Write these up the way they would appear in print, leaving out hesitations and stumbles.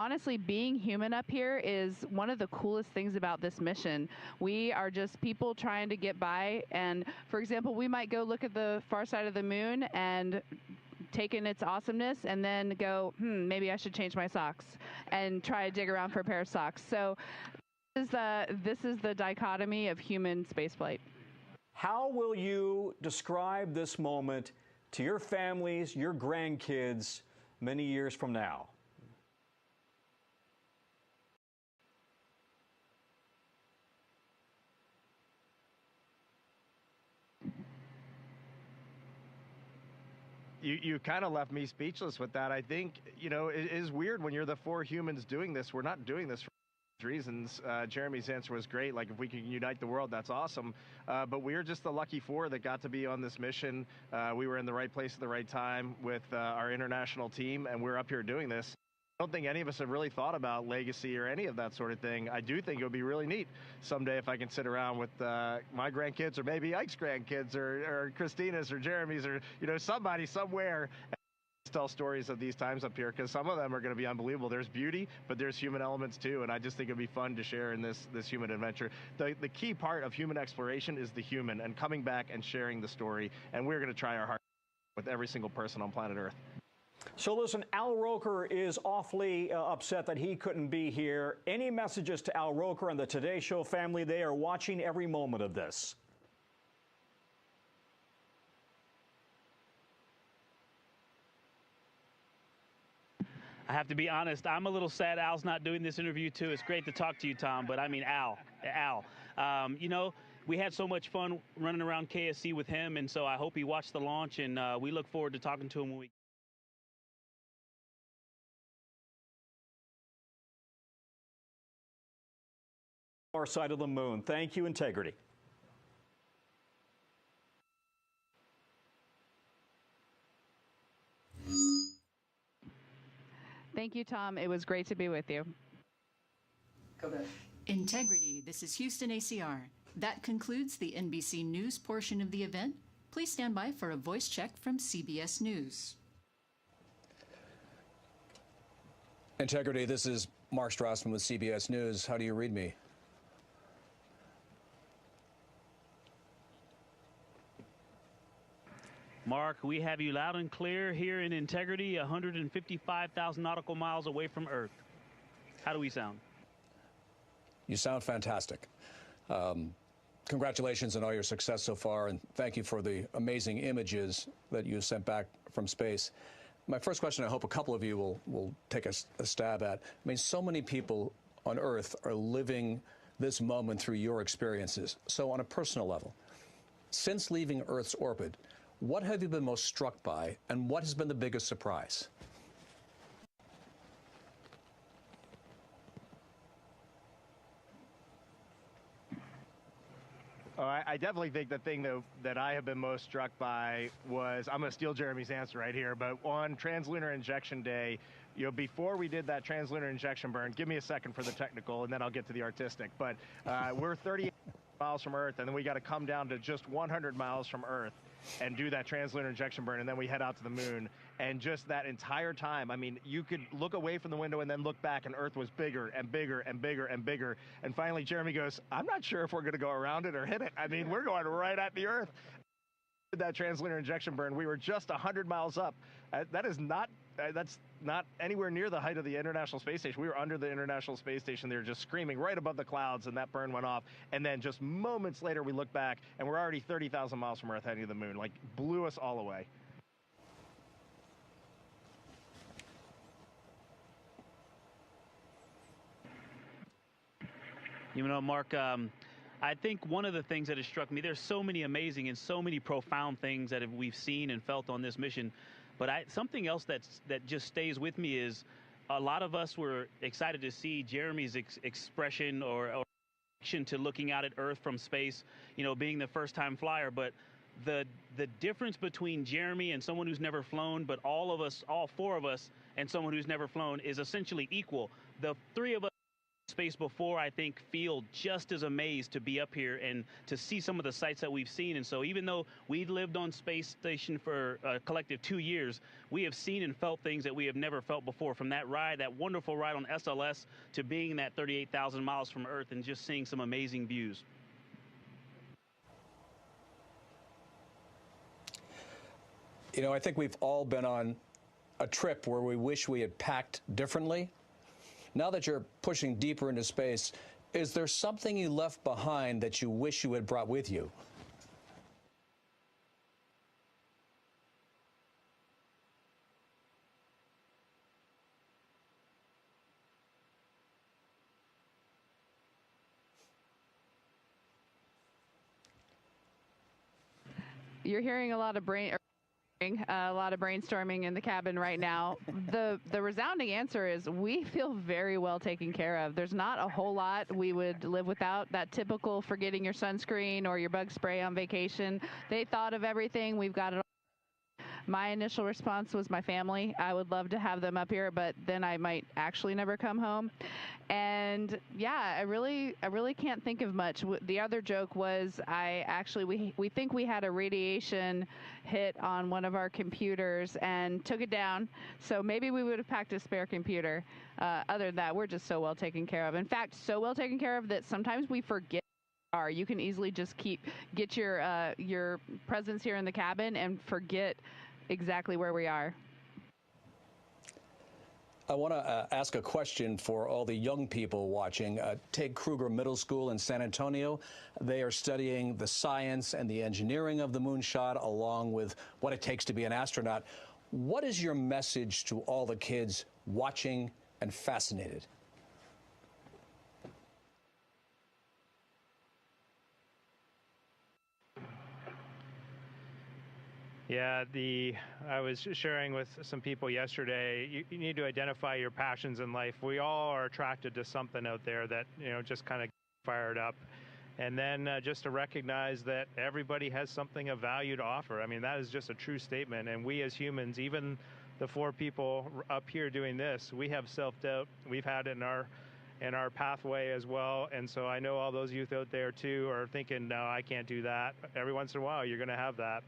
Honestly, being human up here is one of the coolest things about this mission. We are just people trying to get by. And for example, we might go look at the far side of the moon and take in its awesomeness and then go, maybe I should change my socks and try to dig around for a pair of socks. So this is the dichotomy of human spaceflight. How will you describe this moment to your families, your grandkids, many years from now? You kind of left me speechless with that. I think, it is weird when you're the four humans doing this. We're not doing this for reasons. Jeremy's answer was great. Like, if we can unite the world, that's awesome. But we're just the lucky four that got to be on this mission. We were in the right place at the right time with our international team, and we're up here doing this. I don't think any of us have really thought about legacy or any of that sort of thing. I do think it would be really neat someday if I can sit around with my grandkids, or maybe Ike's grandkids, or Christina's, or Jeremy's, or somebody somewhere, and tell stories of these times up here, because some of them are going to be unbelievable. There's beauty, but there's human elements too, and I just think it'd be fun to share in this human adventure. The key part of human exploration is the human, and coming back and sharing the story, and we're going to try our hardest with every single person on planet Earth. So listen, Al Roker is awfully upset that he couldn't be here. Any messages to Al Roker and the Today Show family? They are watching every moment of this. I have to be honest, I'm a little sad Al's not doing this interview too. It's great to talk to you, Tom, but I mean, Al. We had so much fun running around KSC with him, and so I hope he watched the launch, and we look forward to talking to him when we... Far side of the moon. Thank you, Integrity. Thank you, Tom. It was great to be with you. Go back. Integrity, this is Houston ACR. That concludes the NBC News portion of the event. Please stand by for a voice check from CBS News. Integrity, this is Mark Strassman with CBS News. How do you read me? Mark, we have you loud and clear here in Integrity, 155,000 nautical miles away from Earth. How do we sound? You sound fantastic. Congratulations on all your success so far, and thank you for the amazing images that you sent back from space. My first question, I hope a couple of you will take a stab at. I mean, so many people on Earth are living this moment through your experiences. So on a personal level, since leaving Earth's orbit, what have you been most struck by, and what has been the biggest surprise? Oh, I definitely think the thing that I have been most struck by was, I'm going to steal Jeremy's answer right here, but on Translunar Injection Day, before we did that translunar injection burn, give me a second for the technical, and then I'll get to the artistic, but we're 38 miles from Earth, and then we got to come down to just 100 miles from Earth and do that translunar injection burn, and then we head out to the moon. And just that entire time, I mean, you could look away from the window and then look back, and Earth was bigger and bigger and bigger and bigger. And finally, Jeremy goes, I'm not sure if we're going to go around it or hit it. I mean, we're going right at the Earth. That translunar injection burn, we were just 100 miles up. That's not anywhere near the height of the International Space Station. We were under the International Space Station. They were just screaming right above the clouds, and that burn went off. And then just moments later, we look back, and we're already 30,000 miles from Earth heading to the moon. Like, blew us all away. Mark, I think one of the things that has struck me, there's so many amazing and so many profound things that we've seen and felt on this mission. But something else that just stays with me is a lot of us were excited to see Jeremy's expression or reaction to looking out at Earth from space, being the first-time flyer. But the difference between Jeremy and someone who's never flown, but all four of us, and someone who's never flown is essentially equal. The three of us space before, I think, feel just as amazed to be up here and to see some of the sights that we've seen. And so even though we lived on space station for a collective 2 years, we have seen and felt things that we have never felt before, from that ride, that wonderful ride on SLS, to being that 38,000 miles from Earth and just seeing some amazing views. You know, I think we've all been on a trip where we wish we had packed differently. Now that you're pushing deeper into space, is there something you left behind that you wish you had brought with you? You're hearing a lot of brainstorming in the cabin right now. The resounding answer is we feel very well taken care of. There's not a whole lot we would live without. That typical forgetting your sunscreen or your bug spray on vacation. They thought of everything. We've got it all. My initial response was my family. I would love to have them up here, but then I might actually never come home. And yeah, I really can't think of much. The other joke was we think we had a radiation hit on one of our computers and took it down. So maybe we would have packed a spare computer. Other than that, we're just so well taken care of. In fact, so well taken care of that sometimes we forget. You can easily just get your presence here in the cabin and forget exactly where we are. I want to ask a question for all the young people watching. Take Kruger Middle School in San Antonio. They are studying the science and the engineering of the moonshot, along with what it takes to be an astronaut. What is your message to all the kids watching and fascinated? Yeah, I was sharing with some people yesterday, you need to identify your passions in life. We all are attracted to something out there that, just kind of fired up. And then just to recognize that everybody has something of value to offer. I mean, that is just a true statement. And we as humans, even the 4 people up here doing this, we have self-doubt. We've had it in our pathway as well. And so I know all those youth out there too are thinking, no, I can't do that. Every once in a while, you're going to have that.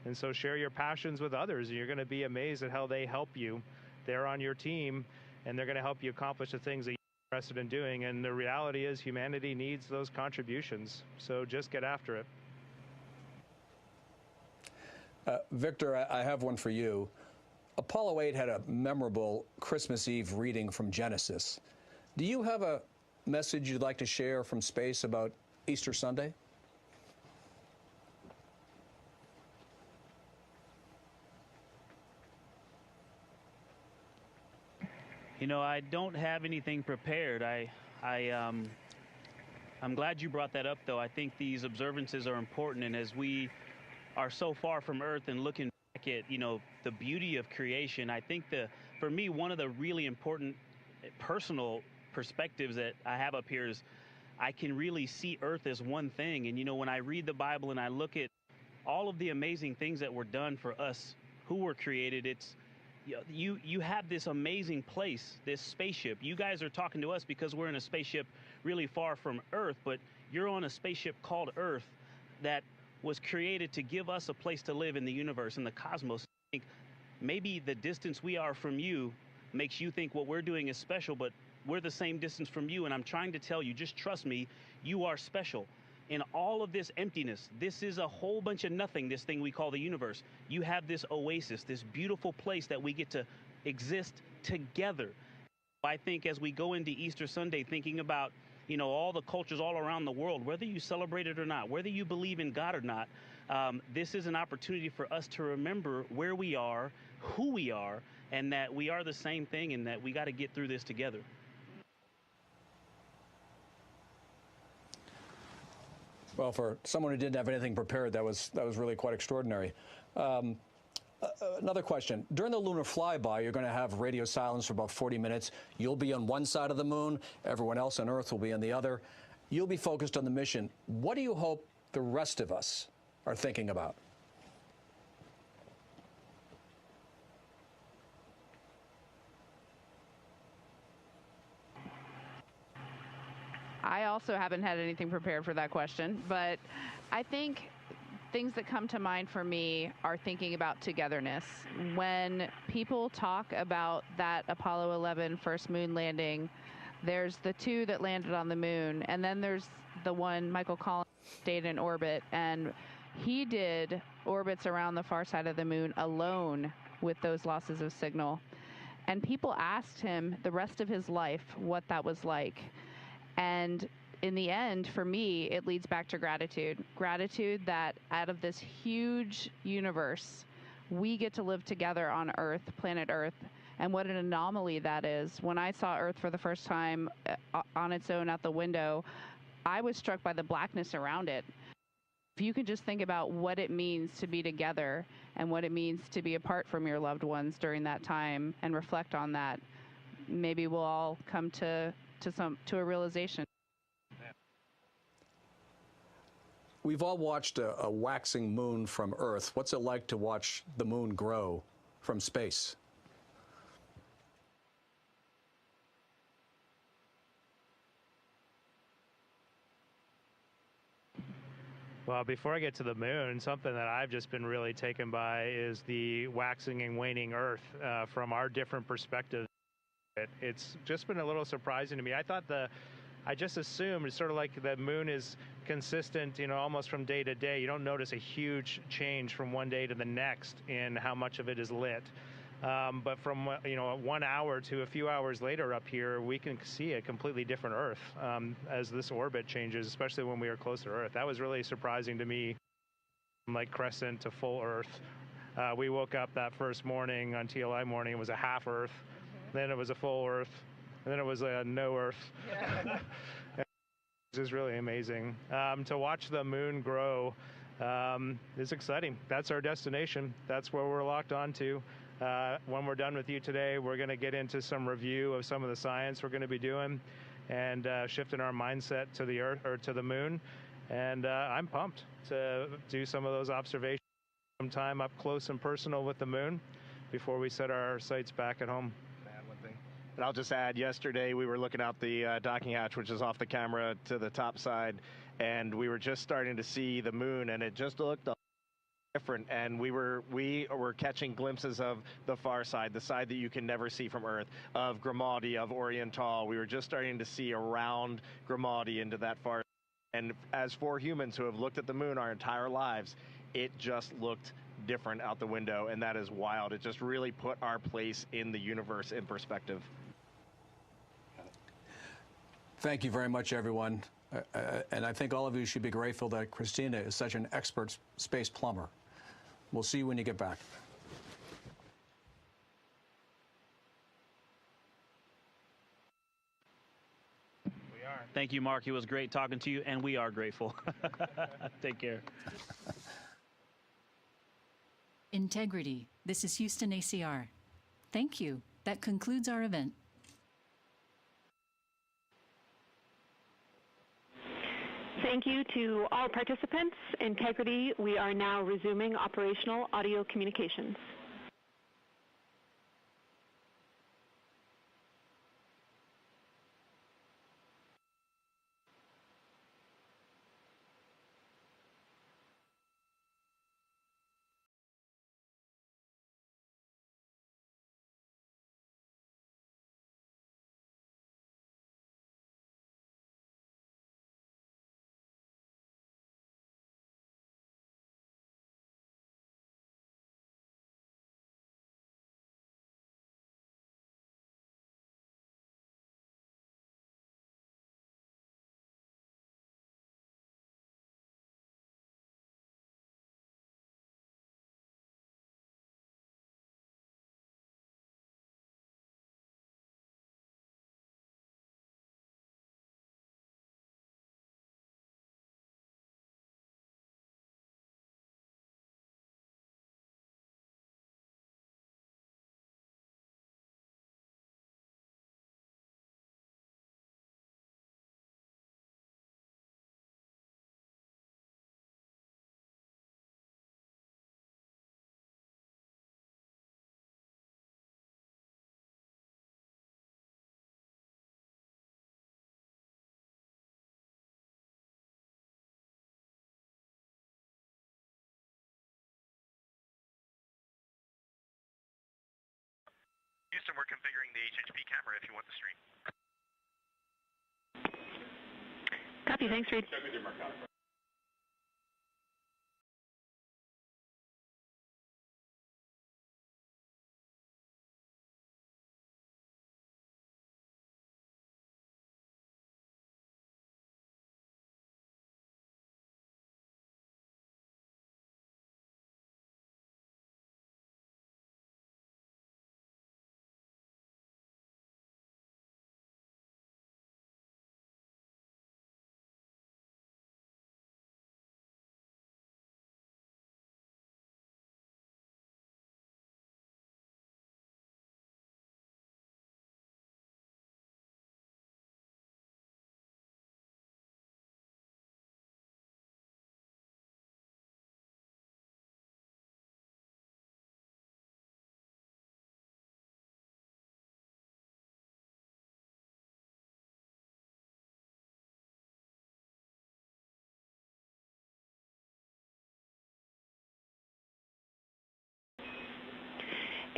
And so share your passions with others. You're going to be amazed at how they help you. They're on your team, and they're going to help you accomplish the things that you're interested in doing. And the reality is humanity needs those contributions. So just get after it. Victor, I have one for you. Apollo 8 had a memorable Christmas Eve reading from Genesis. Do you have a message you'd like to share from space about Easter Sunday? I don't have anything prepared. I'm glad you brought that up, though. I think these observances are important, and as we are so far from Earth and looking back at, the beauty of creation, I think for me, one of the really important personal perspectives that I have up here is I can really see Earth as one thing. And, when I read the Bible and I look at all of the amazing things that were done for us who were created, it's you have this amazing place, this spaceship. You guys are talking to us because we're in a spaceship really far from Earth, but you're on a spaceship called Earth that was created to give us a place to live in the universe, in the cosmos. I think maybe the distance we are from you makes you think what we're doing is special, but we're the same distance from you, and I'm trying to tell you, just trust me, you are special. In all of this emptiness, this is a whole bunch of nothing, this thing we call the universe. You have this oasis, this beautiful place that we get to exist together. I think as we go into Easter Sunday, thinking about, all the cultures all around the world, whether you celebrate it or not, whether you believe in God or not, this is an opportunity for us to remember where we are, who we are, and that we are the same thing, and that we got to get through this together. Well, for someone who didn't have anything prepared, that was really quite extraordinary. Another question. During the lunar flyby, you're going to have radio silence for about 40 minutes. You'll be on one side of the moon. Everyone else on Earth will be on the other. You'll be focused on the mission. What do you hope the rest of us are thinking about? I also haven't had anything prepared for that question, but I think things that come to mind for me are thinking about togetherness. When people talk about that Apollo 11 first moon landing, there's the two that landed on the moon, and then there's the one, Michael Collins, stayed in orbit, and he did orbits around the far side of the moon alone with those losses of signal. And people asked him the rest of his life what that was like. And in the end, for me, it leads back to gratitude. Gratitude that out of this huge universe, we get to live together on Earth, planet Earth, and what an anomaly that is. When I saw Earth for the first time on its own out the window, I was struck by the blackness around it. If you can just think about what it means to be together and what it means to be apart from your loved ones during that time and reflect on that, maybe we'll all come to a realization. We've all watched a waxing moon from Earth. What's it like to watch the moon grow from space? Well, before I get to the moon, something that I've just been really taken by is the waxing and waning Earth from our different perspectives. It's just been a little surprising to me. I just assumed it's sort of like the moon is consistent, almost from day to day. You don't notice a huge change from one day to the next in how much of it is lit. But from 1 hour to a few hours later up here, we can see a completely different Earth as this orbit changes, especially when we are close to Earth. That was really surprising to me, from like crescent to full Earth. We woke up that first morning on TLI morning, it was a half Earth, then it was a full Earth, and then it was a no Earth. Yeah. This is really amazing. To watch the moon grow is exciting. That's our destination. That's where we're locked onto. When we're done with you today, we're going to get into some review of some of the science we're going to be doing and shifting our mindset to the Earth or to the moon. And I'm pumped to do some of those observations, some time up close and personal with the moon before we set our sights back at home. And I'll just add, yesterday we were looking out the docking hatch, which is off the camera to the top side, and we were just starting to see the moon, and it just looked different, and we were catching glimpses of the far side, the side that you can never see from Earth, of Grimaldi, of Orion. We were just starting to see around Grimaldi into that far. And as for humans who have looked at the moon our entire lives, it just looked different out the window, and that is wild. It just really put our place in the universe in perspective. Thank you very much, everyone. And I think all of you should be grateful that Christina is such an expert space plumber. We'll see you when you get back. We are. Thank you, Mark. It was great talking to you, and we are grateful. Take care. Integrity. This is Houston ACR. Thank you. That concludes our event. Thank you to all participants. Integrity, we are now resuming operational audio communications. Houston, we're configuring the HHP camera if you want the stream. Copy, thanks, Reed.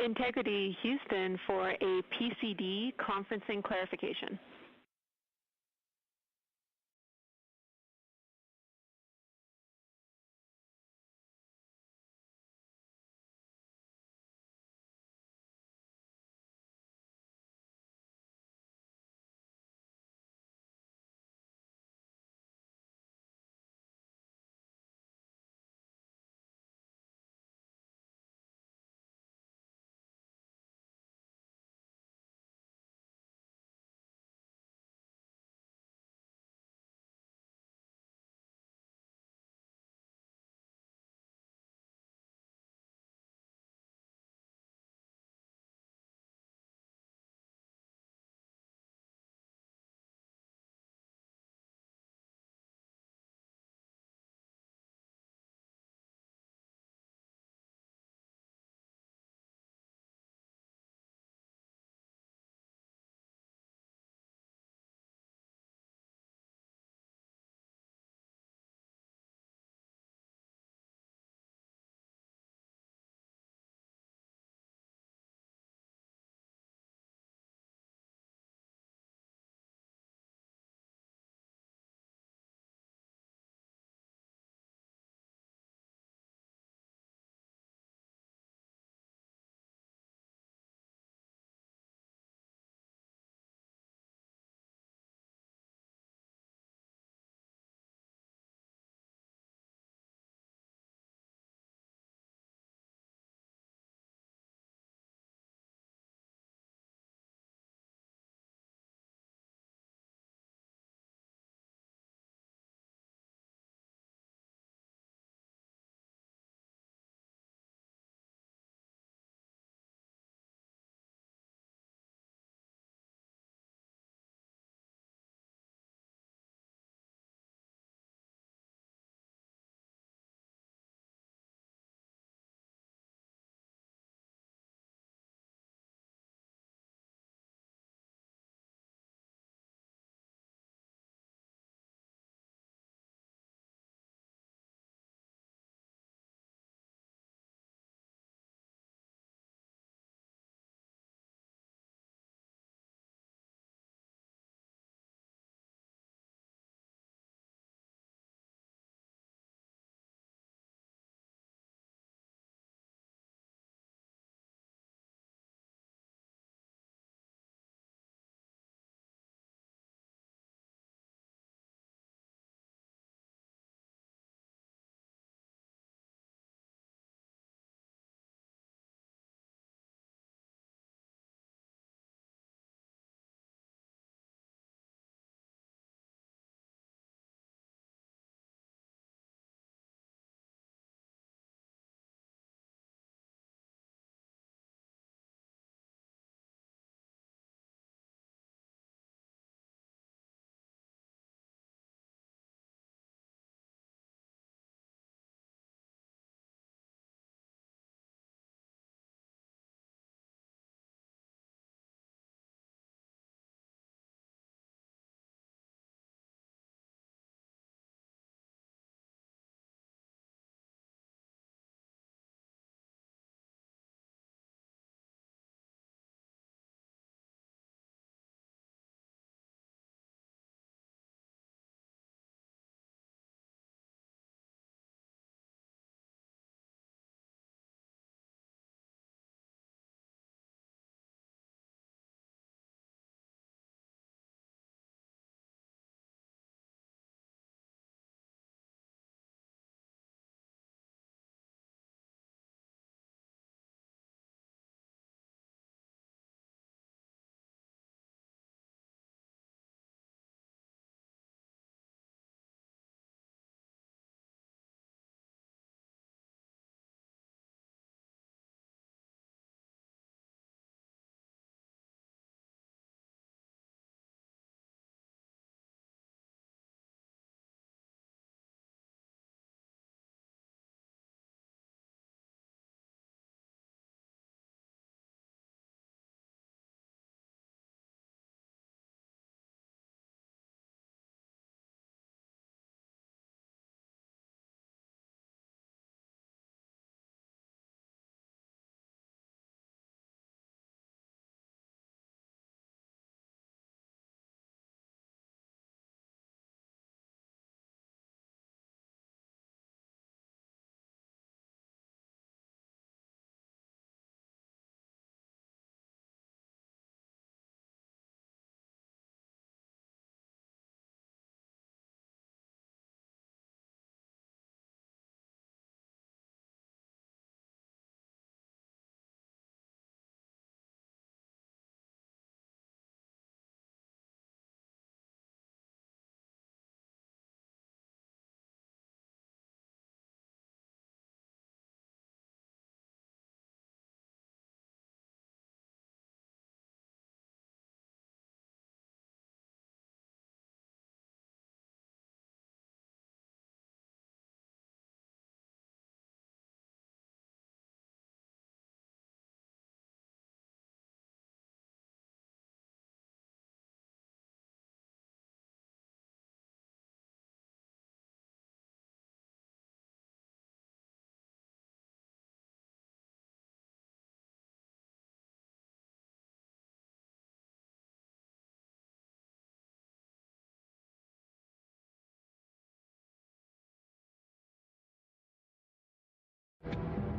Integrity Houston for a PCD conferencing clarification.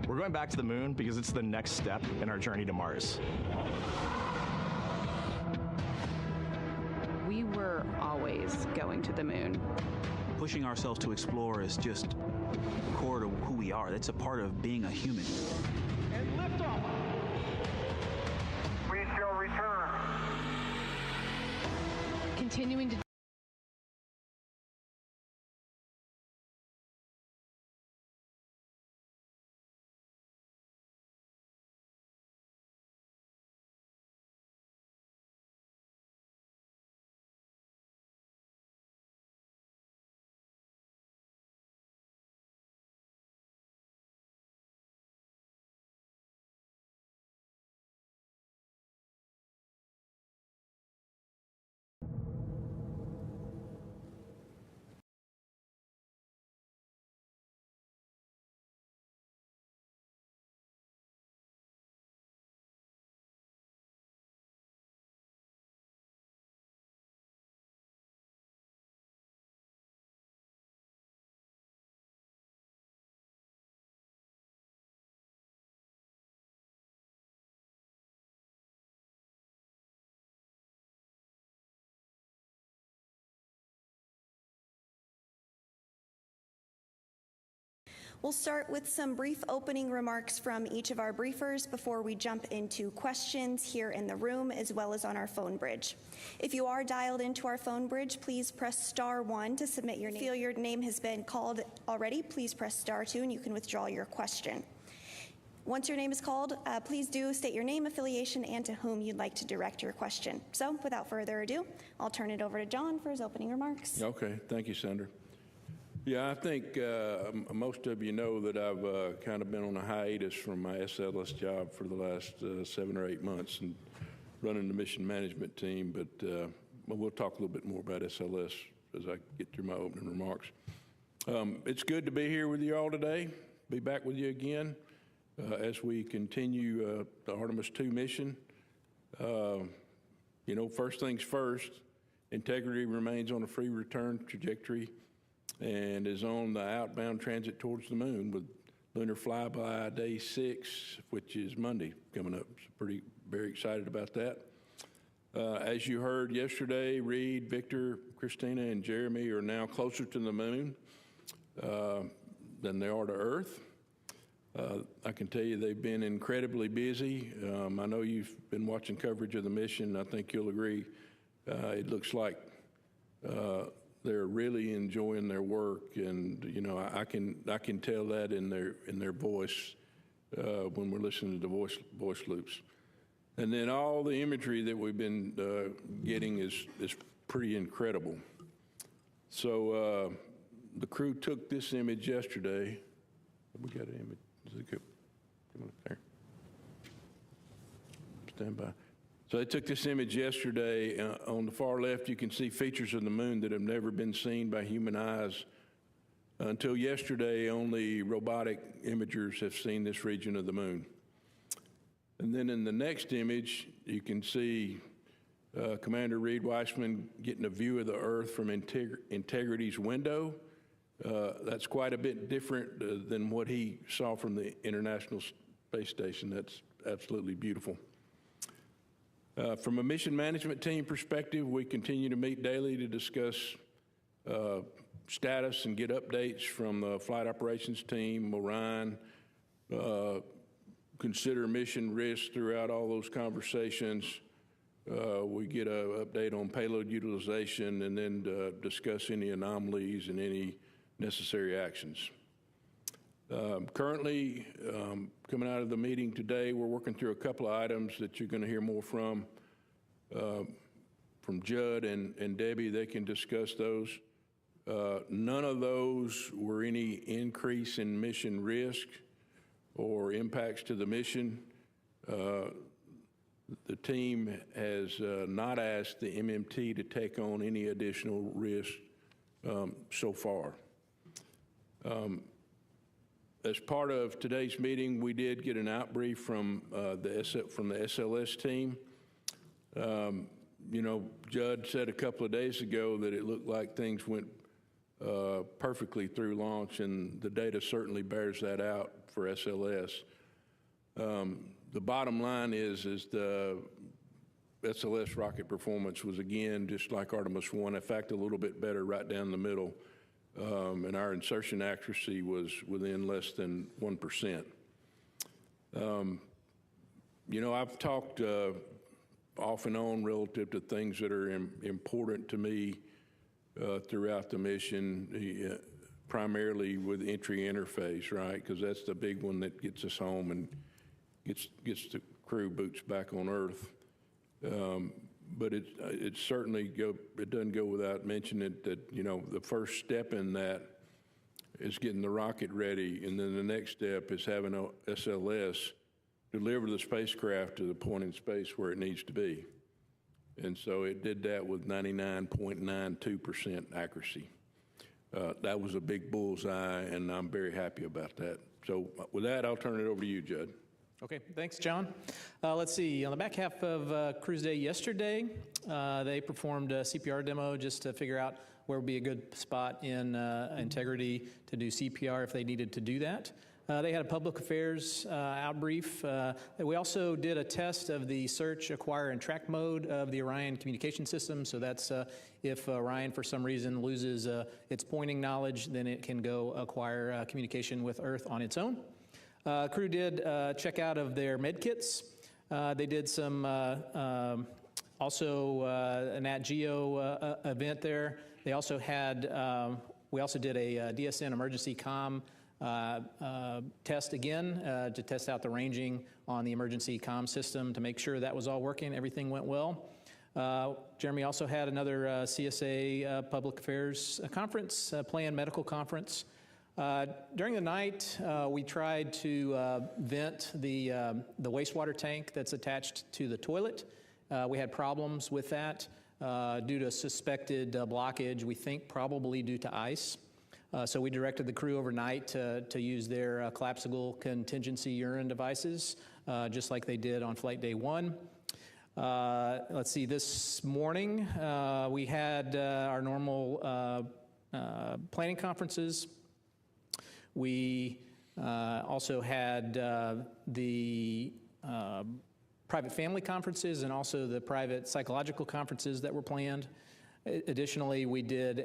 We're going back to the moon because it's the next step in our journey to Mars. We were always going to the moon. Pushing ourselves to explore is just core to who we are. That's a part of being a human. And liftoff. We shall return. Continuing to We'll start with some brief opening remarks from each of our briefers before we jump into questions here in the room as well as on our phone bridge. If you are dialed into our phone bridge, please press *1 to submit your name. If you feel your name has been called already, please press *2 and you can withdraw your question. Once your name is called, please do state your name, affiliation, and to whom you'd like to direct your question. So without further ado, I'll turn it over to John for his opening remarks. Okay, thank you, Sandra. Yeah, I think most of you know that I've kind of been on a hiatus from my SLS job for the last 7 or 8 months and running the mission management team, but we'll talk a little bit more about SLS as I get through my opening remarks. It's good to be here with you all today, be back with you again as we continue the Artemis II mission. You know, first things first, integrity remains on a free return trajectory and is on the outbound transit towards the moon with lunar flyby day 6, which is Monday coming up. So very excited about that. As you heard yesterday, Reed, Victor, Christina, and Jeremy are now closer to the moon than they are to Earth. I can tell you they've been incredibly busy. I know you've been watching coverage of the mission. I think you'll agree. It looks like they're really enjoying their work, and you know I can tell that in their voice when we're listening to the voice loops. And then all the imagery that we've been getting is pretty incredible. So the crew took this image yesterday. We got an image. Is it good? Come on up there. Stand by. So they took this image yesterday. On the far left, you can see features of the moon that have never been seen by human eyes. Until yesterday, only robotic imagers have seen this region of the moon. And then in the next image, you can see Commander Reed Weissman getting a view of the Earth from Integrity's window. That's quite a bit different than what he saw from the International Space Station. That's absolutely beautiful. From a mission management team perspective, we continue to meet daily to discuss status and get updates from the flight operations team, Orion, consider mission risk throughout all those conversations. We get an update on payload utilization and then discuss any anomalies and any necessary actions. Currently, coming out of the meeting today, we're working through a couple of items that you're going to hear more from Judd and Debbie. They can discuss those. None of those were any increase in mission risk or impacts to the mission. The team has not asked the MMT to take on any additional risk so far. As part of today's meeting, we did get an outbrief from the SLS team. You know, Judd said a couple of days ago that it looked like things went perfectly through launch, and the data certainly bears that out for SLS. The bottom line is the SLS rocket performance was, again, just like Artemis I, in fact, a little bit better right down the middle, and our insertion accuracy was within less than 1%. You know, I've talked off and on relative to things that are important to me throughout the mission, primarily with entry interface, right? Because that's the big one that gets us home and gets the crew boots back on Earth. But it certainly it doesn't go without mentioning that, you know, the first step in that is getting the rocket ready, and then the next step is having a SLS deliver the spacecraft to the point in space where it needs to be. And so it did that with 99.92% accuracy. That was a big bullseye, and I'm very happy about that. So with that, I'll turn it over to you, Judd. Okay, thanks, John. Let's see, on the back half of Cruise Day yesterday, they performed a CPR demo just to figure out where would be a good spot in integrity to do CPR if they needed to do that. They had a public affairs outbrief. We also did a test of the search, acquire, and track mode of the Orion communication system. So that's if Orion, for some reason, loses its pointing knowledge, then it can go acquire communication with Earth on its own. Crew did check out of their med kits. They did some also a Nat Geo event there. They also had, we also did a DSN emergency comm test again to test out the ranging on the emergency comm system to make sure that was all working, everything went well. Jeremy also had another CSA public affairs conference, planned medical conference. During the night, we tried to vent the wastewater tank that's attached to the toilet. We had problems with that due to suspected blockage, we think probably due to ice. So we directed the crew overnight to use their collapsible contingency urine devices, just like they did on flight day 1. Let's see, this morning we had our normal planning conferences. We also had the private family conferences and also the private psychological conferences that were planned. Additionally, we did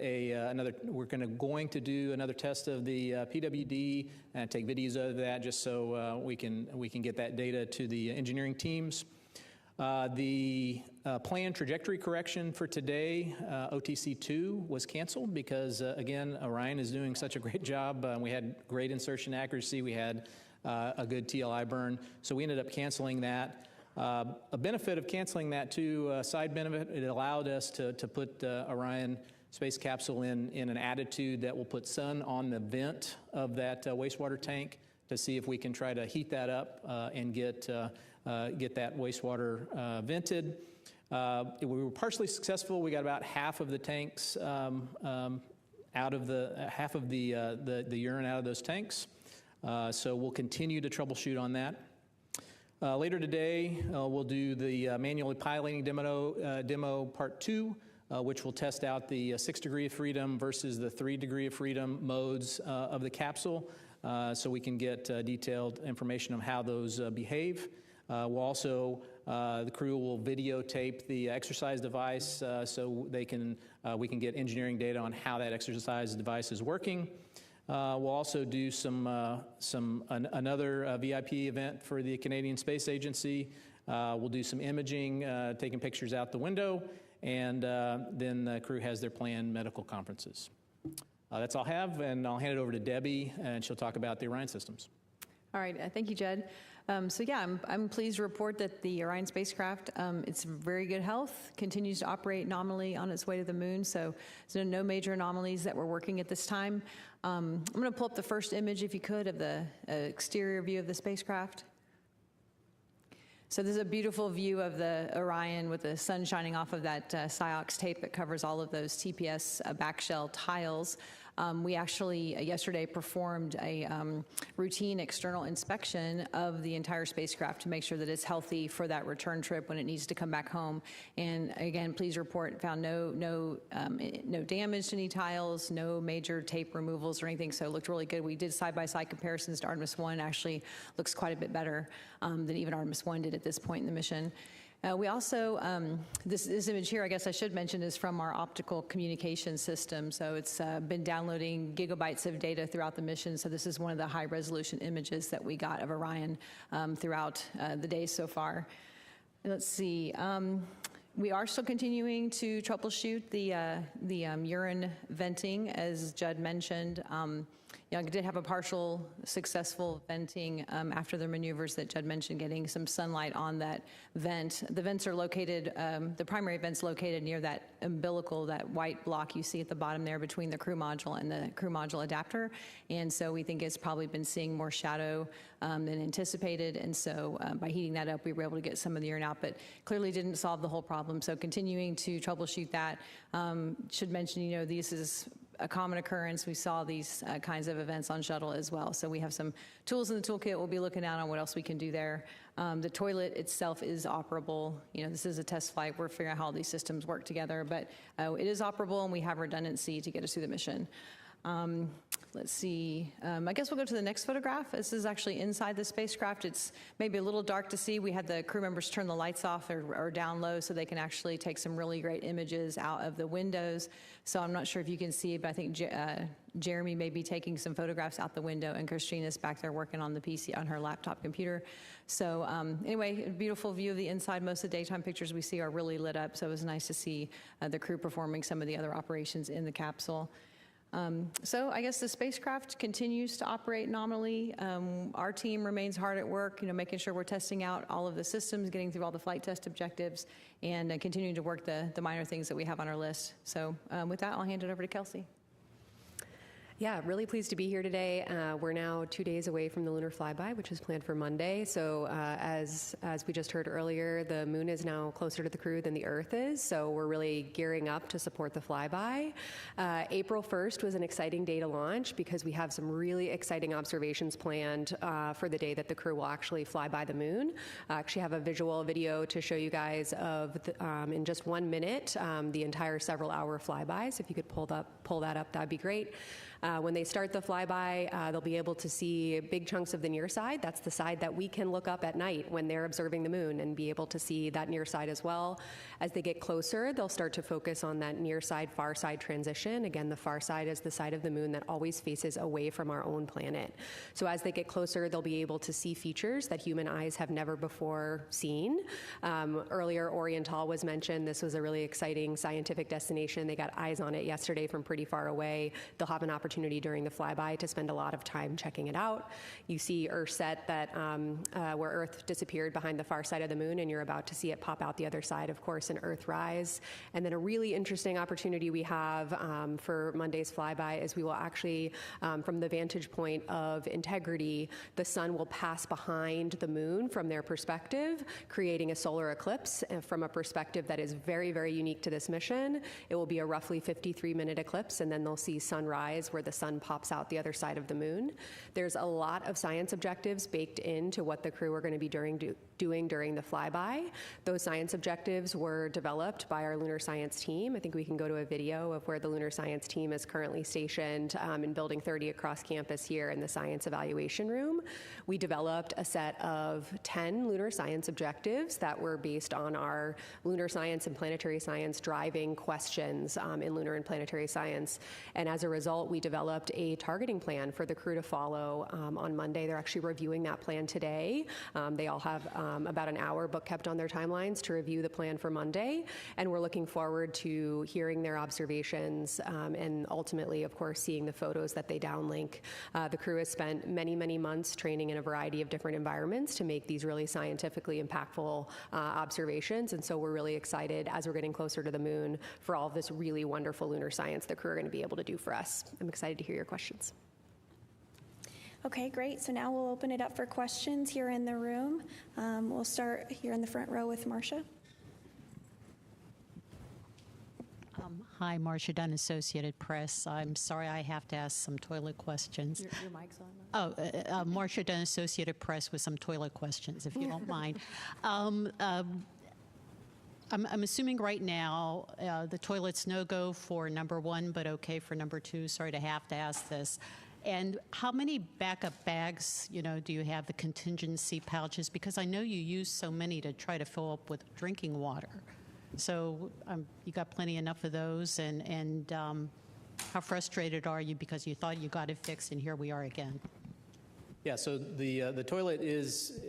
we're going to do another test of the PWD and take videos of that just so we can get that data to the engineering teams. The planned trajectory correction for today, OTC-2, was canceled because, again, Orion is doing such a great job. We had great insertion accuracy. We had a good TLI burn, so we ended up canceling that. A benefit of canceling that too, side benefit, it allowed us to put Orion space capsule in an attitude that will put sun on the vent of that wastewater tank to see if we can try to heat that up and get that wastewater vented. We were partially successful. We got about half of the tanks out of half of the urine out of those tanks. So we'll continue to troubleshoot on that. Later today, we'll do the manually piloting demo part 2, which will test out the 6 degree of freedom versus the 3 degree of freedom modes of the capsule, so we can get detailed information on how those behave. We'll also, the crew will videotape the exercise device so we can get engineering data on how that exercise device is working. We'll also do another VIP event for the Canadian Space Agency. We'll do some imaging, taking pictures out the window, and then the crew has their planned medical conferences. That's all I have, and I'll hand it over to Debbie, and she'll talk about the Orion systems. All right, thank you, Judd. So yeah, I'm pleased to report that the Orion spacecraft, it's in very good health, continues to operate nominally on its way to the moon, so there's no major anomalies that we're working at this time. I'm going to pull up the first image, if you could, of the exterior view of the spacecraft. So this is a beautiful view of the Orion with the sun shining off of that SIOX tape that covers all of those TPS backshell tiles. We actually yesterday performed a routine external inspection of the entire spacecraft to make sure that it's healthy for that return trip when it needs to come back home. And again, please report, found no damage to any tiles, no major tape removals or anything, so it looked really good. We did side-by-side comparisons to Artemis I. Actually looks quite a bit better than even Artemis I did at this point in the mission. We also, this image here, I guess I should mention, is from our optical communication system. So it's been downloading gigabytes of data throughout the mission. So this is one of the high resolution images that we got of Orion throughout the day so far. Let's see. We are still continuing to troubleshoot the urine venting, as Judd mentioned. I did have a partial successful venting after the maneuvers that Judd mentioned, getting some sunlight on that vent. The vents are located, the primary vent's located near that umbilical, that white block you see at the bottom there between the crew module and the crew module adapter. And so we think it's probably been seeing more shadow than anticipated. And so by heating that up, we were able to get some of the urine out, but clearly didn't solve the whole problem. So continuing to troubleshoot that. Should mention, this is a common occurrence. We saw these kinds of events on shuttle as well. So we have some tools in the toolkit. We'll be looking out on what else we can do there. The toilet itself is operable. This is a test flight. We're figuring out how all these systems work together, but it is operable, and we have redundancy to get us through the mission. Let's see. I guess we'll go to the next photograph. This is actually inside the spacecraft. It's maybe a little dark to see. We had the crew members turn the lights off or down low so they can actually take some really great images out of the windows. So I'm not sure if you can see, but I think Jeremy may be taking some photographs out the window, and Christina's back there working on the PC on her laptop computer. So anyway, a beautiful view of the inside. Most of the daytime pictures we see are really lit up, so it was nice to see the crew performing some of the other operations in the capsule. So I guess the spacecraft continues to operate nominally. Our team remains hard at work, making sure we're testing out all of the systems, getting through all the flight test objectives, and continuing to work the minor things that we have on our list. So with that, I'll hand it over to Kelsey. Yeah, really pleased to be here today. We're now 2 days away from the lunar flyby, which is planned for Monday. So as we just heard earlier, the moon is now closer to the crew than the Earth is. So we're really gearing up to support the flyby. April 1st was an exciting day to launch because we have some really exciting observations planned for the day that the crew will actually fly by the moon. I actually have a visual video to show you guys of, in just 1 minute, the entire several-hour flyby. So if you could pull that up, that'd be great. When they start the flyby, they'll be able to see big chunks of the near side. That's the side that we can look up at night when they're observing the moon, and be able to see that near side as well. As they get closer, they'll start to focus on that near side, far side transition. Again, the far side is the side of the moon that always faces away from our own planet. So as they get closer, they'll be able to see features that human eyes have never before seen. Earlier, Orion was mentioned. This was a really exciting scientific destination. They got eyes on it yesterday from pretty far away. They'll have an opportunity during the flyby to spend a lot of time checking it out. You see Earthset where Earth disappeared behind the far side of the moon, and you're about to see it pop out the other side, of course, in Earthrise. And then a really interesting opportunity we have for Monday's flyby is we will actually, from the vantage point of integrity, the sun will pass behind the moon from their perspective, creating a solar eclipse from a perspective that is very, very unique to this mission. It will be a roughly 53-minute eclipse, and then they'll see sunrise where the sun pops out the other side of the moon. There's a lot of science objectives baked into what the crew are going to be doing during the flyby. Those science objectives were developed by our lunar science team. I think we can go to a video of where the lunar science team is currently stationed in Building 30 across campus here in the science evaluation room. We developed a set of 10 lunar science objectives that were based on our lunar science and planetary science driving questions in lunar and planetary science. And as a result, we developed a targeting plan for the crew to follow on Monday. They're actually reviewing that plan today. They all have about an hour book kept on their timelines to review the plan for Monday, and we're looking forward to hearing their observations and ultimately, of course, seeing the photos that they downlink. The crew has spent many, many months training in a variety of different environments to make these really scientifically impactful observations, and so we're really excited as we're getting closer to the moon for all of this really wonderful lunar science the crew are going to be able to do for us. I'm excited to hear your questions. Okay, great. So now we'll open it up for questions here in the room. We'll start here in the front row with Marcia. Hi, Marcia Dunn, Associated Press. I'm sorry I have to ask some toilet questions. Your mic's on. Oh, Marcia Dunn, Associated Press, with some toilet questions, if you don't mind. I'm assuming right now the toilet's no-go for number 1, but okay for number 2. Sorry to have to ask this. And how many backup bags, do you have, the contingency pouches? Because I know you use so many to try to fill up with drinking water. So you got plenty enough of those, and how frustrated are you because you thought you got it fixed, and here we are again? Yeah, so the toilet is,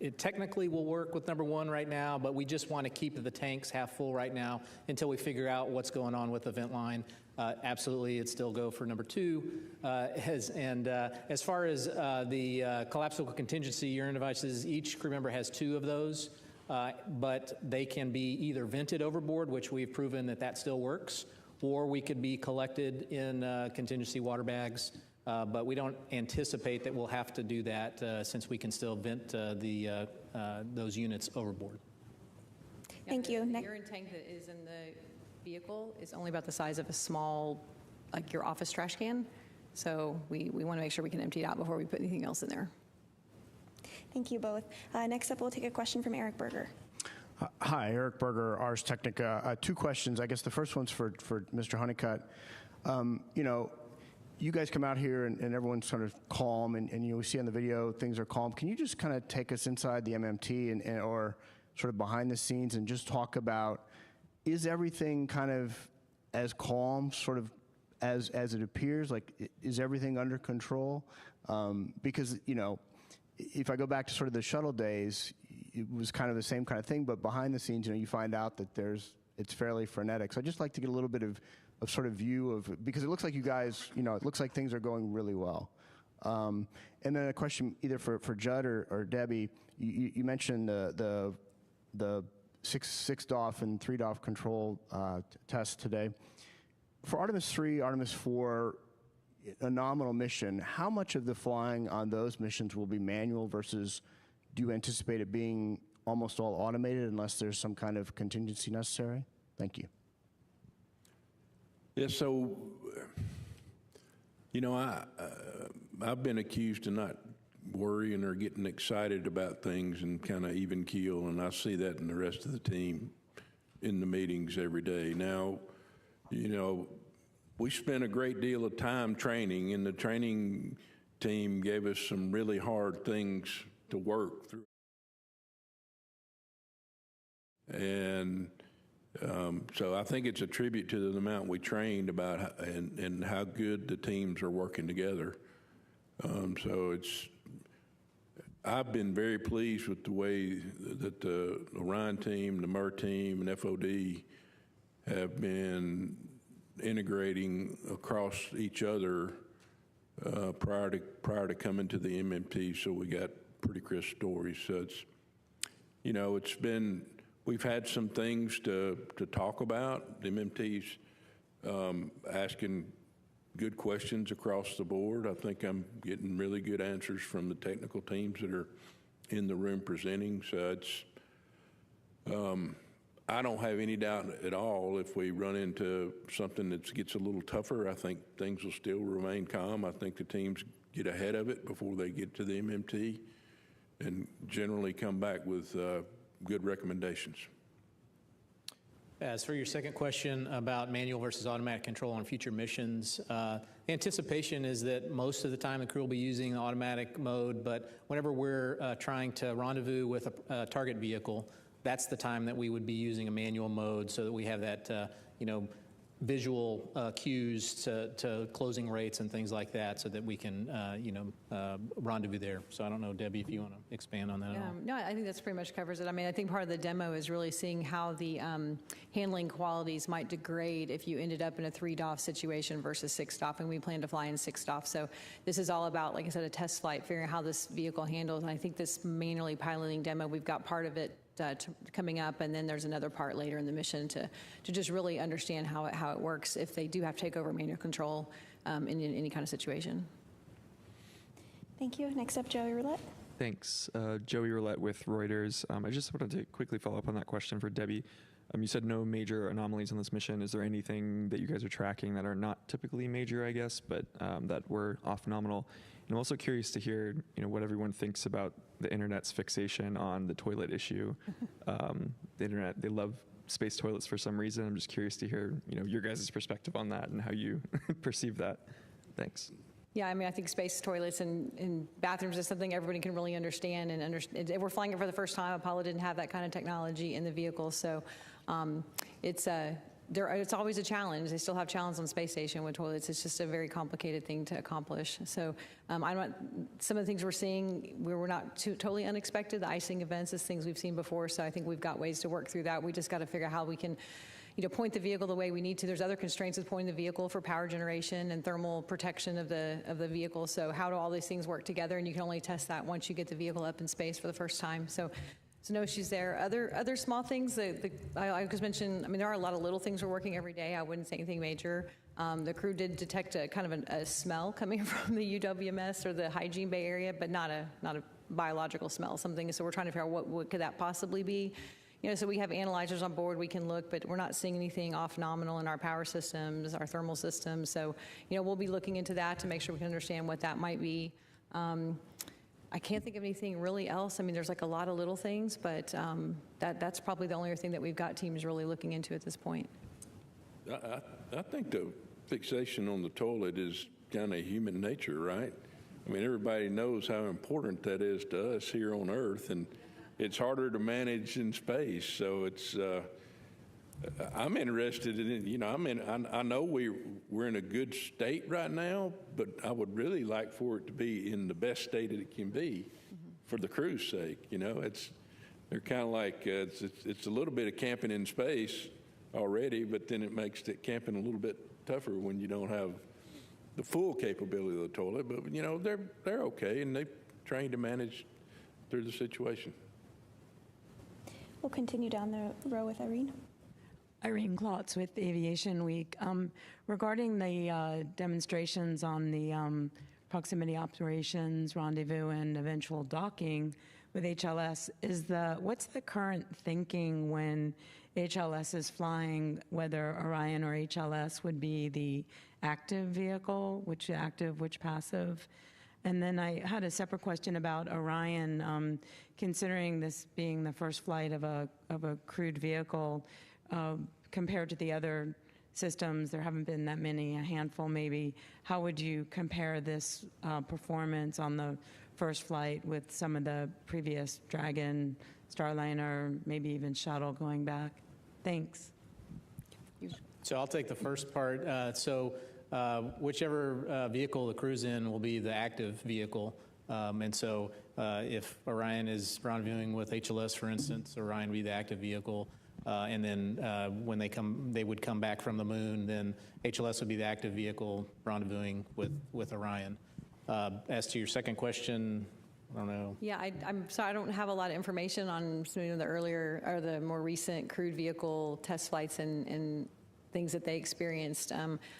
it technically will work with number 1 right now, but we just want to keep the tanks half full right now until we figure out what's going on with the vent line. Absolutely, it'd still go for number 2. As far as the collapsible contingency urine devices, each crew member has 2 of those. But they can be either vented overboard, which we've proven that still works, or we could be collected in contingency water bags. But we don't anticipate that we'll have to do that since we can still vent those units overboard. Thank you. The urine tank that is in the vehicle is only about the size of a small, like your office trash can. So we want to make sure we can empty it out before we put anything else in there. Thank you both. Next up, we'll take a question from Eric Berger. Hi, Eric Berger, Ars Technica. 2 questions. I guess the first one's for Mr. Honeycutt. You guys come out here and everyone's sort of calm, and we see on the video things are calm. Can you just kind of take us inside the MMT or sort of behind the scenes and just talk about, is everything kind of as calm sort of as it appears? Like, is everything under control? Because, if I go back to sort of the shuttle days, it was kind of the same kind of thing, but behind the scenes, you find out that it's fairly frenetic. So I'd just like to get a little bit of sort of view of, because it looks like you guys, it looks like things are going really well. And then a question either for Judd or Debbie. You mentioned the 6 DOF and 3 DOF control tests today. For Artemis 3, Artemis 4, a nominal mission, how much of the flying on those missions will be manual versus do you anticipate it being almost all automated unless there's some kind of contingency necessary? Thank you. Yeah, so, I've been accused of not worrying or getting excited about things and kind of even keel, and I see that in the rest of the team in the meetings every day. Now, we spent a great deal of time training, and the training team gave us some really hard things to work through. And so I think it's a tribute to the amount we trained about and how good the teams are working together. I've been very pleased with the way that the Orion team, the MER team, and FOD have been integrating across each other prior to coming to the MMT, so we got pretty crisp stories. So we've had some things to talk about. The MMT's asking good questions across the board. I think I'm getting really good answers from the technical teams that are in the room presenting. So I don't have any doubt at all if we run into something that gets a little tougher. I think things will still remain calm. I think the teams get ahead of it before they get to the MMT and generally come back with good recommendations. As for your second question about manual versus automatic control on future missions, the anticipation is that most of the time the crew will be using automatic mode, but whenever we're trying to rendezvous with a target vehicle, that's the time that we would be using a manual mode so that we have that, visual cues to closing rates and things like that so that we can, rendezvous there. So I don't know, Debbie, if you want to expand on that at all. No, I think that's pretty much covers it. I mean, I think part of the demo is really seeing how the handling qualities might degrade if you ended up in a 3 DOF situation versus 6 DOF, and we plan to fly in 6 DOF. So this is all about, like I said, a test flight, figuring out how this vehicle handles. And I think this manually piloting demo, we've got part of it coming up, and then there's another part later in the mission to just really understand how it works if they do have to take over manual control in any kind of situation. Thank you. Next up, Joey Roulette. Thanks. Joey Roulette with Reuters. I just wanted to quickly follow up on that question for Debbie. You said no major anomalies on this mission. Is there anything that you guys are tracking that are not typically major, I guess, but that were off nominal? And I'm also curious to hear, what everyone thinks about the internet's fixation on the toilet issue. The internet, they love space toilets for some reason. I'm just curious to hear, your guys' perspective on that and how you perceive that. Thanks. Yeah, I mean, I think space toilets and bathrooms is something everybody can really understand. And we're flying it for the first time. Apollo didn't have that kind of technology in the vehicle, so it's always a challenge. They still have challenges on the space station with toilets. It's just a very complicated thing to accomplish. So some of the things we're seeing, we're not totally unexpected. The icing events is things we've seen before. So I think we've got ways to work through that. We just got to figure out how we can point the vehicle the way we need to. There's other constraints with pointing the vehicle for power generation and thermal protection of the vehicle. So how do all these things work together? And you can only test that once you get the vehicle up in space for the first time. So no issues there. Other small things I just mentioned. I mean, there are a lot of little things we're working every day. I wouldn't say anything major. The crew did detect a kind of a smell coming from the UWMS or the hygiene bay area, but not a biological smell. Something. So we're trying to figure out what could that possibly be. So we have analyzers on board, we can look, but we're not seeing anything off nominal in our power systems, our thermal systems. So, we'll be looking into that to make sure we can understand what that might be. I can't think of anything really else. I mean, there's like a lot of little things, but that's probably the only thing that we've got teams really looking into at this point. I think the fixation on the toilet is kind of human nature, right? I mean, everybody knows how important that is to us here on Earth, and it's harder to manage in space. So it's, I'm interested in, I know we're in a good state right now, but I would really like for it to be in the best state that it can be for the crew's sake. They're kind of like, it's a little bit of camping in space already, but then it makes the camping a little bit tougher when you don't have the full capability of the toilet. But, they're okay, and they're trained to manage through the situation. We'll continue down the row with Irene. Irene Klotz with Aviation Week. Regarding the demonstrations on the proximity operations, rendezvous, and eventual docking with HLS, what's the current thinking when HLS is flying, whether Orion or HLS would be the active vehicle, which active, which passive? And then I had a separate question about Orion, considering this being the first flight of a crewed vehicle, compared to the other systems. There haven't been that many, a handful maybe. How would you compare this performance on the first flight with some of the previous Dragon, Starliner, maybe even Shuttle going back? Thanks. So I'll take the first part. Whichever vehicle the crew's in will be the active vehicle. And so if Orion is rendezvousing with HLS, for instance, Orion would be the active vehicle. And then when they would come back from the moon, then HLS would be the active vehicle rendezvousing with Orion. As to your second question, I don't know. Yeah, I'm sorry, I don't have a lot of information on some of the earlier or the more recent crewed vehicle test flights and things that they experienced.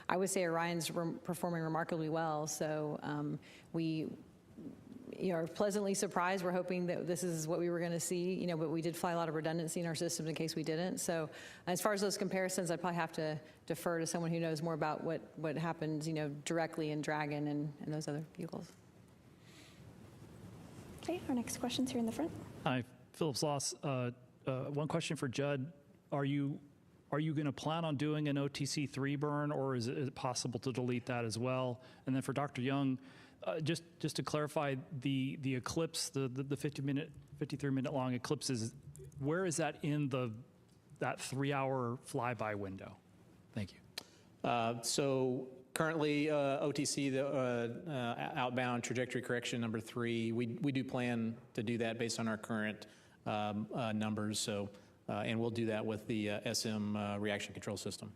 I would say Orion's performing remarkably well. So we are pleasantly surprised. We're hoping that this is what we were going to see, but we did fly a lot of redundancy in our systems in case we didn't. So as far as those comparisons, I'd probably have to defer to someone who knows more about what happens, directly in Dragon and those other vehicles. Okay, our next question's here in the front. Hi, Philip Sloss. One question for Judd. Are you going to plan on doing an OTC-3 burn, or is it possible to delete that as well? And then for Dr. Young, just to clarify, the eclipse, the 53-minute long eclipse, where is that in that 3-hour flyby window? Thank you. So currently, OTC, the outbound trajectory correction number 3, we do plan to do that based on our current numbers. So. And we'll do that with the SM reaction control system.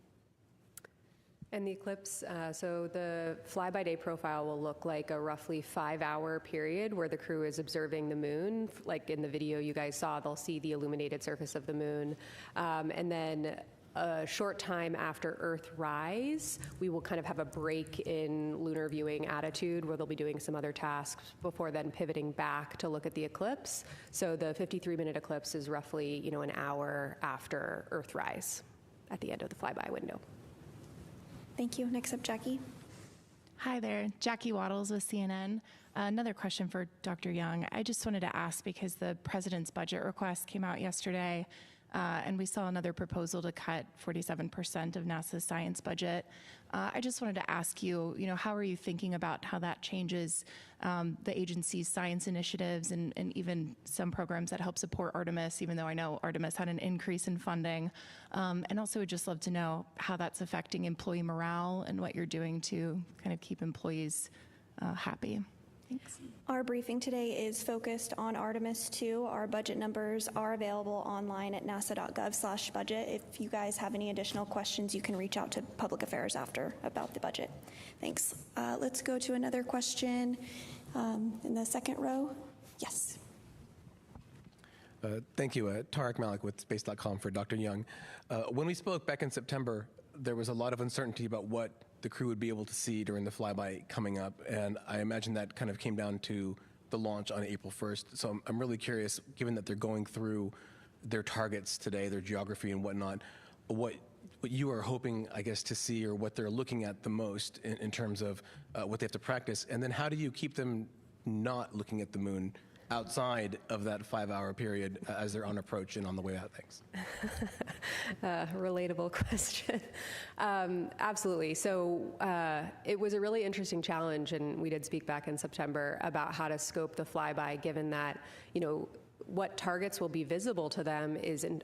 And the eclipse, so the fly-by-day profile will look like a roughly 5-hour period where the crew is observing the moon. Like in the video you guys saw, they'll see the illuminated surface of the moon. And then a short time after Earthrise, we will kind of have a break in lunar viewing attitude where they'll be doing some other tasks before then pivoting back to look at the eclipse. So the 53-minute eclipse is roughly, an hour after Earthrise at the end of the flyby window. Thank you. Next up, Jackie. Hi there, Jackie Waddles with CNN. Another question for Dr. Young. I just wanted to ask, because the president's budget request came out yesterday, and we saw another proposal to cut 47% of NASA's science budget. I just wanted to ask you, how are you thinking about how that changes the agency's science initiatives and even some programs that help support Artemis, even though I know Artemis had an increase in funding. And also would just love to know how that's affecting employee morale and what you're doing to kind of keep employees happy. Thanks. Our briefing today is focused on Artemis II. Our budget numbers are available online at nasa.gov/budget. If you guys have any additional questions, you can reach out to Public Affairs after about the budget. Thanks. Let's go to another question in the second row. Yes. Thank you. Tarek Malik with Space.com for Dr. Young. When we spoke back in September, there was a lot of uncertainty about what the crew would be able to see during the flyby coming up, and I imagine that kind of came down to the launch on April 1st. So I'm really curious, given that they're going through their targets today, their geography and whatnot, what you are hoping, I guess, to see, or what they're looking at the most in terms of what they have to practice, and then how do you keep them not looking at the moon outside of that 5-hour period as they're on approach and on the way out? Thanks. Relatable question. Absolutely. So it was a really interesting challenge, and we did speak back in September about how to scope the flyby, given that, what targets will be visible to them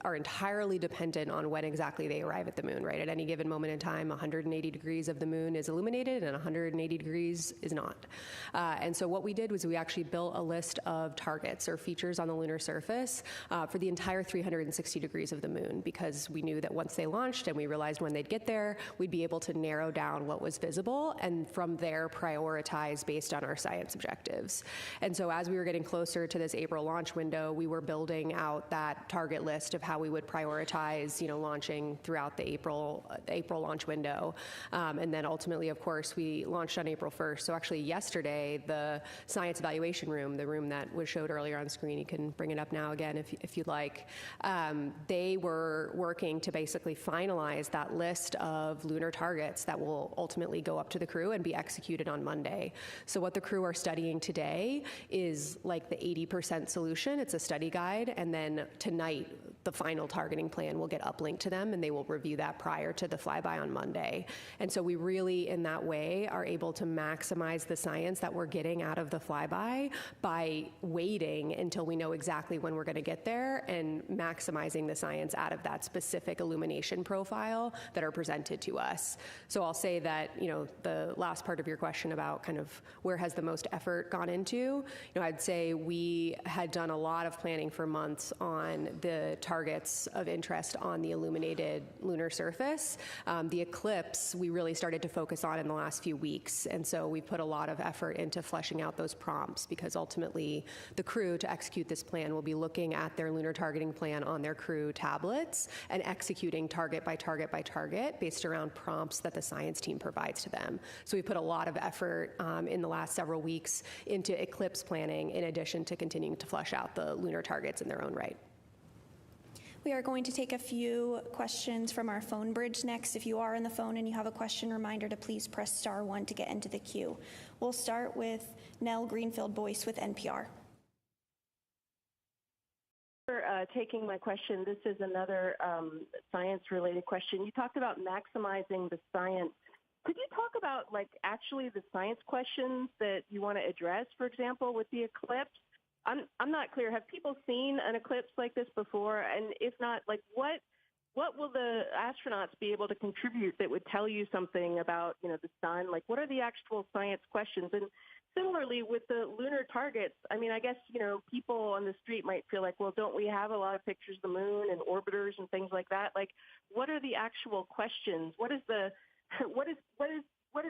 are entirely dependent on when exactly they arrive at the moon, right? At any given moment in time, 180 degrees of the moon is illuminated and 180 degrees is not. And so what we did was we actually built a list of targets or features on the lunar surface for the entire 360 degrees of the moon, because we knew that once they launched and we realized when they'd get there, we'd be able to narrow down what was visible and from there prioritize based on our science objectives. And so as we were getting closer to this April launch window, we were building out that target list of how we would prioritize, launching throughout the April launch window. And then ultimately, of course, we launched on April 1st. So actually yesterday, the science evaluation room, the room that was showed earlier on screen, you can bring it up now again if you'd like, they were working to basically finalize that list of lunar targets that will ultimately go up to the crew and be executed on Monday. So what the crew are studying today is like the 80% solution. It's a study guide, and then tonight the final targeting plan will get uplinked to them, and they will review that prior to the flyby on Monday. And so we really, in that way, are able to maximize the science that we're getting out of the flyby by waiting until we know exactly when we're going to get there and maximizing the science out of that specific illumination profile that are presented to us. So I'll say that, the last part of your question about kind of where has the most effort gone into, I'd say we had done a lot of planning for months on the targets of interest on the illuminated lunar surface. The eclipse, we really started to focus on in the last few weeks. And so we put a lot of effort into fleshing out those prompts, because ultimately the crew, to execute this plan, will be looking at their lunar targeting plan on their crew tablets and executing target by target by target based around prompts that the science team provides to them. So we put a lot of effort in the last several weeks into eclipse planning, in addition to continuing to flesh out the lunar targets in their own right. We are going to take a few questions from our phone bridge next. If you are on the phone and you have a question, reminder to please press *1 to get into the queue. We'll start with Nell Greenfield-Boyce with NPR. For taking my question. This is another science-related question. You talked about maximizing the science. Could you talk about, actually the science questions that you want to address, for example, with the eclipse? I'm not clear. Have people seen an eclipse like this before? And if not, what will the astronauts be able to contribute that would tell you something about, the sun? What are the actual science questions? And similarly, with the lunar targets, I guess, people on the street might feel like, well, don't we have a lot of pictures of the moon and orbiters and things like that? What are the actual questions? What is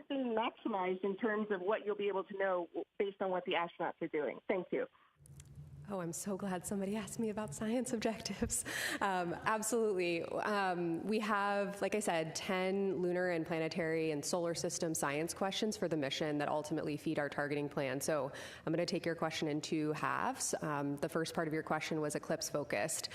being maximized in terms of what you'll be able to know based on what the astronauts are doing? Thank you. Oh, I'm so glad somebody asked me about science objectives. Absolutely. We have, like I said, 10 lunar and planetary and solar system science questions for the mission that ultimately feed our targeting plan. So I'm going to take your question in two halves. The first part of your question was eclipse focused.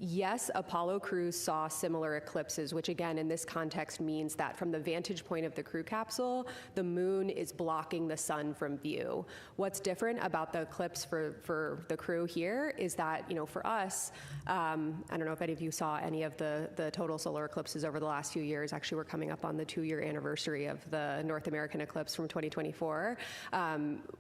Yes, Apollo crews saw similar eclipses, which again, in this context, means that from the vantage point of the crew capsule, the moon is blocking the sun from view. What's different about the eclipse for the crew here is that, for us, I don't know if any of you saw any of the total solar eclipses over the last few years. Actually, we're coming up on the 2-year anniversary of the North American eclipse from 2024.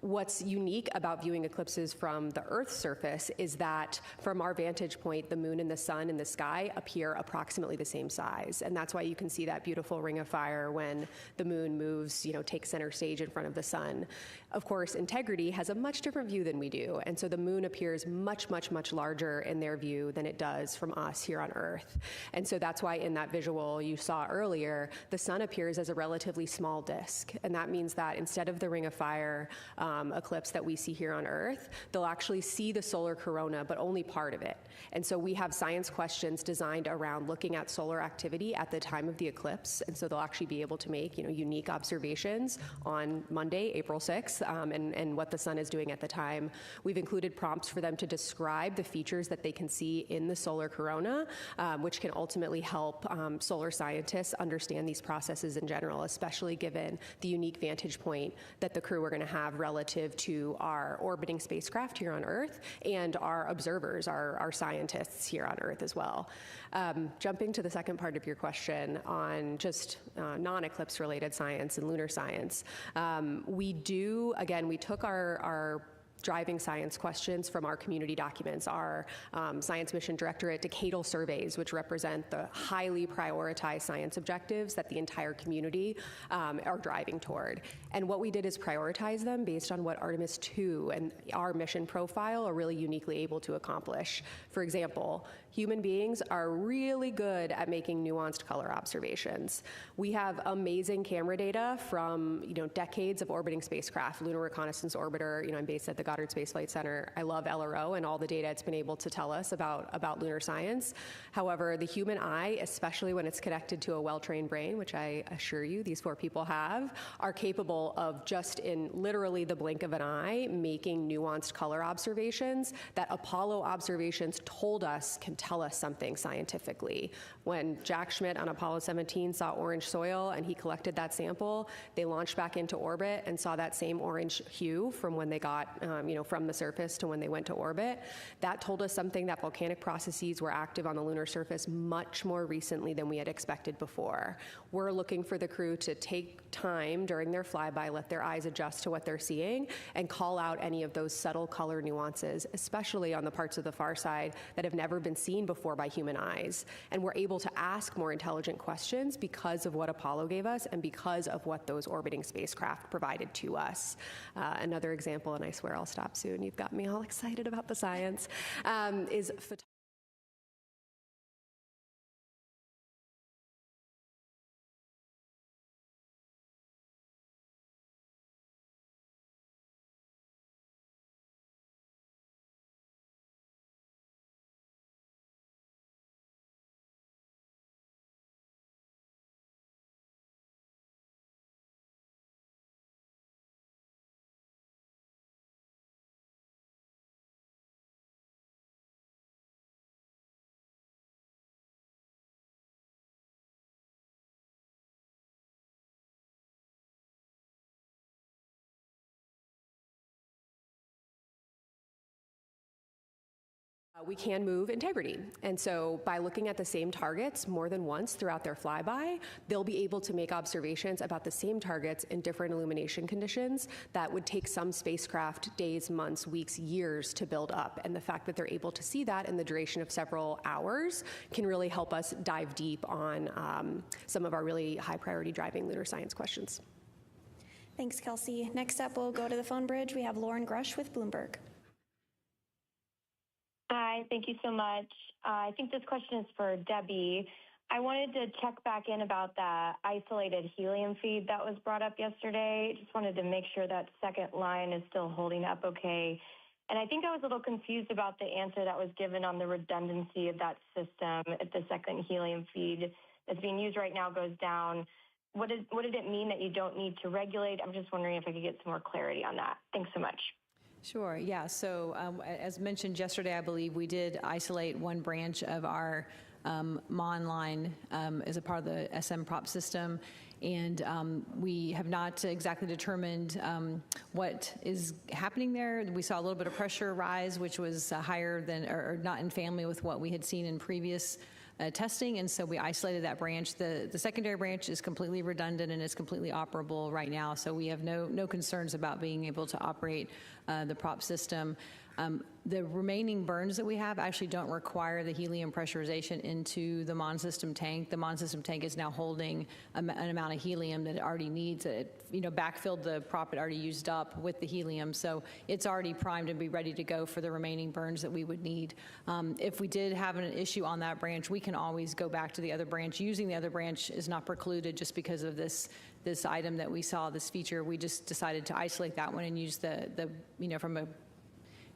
What's unique about viewing eclipses from the Earth's surface is that from our vantage point, the moon and the sun in the sky appear approximately the same size. And that's why you can see that beautiful ring of fire when the moon moves, takes center stage in front of the sun. Of course, Integrity has a much different view than we do. And so the moon appears much, much, much larger in their view than it does from us here on Earth. And so that's why in that visual you saw earlier, the sun appears as a relatively small disk. And that means that instead of the ring of fire eclipse that we see here on Earth, they'll actually see the solar corona, but only part of it. And so we have science questions designed around looking at solar activity at the time of the eclipse. And so they'll actually be able to make, unique observations on Monday, April 6th, and what the sun is doing at the time. We've included prompts for them to describe the features that they can see in the solar corona, which can ultimately help solar scientists understand these processes in general, especially given the unique vantage point that the crew are going to have relative to our orbiting spacecraft here on Earth and our observers, our scientists here on Earth as well. Jumping to the second part of your question on just non-eclipse related science and lunar science, we took our driving science questions from our community documents, our Science Mission Directorate decadal surveys, which represent the highly prioritized science objectives that the entire community are driving toward. And what we did is prioritize them based on what Artemis II and our mission profile are really uniquely able to accomplish. For example, human beings are really good at making nuanced color observations. We have amazing camera data from decades of orbiting spacecraft, Lunar Reconnaissance Orbiter. I'm based at the Goddard Space Flight Center. I love LRO and all the data it's been able to tell us about lunar science. However, the human eye, especially when it's connected to a well-trained brain, which I assure you these 4 people have, are capable of just in literally the blink of an eye making nuanced color observations that Apollo observations told us can tell us something scientifically. When Jack Schmitt on Apollo 17 saw orange soil and he collected that sample, they launched back into orbit and saw that same orange hue from when they got from the surface to when they went to orbit. That told us something that volcanic processes were active on the lunar surface much more recently than we had expected before. We're looking for the crew to take time during their flyby, let their eyes adjust to what they're seeing, and call out any of those subtle color nuances, especially on the parts of the far side that have never been seen before by human eyes. And we're able to ask more intelligent questions because of what Apollo gave us and because of what those orbiting spacecraft provided to us. Another example, and I swear I'll stop soon, you've got me all excited about the science, is photography. We can move integrity. And so by looking at the same targets more than once throughout their flyby, they'll be able to make observations about the same targets in different illumination conditions that would take some spacecraft days, months, weeks, years to build up. And the fact that they're able to see that in the duration of several hours can really help us dive deep on some of our really high priority driving lunar science questions. Thanks, Kelsey. Next up, we'll go to the phone bridge. We have Lauren Grush with Bloomberg. Hi, thank you so much. I think this question is for Debbie. I wanted to check back in about that isolated helium feed that was brought up yesterday. Just wanted to make sure that second line is still holding up okay. And I think I was a little confused about the answer that was given on the redundancy of that system if the second helium feed that's being used right now goes down. What did it mean that you don't need to regulate? I'm just wondering if I could get some more clarity on that. Thanks so much. Sure, yeah. So as mentioned yesterday, I believe we did isolate one branch of our MON line as a part of the SM prop system. And we have not exactly determined what is happening there. We saw a little bit of pressure rise, which was higher than, or not in family with what we had seen in previous testing, and so we isolated that branch. The secondary branch is completely redundant and is completely operable right now, so we have no concerns about being able to operate the prop system. The remaining burns that we have actually don't require the helium pressurization into the MON system tank. The MON system tank is now holding an amount of helium that it already needs. It backfilled the prop it already used up with the helium, so it's already primed and be ready to go for the remaining burns that we would need. If we did have an issue on that branch, we can always go back to the other branch. Using the other branch is not precluded just because of this item that we saw, this feature. We just decided to isolate that one and use the from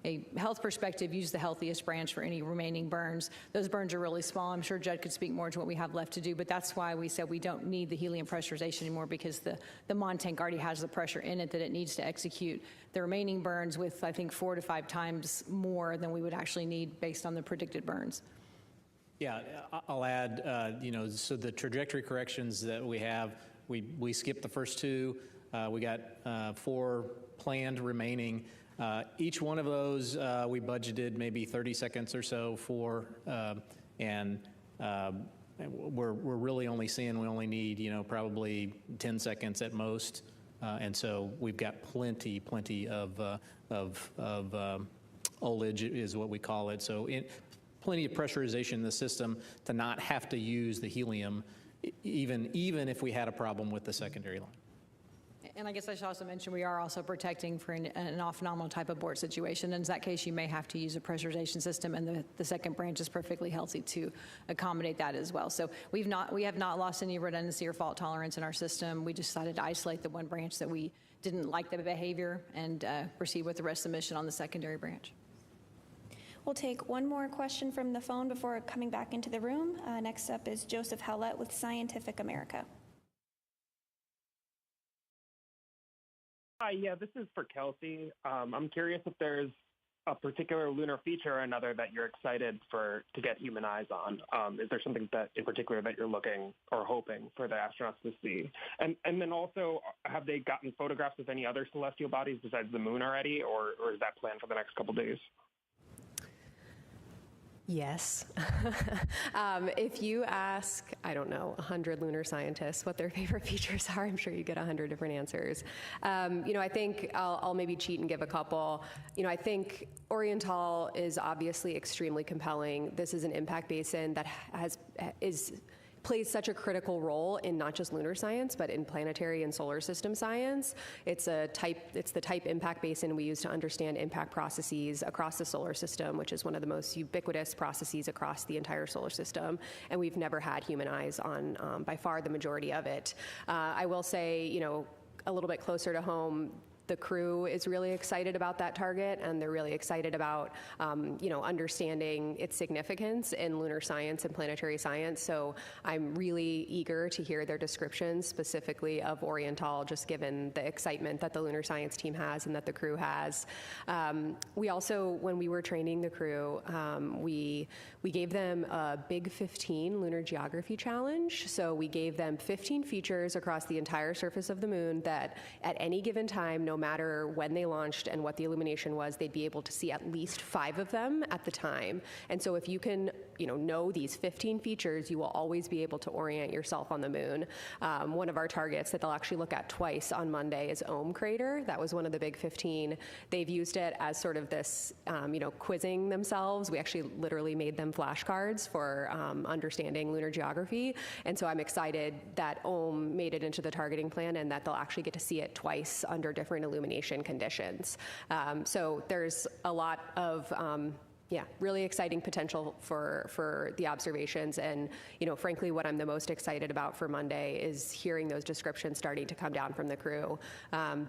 a health perspective, use the healthiest branch for any remaining burns. Those burns are really small. I'm sure Judd could speak more to what we have left to do, but that's why we said we don't need the helium pressurization anymore, because the MON tank already has the pressure in it that it needs to execute the remaining burns with, I think, 4 to 5 times more than we would actually need based on the predicted burns. Yeah, I'll add, so the trajectory corrections that we have, we skipped the first 2. We got 4 planned remaining. Each one of those we budgeted maybe 30 seconds or so for, and we're really only seeing we only need probably 10 seconds at most, and so we've got plenty of ullage is what we call it. So plenty of pressurization in the system to not have to use the helium, even if we had a problem with the secondary line. And I guess I should also mention we are also protecting for an off-nominal type abort situation. In that case, you may have to use a pressurization system, and the second branch is perfectly healthy to accommodate that as well. So we have not lost any redundancy or fault tolerance in our system. We decided to isolate the one branch that we didn't like the behavior and proceed with the rest of the mission on the secondary branch. We'll take one more question from the phone before coming back into the room. Next up is Joseph Howlett with Scientific America. Hi, yeah, this is for Kelsey. I'm curious if there's a particular lunar feature or another that you're excited to get human eyes on. Is there something that in particular that you're looking or hoping for the astronauts to see? And then also, have they gotten photographs of any other celestial bodies besides the moon already, or is that planned for the next couple days? Yes. If you ask, 100 lunar scientists what their favorite features are, I'm sure you get 100 different answers. I think I'll maybe cheat and give a couple. I think Oriental is obviously extremely compelling. This is an impact basin that plays such a critical role in not just lunar science, but in planetary and solar system science. It's the type impact basin we use to understand impact processes across the solar system, which is one of the most ubiquitous processes across the entire solar system. And we've never had human eyes on, by far, the majority of it. I will say, a little bit closer to home, the crew is really excited about that target, and they're really excited about, understanding its significance in lunar science and planetary science. So I'm really eager to hear their descriptions specifically of Oriental, just given the excitement that the lunar science team has and that the crew has. We also, when we were training the crew, we gave them a Big 15 lunar geography challenge. So we gave them 15 features across the entire surface of the moon that at any given time, no matter when they launched and what the illumination was, they'd be able to see at least 5 of them at the time. And so if you can, know these 15 features, you will always be able to orient yourself on the moon. One of our targets that they'll actually look at twice on Monday is Ohm Crater. That was one of the Big 15. They've used it as sort of this, quizzing themselves. We actually literally made them flashcards for understanding lunar geography. And so I'm excited that Ohm made it into the targeting plan and that they'll actually get to see it twice under different illumination conditions. So there's a lot of Yeah, really exciting potential for the observations. And, frankly, what I'm the most excited about for Monday is hearing those descriptions starting to come down from the crew.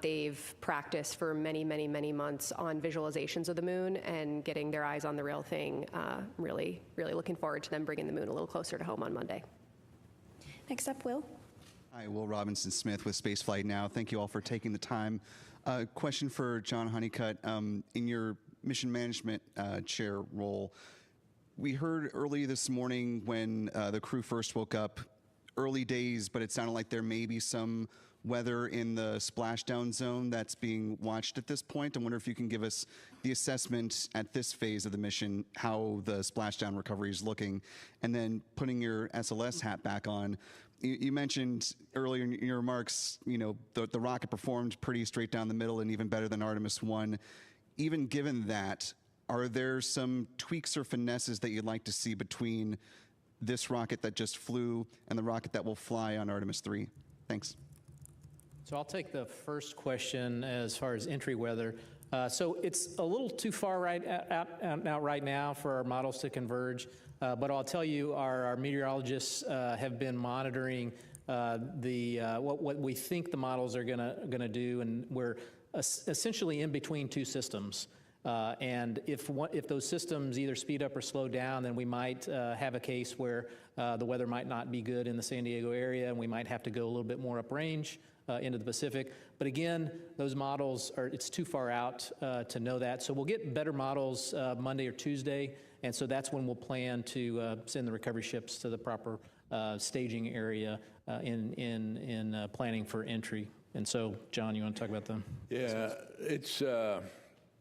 They've practiced for many, many, many months on visualizations of the moon and getting their eyes on the real thing. Really, really looking forward to them bringing the moon a little closer to home on Monday. Next up, Will. Hi, Will Robinson-Smith with Spaceflight Now. Thank you all for taking the time. Question for John Honeycutt. In your mission management chair role, we heard early this morning when the crew first woke up, early days, but it sounded like there may be some weather in the splashdown zone that's being watched at this point. I wonder if you can give us the assessment at this phase of the mission, how the splashdown recovery is looking, and then putting your SLS hat back on. You mentioned earlier in your remarks, the rocket performed pretty straight down the middle and even better than Artemis I. Even given that, are there some tweaks or finesses that you'd like to see between this rocket that just flew and the rocket that will fly on Artemis III? Thanks. So I'll take the first question as far as entry weather. So it's a little too far out right now for our models to converge, but I'll tell you our meteorologists have been monitoring what we think the models are gonna do, and we're essentially in between two systems. And if those systems either speed up or slow down, then we might have a case where the weather might not be good in the San Diego area, and we might have to go a little bit more uprange into the Pacific. But again, those models it's too far out to know that. So we'll get better models Monday or Tuesday, and so that's when we'll plan to send the recovery ships to the proper staging area in planning for entry. And so, John, you want to talk about them? Yeah, it's still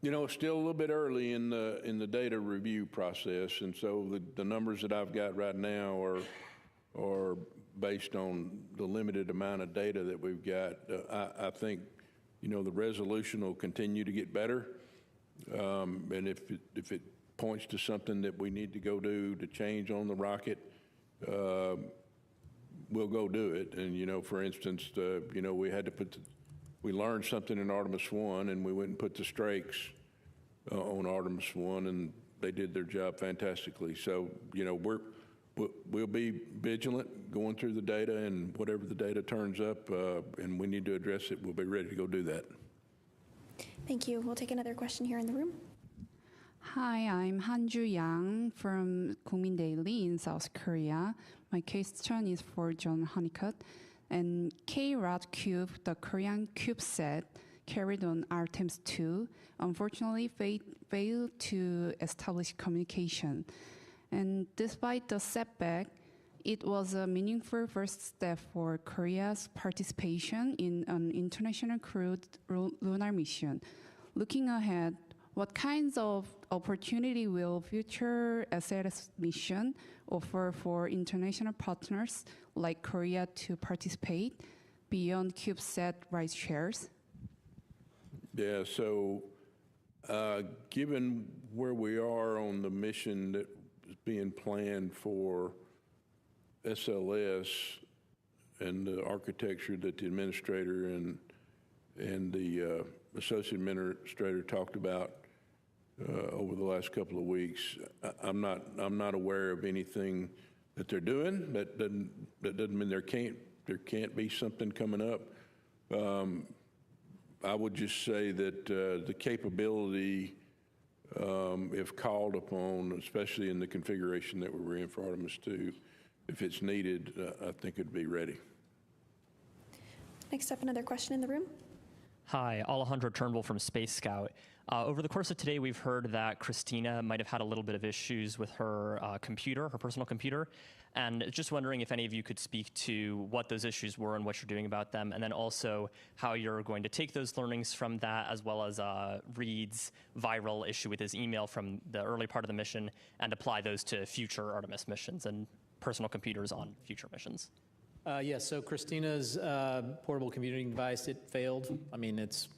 a little bit early in the data review process, and so the numbers that I've got right now are based on the limited amount of data that we've got. I think the resolution will continue to get better, and if it points to something that we need to go do to change on the rocket, we'll go do it. And for instance, we had to we learned something in Artemis I, and we went and put the strakes on Artemis I, and they did their job fantastically. So we'll be vigilant going through the data, and whatever the data turns up, and we need to address it, we'll be ready to go do that. Thank you. We'll take another question here in the room. Hi, I'm Hanju Yang from Kookmin Daily in South Korea. My question is for John Honeycutt. And K-Rod Cube, the Korean CubeSat carried on Artemis II, unfortunately failed to establish communication. And despite the setback, it was a meaningful first step for Korea's participation in an international crewed lunar mission. Looking ahead, what kinds of opportunity will future SLS mission offer for international partners like Korea to participate beyond CubeSat ride shares? Yeah, so given where we are on the mission that is being planned for SLS and the architecture that the administrator and the associate administrator talked about over the last couple of weeks, I'm not aware of anything that they're doing. That doesn't mean there can't be something coming up. I would just say that the capability, if called upon, especially in the configuration that we're in for Artemis II, if it's needed, I think it'd be ready. Next up, another question in the room. Hi, Alejandro Turnbull from Space Scout. Over the course of today, we've heard that Christina might have had a little bit of issues with her computer, her personal computer, and just wondering if any of you could speak to what those issues were and what you're doing about them, and then also how you're going to take those learnings from that, as well as Reed's viral issue with his email from the early part of the mission, and apply those to future Artemis missions and personal computers on future missions. Yes, so Christina's portable computing device, it failed. I mean, it's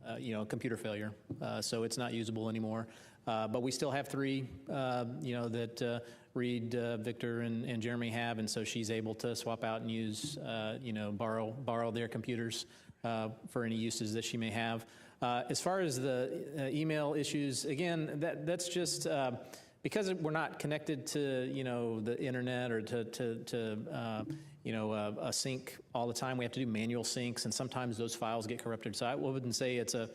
a computer failure, so it's not usable anymore. But we still have three, that Reed, Victor, and Jeremy have, and so she's able to swap out and use, borrow their computers for any uses that she may have. As far as the email issues, again, that's just because we're not connected to the internet or to a sync all the time. We have to do manual syncs, and sometimes those files get corrupted. So I wouldn't say it's a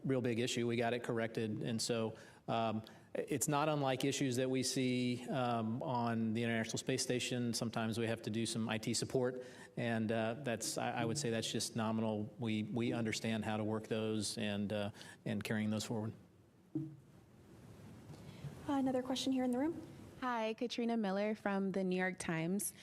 real big issue. We got it corrected, and so it's not unlike issues that we see on the International Space Station. Sometimes we have to do some IT support, and I would say that's just nominal. We understand how to work those and carrying those forward. Another question here in the room. Hi, Katrina Miller from the New York Times.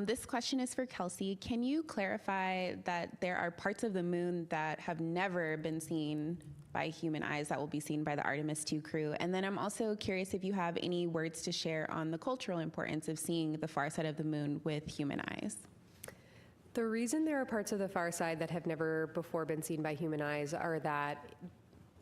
This question is for Kelsey. Can you clarify that there are parts of the moon that have never been seen by human eyes that will be seen by the Artemis II crew? And then I'm also curious if you have any words to share on the cultural importance of seeing the far side of the moon with human eyes. The reason there are parts of the far side that have never before been seen by human eyes are that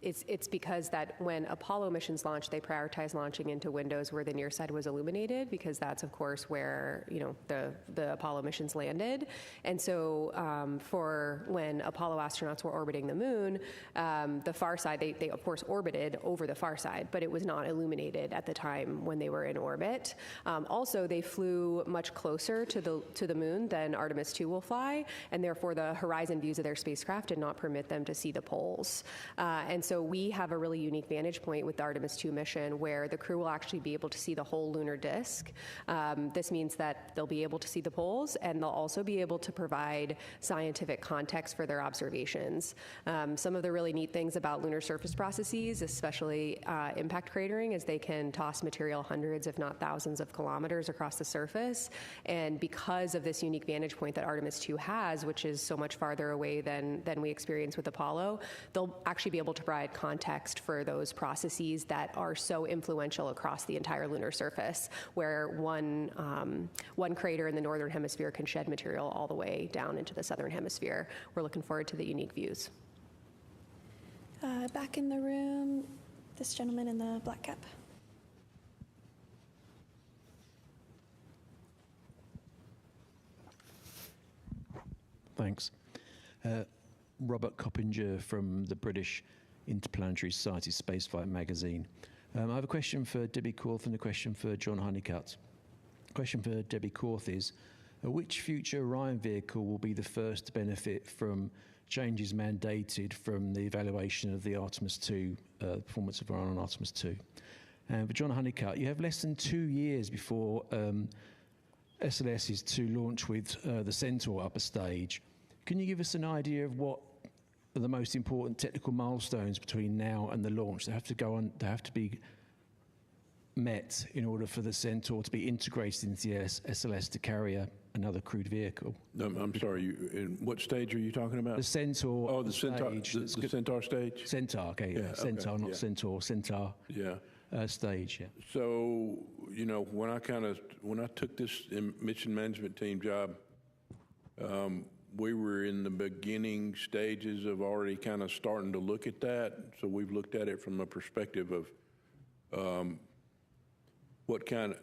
it's because that when Apollo missions launched, they prioritized launching into windows where the near side was illuminated, because that's, of course, where the Apollo missions landed. And so for when Apollo astronauts were orbiting the moon, the far side, they of course orbited over the far side, but it was not illuminated at the time when they were in orbit. Also, they flew much closer to the moon than Artemis II will fly, and therefore the horizon views of their spacecraft did not permit them to see the poles. And so we have a really unique vantage point with the Artemis II mission where the crew will actually be able to see the whole lunar disk. This means that they'll be able to see the poles, and they'll also be able to provide scientific context for their observations. Some of the really neat things about lunar surface processes, especially impact cratering, is they can toss material hundreds, if not thousands of kilometers across the surface. And because of this unique vantage point that Artemis II has, which is so much farther away than we experience with Apollo, they'll actually be able to provide context for those processes that are so influential across the entire lunar surface, where one crater in the northern hemisphere can shed material all the way down into the southern hemisphere. We're looking forward to the unique views. Back in the room, this gentleman in the black cap. Thanks. Robert Coppinger from the British Interplanetary Society Spaceflight magazine. I have a question for Debbie Korth and a question for John Honeycutt. The question for Debbie Korth is, which future Orion vehicle will be the first to benefit from changes mandated from the evaluation of the Artemis II, performance of Orion on Artemis II? And for John Honeycutt, you have less than 2 years before SLS is to launch with the Centaur upper stage. Can you give us an idea of what are the most important technical milestones between now and the launch? They have to be met in order for the Centaur to be integrated into the SLS to carry another crewed vehicle. I'm sorry, in what stage are you talking about? The Centaur. Oh, the Centaur, the Centaur stage? Centaur, okay. Yeah, Centaur, okay, not yeah. Centaur. Centaur stage, yeah. So, when I took this mission management team job, we were in the beginning stages of already kind of starting to look at that. So we've looked at it from a perspective of what kind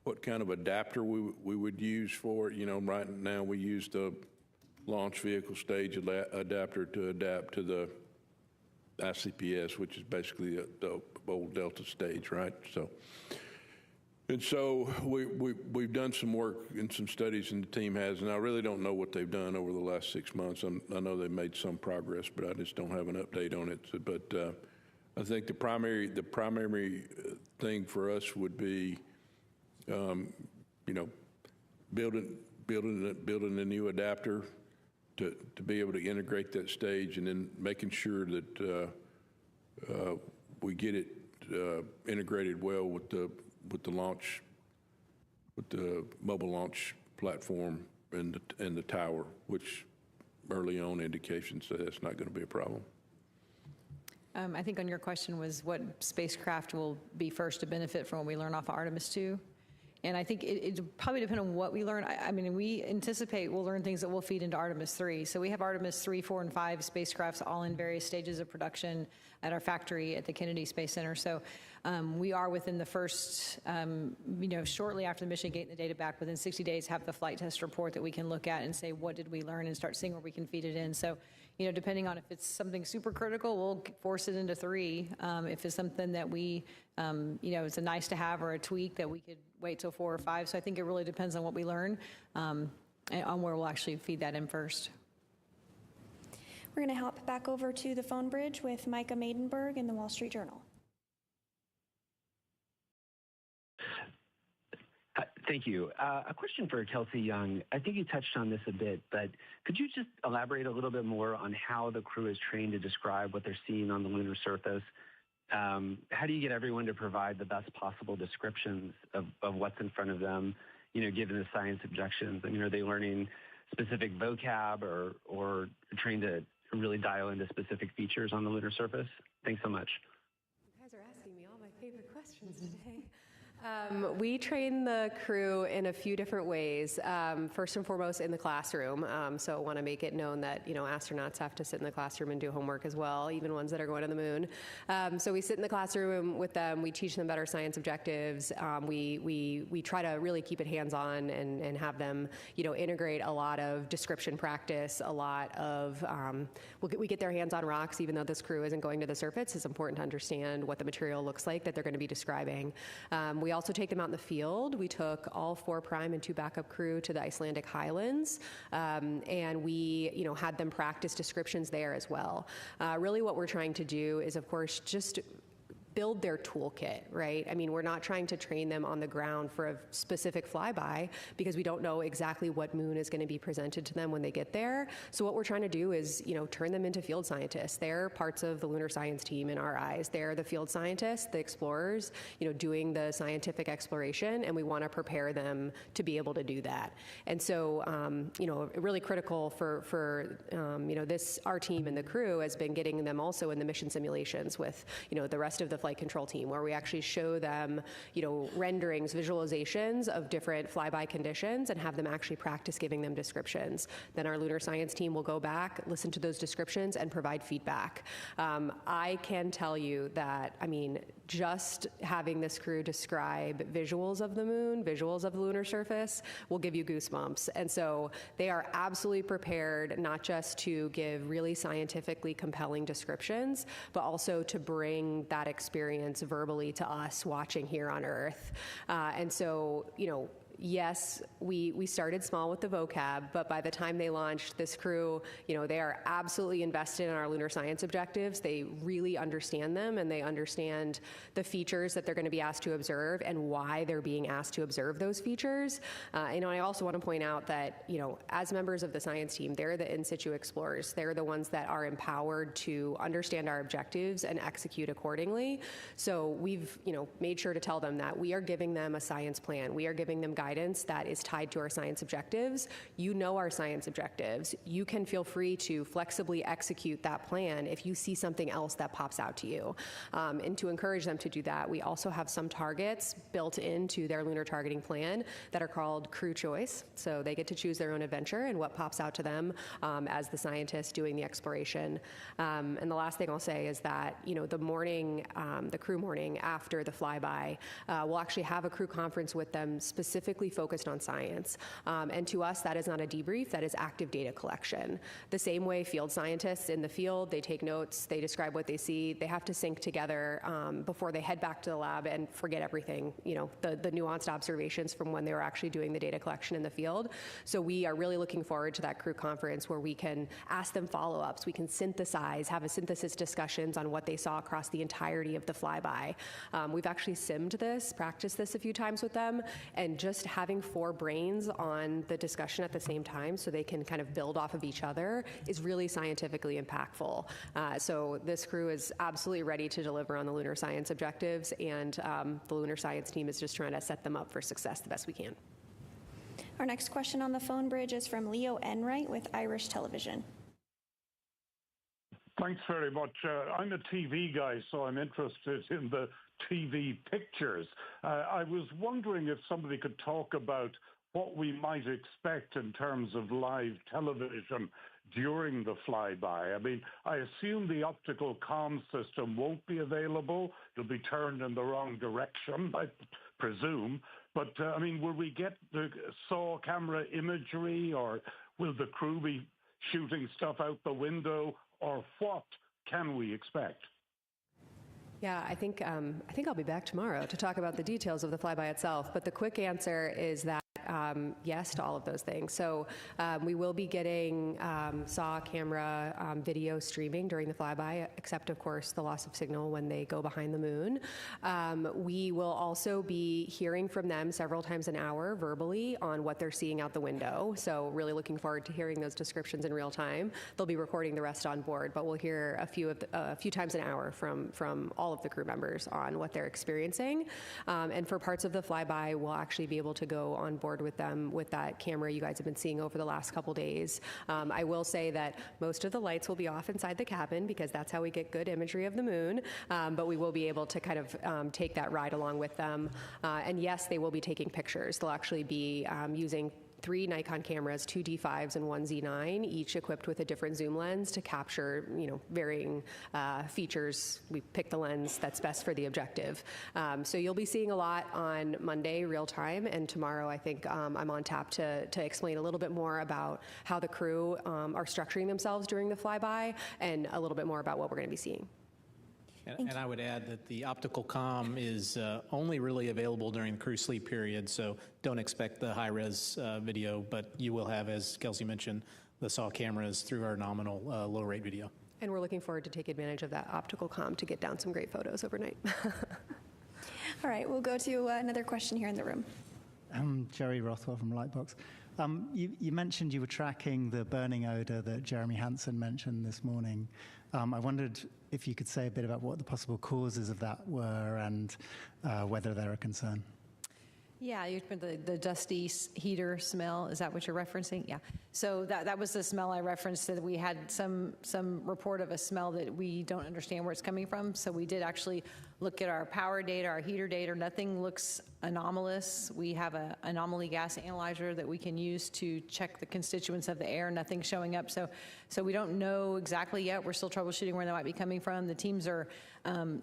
of adapter we would use for it. Right now we use the launch vehicle stage adapter to adapt to the ICPS, which is basically the old Delta stage, right? So we've done some work and some studies, and the team has, and I really don't know what they've done over the last 6 months. I know they've made some progress, but I just don't have an update on it. But I think the primary thing for us would be, building a new adapter to be able to integrate that stage, and then making sure that we get it integrated well with the launch, with the mobile launch platform and the tower, which early on indications that that's not going to be a problem. I think on your question was what spacecraft will be first to benefit from what we learn off of Artemis II. And I think it probably depends on what we learn. I mean, we anticipate we'll learn things that will feed into Artemis 3. So we have Artemis 3, 4, and 5 spacecrafts all in various stages of production at our factory at the Kennedy Space Center. So we are within the first, shortly after the mission, getting the data back, within 60 days, have the flight test report that we can look at and say, what did we learn, and start seeing where we can feed it in. So, depending on if it's something super critical, we'll force it into 3. If it's something that we, it's a nice to have or a tweak, that we could wait till 4 or 5. So I think it really depends on what we learn and on where we'll actually feed that in first. We're going to hop back over to the phone bridge with Micah Maidenberg in the Wall Street Journal. Thank you. A question for Kelsey Young. I think you touched on this a bit, but could you just elaborate a little bit more on how the crew is trained to describe what they're seeing on the lunar surface? How do you get everyone to provide the best possible descriptions of what's in front of them, given the science objections? I mean, are they learning specific vocab or trained to really dial into specific features on the lunar surface? Thanks so much. You guys are asking me all my favorite questions today. We train the crew in a few different ways. First and foremost, in the classroom. So I want to make it known that, astronauts have to sit in the classroom and do homework as well, even ones that are going to the moon. So we sit in the classroom with them. We teach them about our science objectives. We try to really keep it hands-on and have them, integrate a lot of description practice, a lot of, we get their hands on rocks, even though this crew isn't going to the surface. It's important to understand what the material looks like that they're going to be describing. We also take them out in the field. We took all 4 prime and 2 backup crew to the Icelandic Highlands, and we, had them practice descriptions there as well. Really what we're trying to do is, of course, just build their toolkit, right? I mean, we're not trying to train them on the ground for a specific flyby because we don't know exactly what moon is going to be presented to them when they get there. So what we're trying to do is, turn them into field scientists. They're parts of the lunar science team in our eyes. They're the field scientists, the explorers, doing the scientific exploration, and we want to prepare them to be able to do that. And so, really critical for our team and the crew has been getting them also in the mission simulations with, the rest of the flight control team, where we actually show them, renderings, visualizations of different flyby conditions and have them actually practice giving them descriptions. Then our lunar science team will go back, listen to those descriptions, and provide feedback. I can tell you that, just having this crew describe visuals of the moon, visuals of the lunar surface, will give you goosebumps. And so they are absolutely prepared not just to give really scientifically compelling descriptions, but also to bring that experience verbally to us watching here on Earth. And so, yes, we started small with the vocab, but by the time they launched, this crew, they are absolutely invested in our lunar science objectives. They really understand them, and they understand the features that they're going to be asked to observe and why they're being asked to observe those features. And I also want to point out that, as members of the science team, they're the in situ explorers. They're the ones that are empowered to understand our objectives and execute accordingly. So we've, made sure to tell them that we are giving them a science plan. We are giving them guidance that is tied to our science objectives. Our science objectives. You can feel free to flexibly execute that plan if you see something else that pops out to you. And to encourage them to do that, we also have some targets built into their lunar targeting plan that are called crew choice. So they get to choose their own adventure and what pops out to them as the scientists doing the exploration. And the last thing I'll say is that, the morning, the crew morning after the flyby, we'll actually have a crew conference with them specifically focused on science. And to us, that is not a debrief, that is active data collection. The same way field scientists in the field, they take notes, they describe what they see, they have to sync together before they head back to the lab and forget everything, the nuanced observations from when they were actually doing the data collection in the field. So we are really looking forward to that crew conference where we can ask them follow-ups, we can synthesize, have a synthesis discussions on what they saw across the entirety of the flyby. We've actually simmed this, practiced this a few times with them, and just having 4 brains on the discussion at the same time so they can kind of build off of each other is really scientifically impactful. So this crew is absolutely ready to deliver on the lunar science objectives, and the lunar science team is just trying to set them up for success the best we can. Our next question on the phone bridge is from Leo Enright with Irish Television. Thanks very much. I'm a TV guy, so I'm interested in the TV pictures. I was wondering if somebody could talk about what we might expect in terms of live television during the flyby. I mean, I assume the optical comm system won't be available. It'll be turned in the wrong direction, I presume. But, I mean, will we get the SAW camera imagery, or will the crew be shooting stuff out the window, or what can we expect? Yeah, I think I'll be back tomorrow to talk about the details of the flyby itself. But the quick answer is that yes to all of those things. So we will be getting SAW camera video streaming during the flyby, except of course the loss of signal when they go behind the moon. We will also be hearing from them several times an hour verbally on what they're seeing out the window. So really looking forward to hearing those descriptions in real time. They'll be recording the rest on board, but we'll hear a few times an hour from all of the crew members on what they're experiencing. And for parts of the flyby, we'll actually be able to go on board with them with that camera you guys have been seeing over the last couple days. I will say that most of the lights will be off inside the cabin because that's how we get good imagery of the moon, but we will be able to kind of take that ride along with them. And yes, they will be taking pictures. They'll actually be using 3 Nikon cameras, 2 D5s and 1 Z9, each equipped with a different zoom lens to capture, varying features. We pick the lens that's best for the objective. So you'll be seeing a lot on Monday, real time, and tomorrow I think I'm on tap to explain a little bit more about how the crew are structuring themselves during the flyby and a little bit more about what we're going to be seeing. And I would add that the optical comm is only really available during the crew sleep period, so don't expect the high-res video, but you will have, as Kelsey mentioned, the SAW cameras through our nominal low-rate video. And we're looking forward to take advantage of that optical comm to get down some great photos overnight. All right, we'll go to another question here in the room. Jerry Rothwell from Lightbox. You mentioned you were tracking the burning odor that Jeremy Hansen mentioned this morning. I wondered if you could say a bit about what the possible causes of that were and whether they're a concern. Yeah, you meant the dusty heater smell. Is that what you're referencing? Yeah. So that was the smell I referenced, that we had some report of a smell that we don't understand where it's coming from. So we did actually look at our power data, our heater data. Nothing looks anomalous. We have an anomaly gas analyzer that we can use to check the constituents of the air. Nothing showing up. So we don't know exactly yet. We're still troubleshooting where that might be coming from. The teams are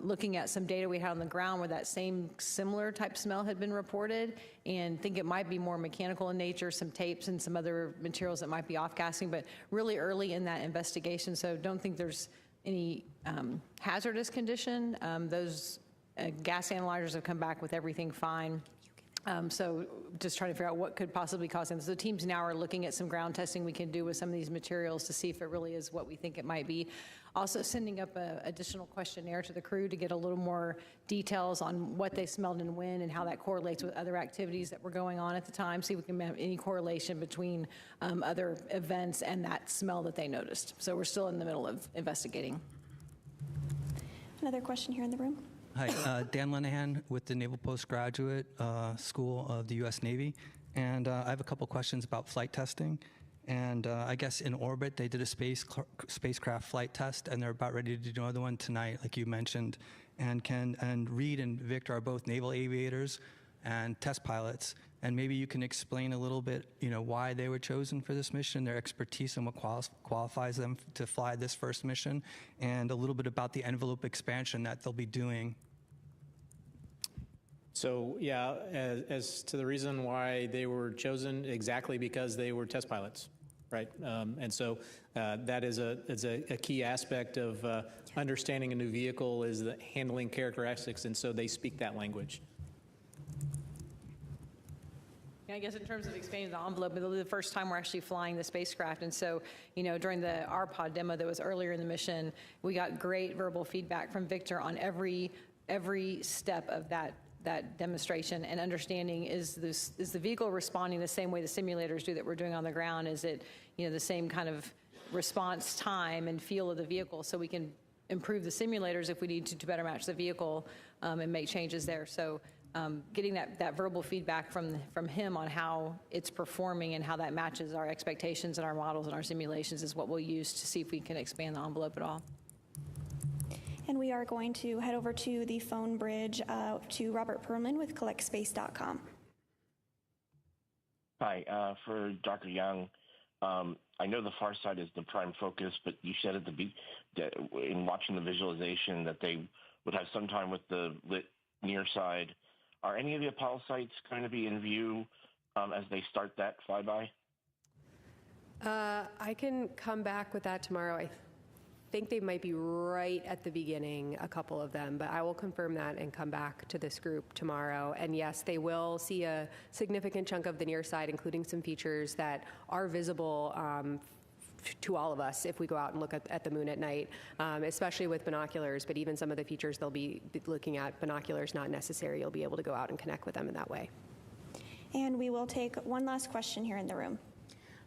looking at some data we had on the ground where that same similar type smell had been reported, and think it might be more mechanical in nature, some tapes and some other materials that might be off-gassing, but really early in that investigation, so don't think there's any hazardous condition. Those gas analyzers have come back with everything fine. So just trying to figure out what could possibly cause them. So the teams now are looking at some ground testing we can do with some of these materials to see if it really is what we think it might be. Also sending up an additional questionnaire to the crew to get a little more details on what they smelled and when and how that correlates with other activities that were going on at the time, see if we can have any correlation between other events and that smell that they noticed. So we're still in the middle of investigating. Another question here in the room. Hi, Dan Lenahan with the Naval Postgraduate School of the U.S. Navy. And I have a couple questions about flight testing. And I guess in orbit, they did a spacecraft flight test, and they're about ready to do another one tonight, like you mentioned. And Reed and Victor are both naval aviators and test pilots. And maybe you can explain a little bit, why they were chosen for this mission, their expertise and what qualifies them to fly this first mission, and a little bit about the envelope expansion that they'll be doing. So yeah, as to the reason why they were chosen, exactly because they were test pilots, right? And so that is a key aspect of understanding a new vehicle, is the handling characteristics, and so they speak that language. I guess in terms of expanding the envelope, it'll be the first time we're actually flying the spacecraft. And so, during the RPOD demo that was earlier in the mission, we got great verbal feedback from Victor on every step of that demonstration, and understanding, is the vehicle responding the same way the simulators do that we're doing on the ground? Is it, the same kind of response time and feel of the vehicle, so we can improve the simulators if we need to better match the vehicle and make changes there. So getting that verbal feedback from him on how it's performing and how that matches our expectations and our models and our simulations is what we'll use to see if we can expand the envelope at all. And we are going to head over to the phone bridge to Robert Perlman with collectspace.com. Hi, for Dr. Young, I know the far side is the prime focus, but you said at in watching the visualization that they would have some time with the lit near side. Are any of the Apollo sites going to be in view as they start that flyby? I can come back with that tomorrow. I think they might be right at the beginning, a couple of them, but I will confirm that and come back to this group tomorrow. And yes, they will see a significant chunk of the near side, including some features that are visible to all of us if we go out and look at the moon at night, especially with binoculars, but even some of the features they'll be looking at, binoculars not necessary, you'll be able to go out and connect with them in that way. And we will take one last question here in the room.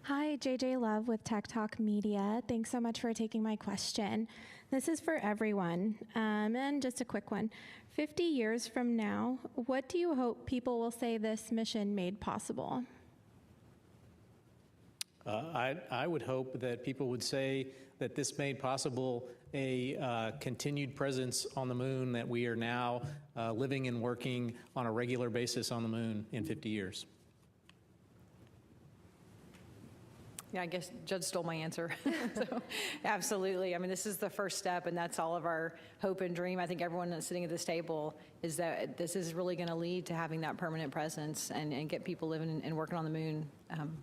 Hi, JJ Love with Tech Talk Media. Thanks so much for taking my question. This is for everyone, and just a quick one. 50 years from now, what do you hope people will say this mission made possible? I would hope that people would say that this made possible a continued presence on the moon, that we are now living and working on a regular basis on the moon in 50 years. Yeah, I guess Judd stole my answer. So, absolutely. I mean, this is the first step, and that's all of our hope and dream. I think everyone that's sitting at this table is that this is really going to lead to having that permanent presence and get people living and working on the moon. And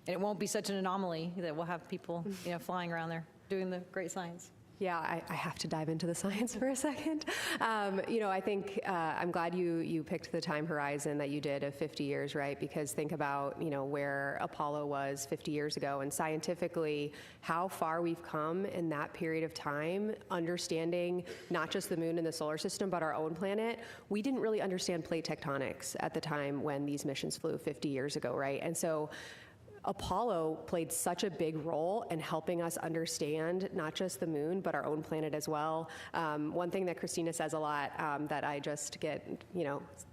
it won't be such an anomaly that we'll have people, flying around there doing the great science. Yeah, I have to dive into the science for a second. I think I'm glad you picked the time horizon that you did of 50 years, right? Because think about, where Apollo was 50 years ago, and scientifically how far we've come in that period of time, understanding not just the moon and the solar system, but our own planet. We didn't really understand plate tectonics at the time when these missions flew 50 years ago, right? And so Apollo played such a big role in helping us understand not just the moon, but our own planet as well. One thing that Christina says a lot that I just get,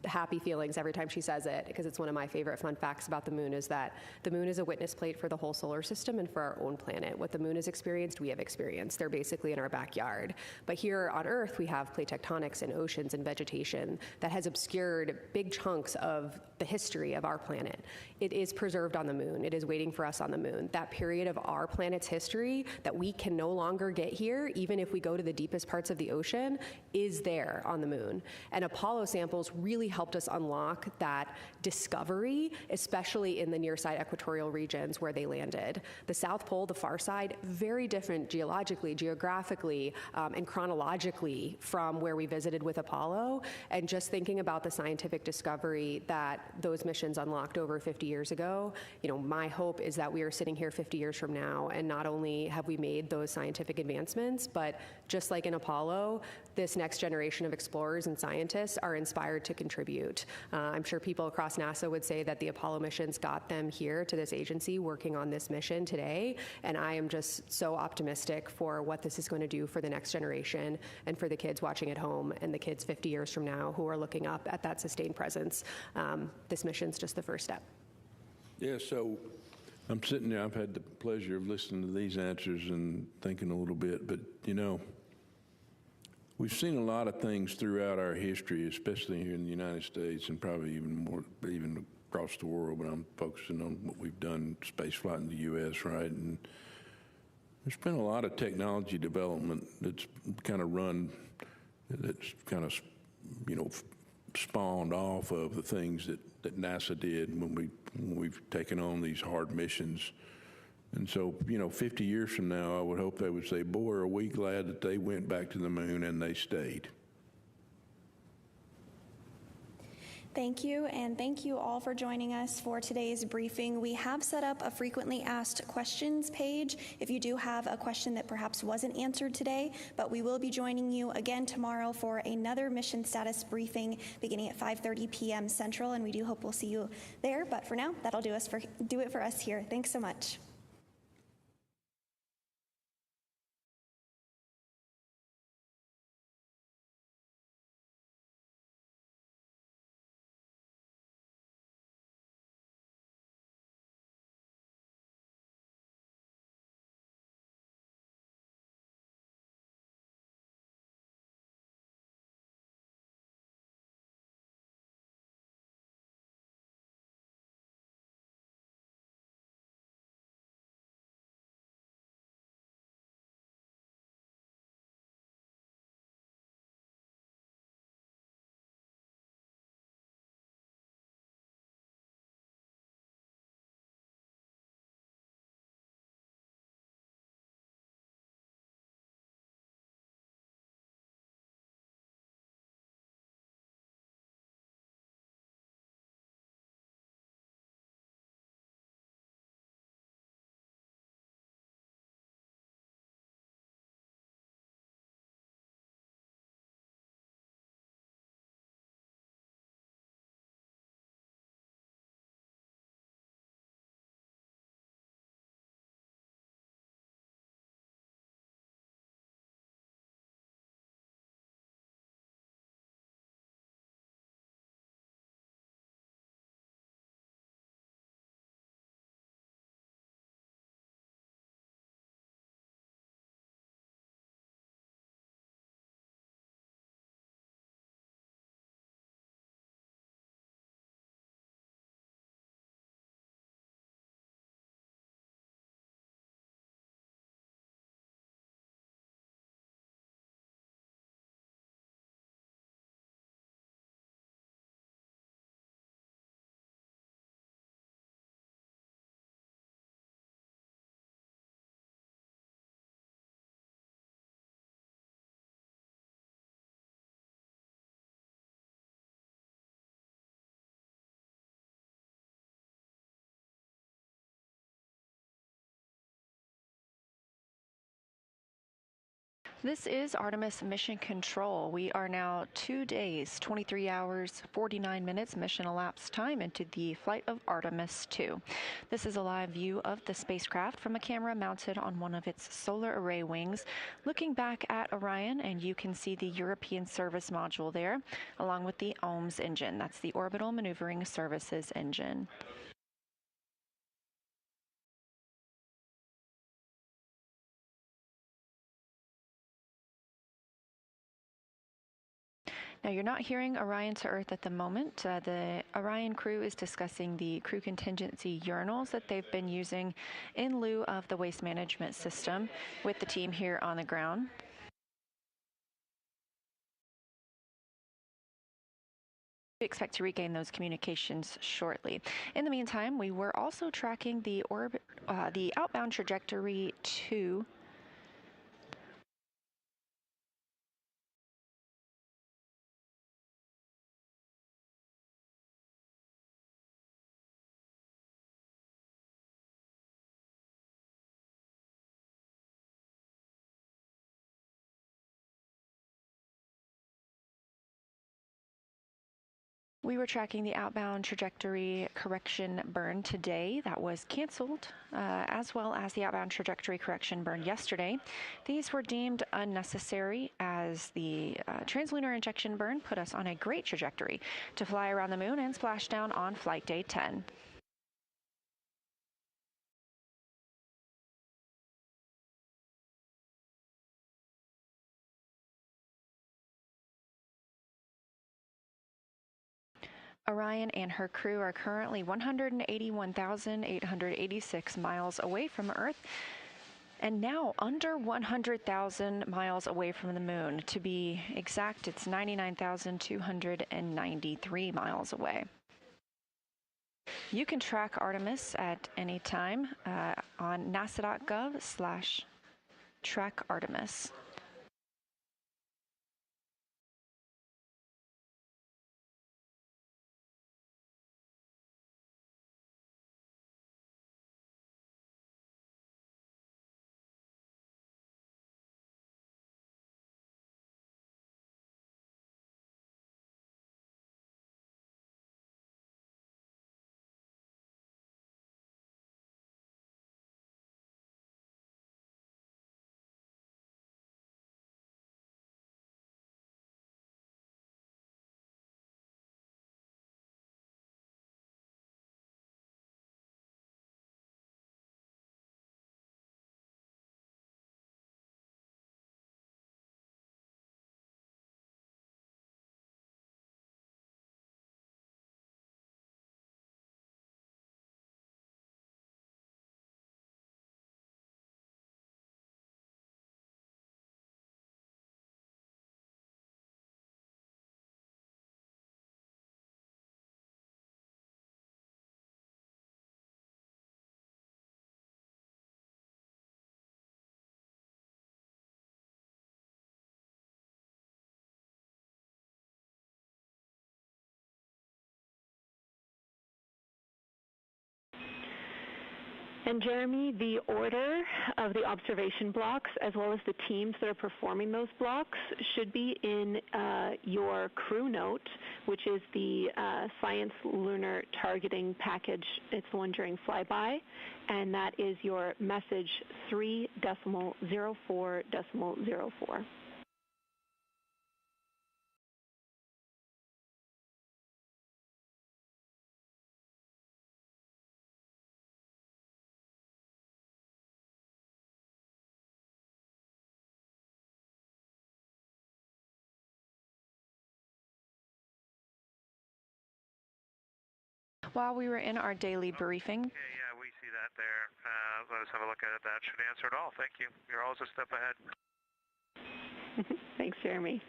happy feelings every time she says it, because it's one of my favorite fun facts about the moon, is that the moon is a witness plate for the whole solar system and for our own planet. What the moon has experienced, we have experienced. They're basically in our backyard. But here on Earth, we have plate tectonics and oceans and vegetation that has obscured big chunks of the history of our planet. It is preserved on the moon. It is waiting for us on the moon. That period of our planet's history that we can no longer get here, even if we go to the deepest parts of the ocean, is there on the moon. And Apollo samples really helped us unlock that discovery, especially in the near-side equatorial regions where they landed. The South Pole, the far side, very different geologically, geographically, and chronologically from where we visited with Apollo. And just thinking about the scientific discovery that those missions unlocked over 50 years ago, my hope is that we are sitting here 50 years from now, and not only have we made those scientific advancements, but just like in Apollo, this next generation of explorers and scientists are inspired to contribute. I'm sure people across NASA would say that the Apollo missions got them here to this agency working on this mission today, and I am just so optimistic for what this is going to do for the next generation and for the kids watching at home and the kids 50 years from now who are looking up at that sustained presence. This mission's just the first step. Yeah, so I'm sitting there, I've had the pleasure of listening to these answers and thinking a little bit, but we've seen a lot of things throughout our history, especially here in the United States and probably even more, even across the world, but I'm focusing on what we've done, space flight in the U.S., right? And there's been a lot of technology development that's kind of spawned off of the things that NASA did when we've taken on these hard missions. And so, 50 years from now, I would hope they would say, boy, are we glad that they went back to the moon and they stayed. Thank you, and thank you all for joining us for today's briefing. We have set up a frequently asked questions page if you do have a question that perhaps wasn't answered today, but we will be joining you again tomorrow for another mission status briefing beginning at 5:30 p.m. Central, and we do hope we'll see you there. But for now, that'll do it for us here. Thanks so much. This is Artemis Mission Control. We are now 2 days, 23 hours, 49 minutes mission elapsed time into the flight of Artemis II. This is a live view of the spacecraft from a camera mounted on one of its solar array wings, looking back at Orion, and you can see the European service module there, along with the OMS engine. That's the Orbital Maneuvering Services engine. Now, you're not hearing Orion to Earth at the moment. The Orion crew is discussing the crew contingency urinals that they've been using in lieu of the waste management system with the team here on the ground. We expect to regain those communications shortly. In the meantime, we were also tracking the outbound trajectory to We were tracking the outbound trajectory correction burn today. That was canceled, as well as the outbound trajectory correction burn yesterday. These were deemed unnecessary as the translunar injection burn put us on a great trajectory to fly around the moon and splash down on flight day 10. Orion and her crew are currently 181,886 miles away from Earth and now under 100,000 miles away from the moon. To be exact, it's 99,293 miles away. You can track Artemis at any time on nasa.gov/trackartemis. And Jeremy, the order of the observation blocks, as well as the teams that are performing those blocks, should be in your crew note, which is the Science Lunar Targeting Package. It's the one during flyby, and that is your message 3.04.04. While we were in our daily briefing. Okay, yeah, we see that there. Let us have a look at it. That should answer it all. Thank you. You're always a step ahead. Thanks, Jeremy.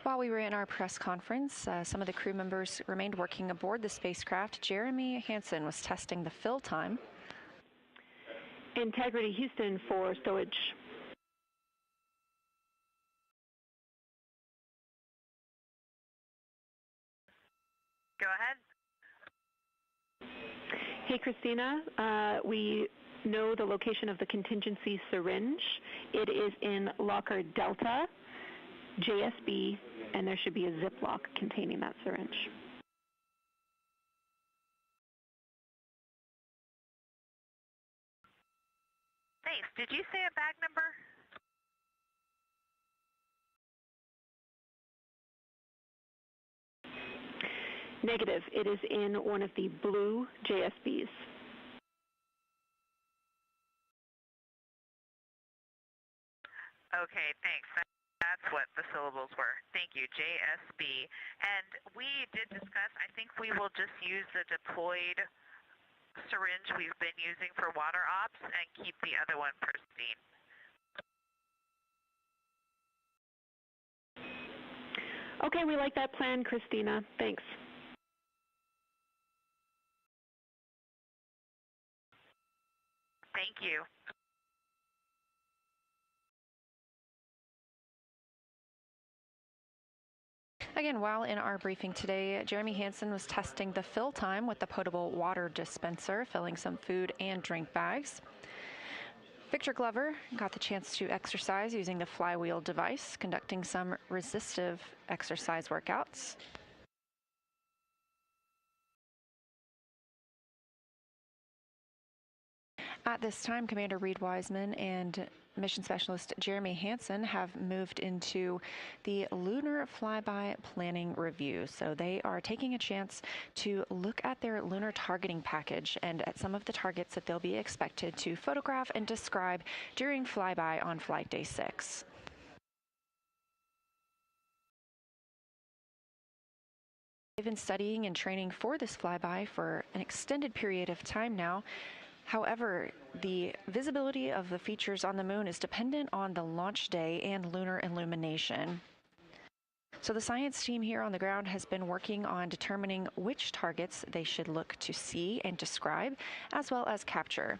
While we were in our press conference, some of the crew members remained working aboard the spacecraft. Jeremy Hansen was testing the fill time. Integrity Houston for stowage. Go ahead. Hey, Christina. We know the location of the contingency syringe. It is in locker Delta, JSB, and there should be a Ziploc containing that syringe. Thanks. Did you say a bag number? Negative. It is in one of the blue JSBs. Okay, thanks. That's what the syllables were. Thank you, JSB. And we did discuss, I think we will just use the deployed syringe we've been using for water ops and keep the other one pristine. Okay, we like that plan, Christina. Thanks. Thank you. Again, while in our briefing today, Jeremy Hansen was testing the fill time with the potable water dispenser, filling some food and drink bags. Victor Glover got the chance to exercise using the flywheel device, conducting some resistive exercise workouts. At this time, Commander Reed Wiseman and Mission Specialist Jeremy Hansen have moved into the lunar flyby planning review. So they are taking a chance to look at their lunar targeting package and at some of the targets that they'll be expected to photograph and describe during flyby on Flight Day 6. They've been studying and training for this flyby for an extended period of time now. However, the visibility of the features on the moon is dependent on the launch day and lunar illumination. So the science team here on the ground has been working on determining which targets they should look to see and describe, as well as capture.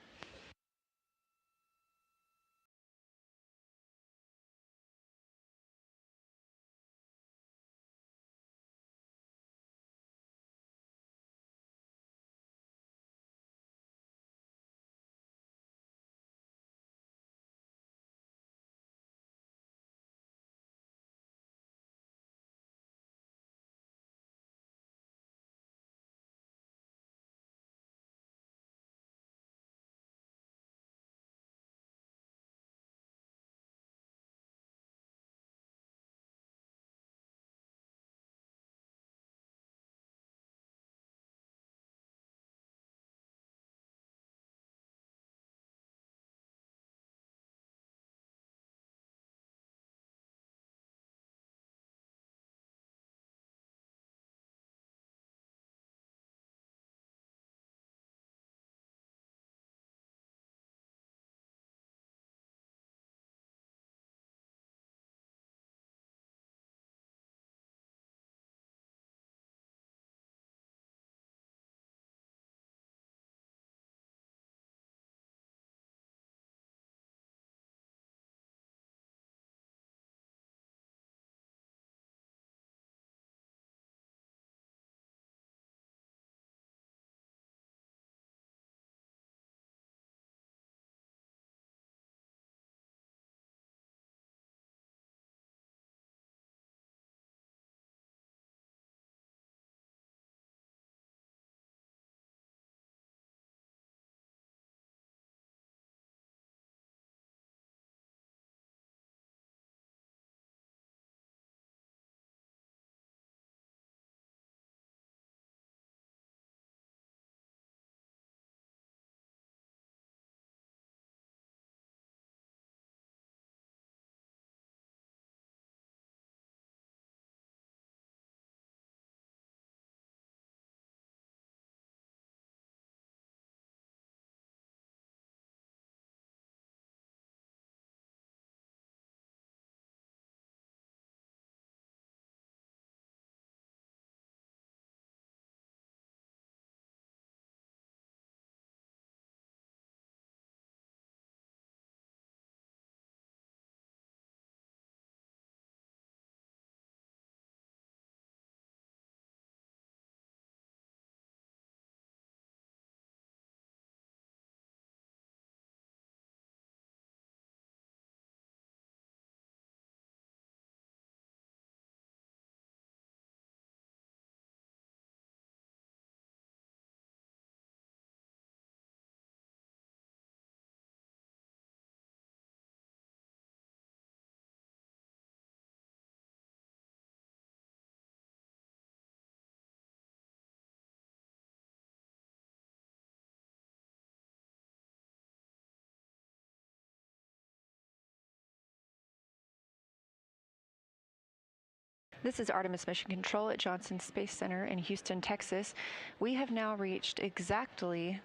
This is Artemis Mission Control at Johnson Space Center in Houston, Texas. We have now reached exactly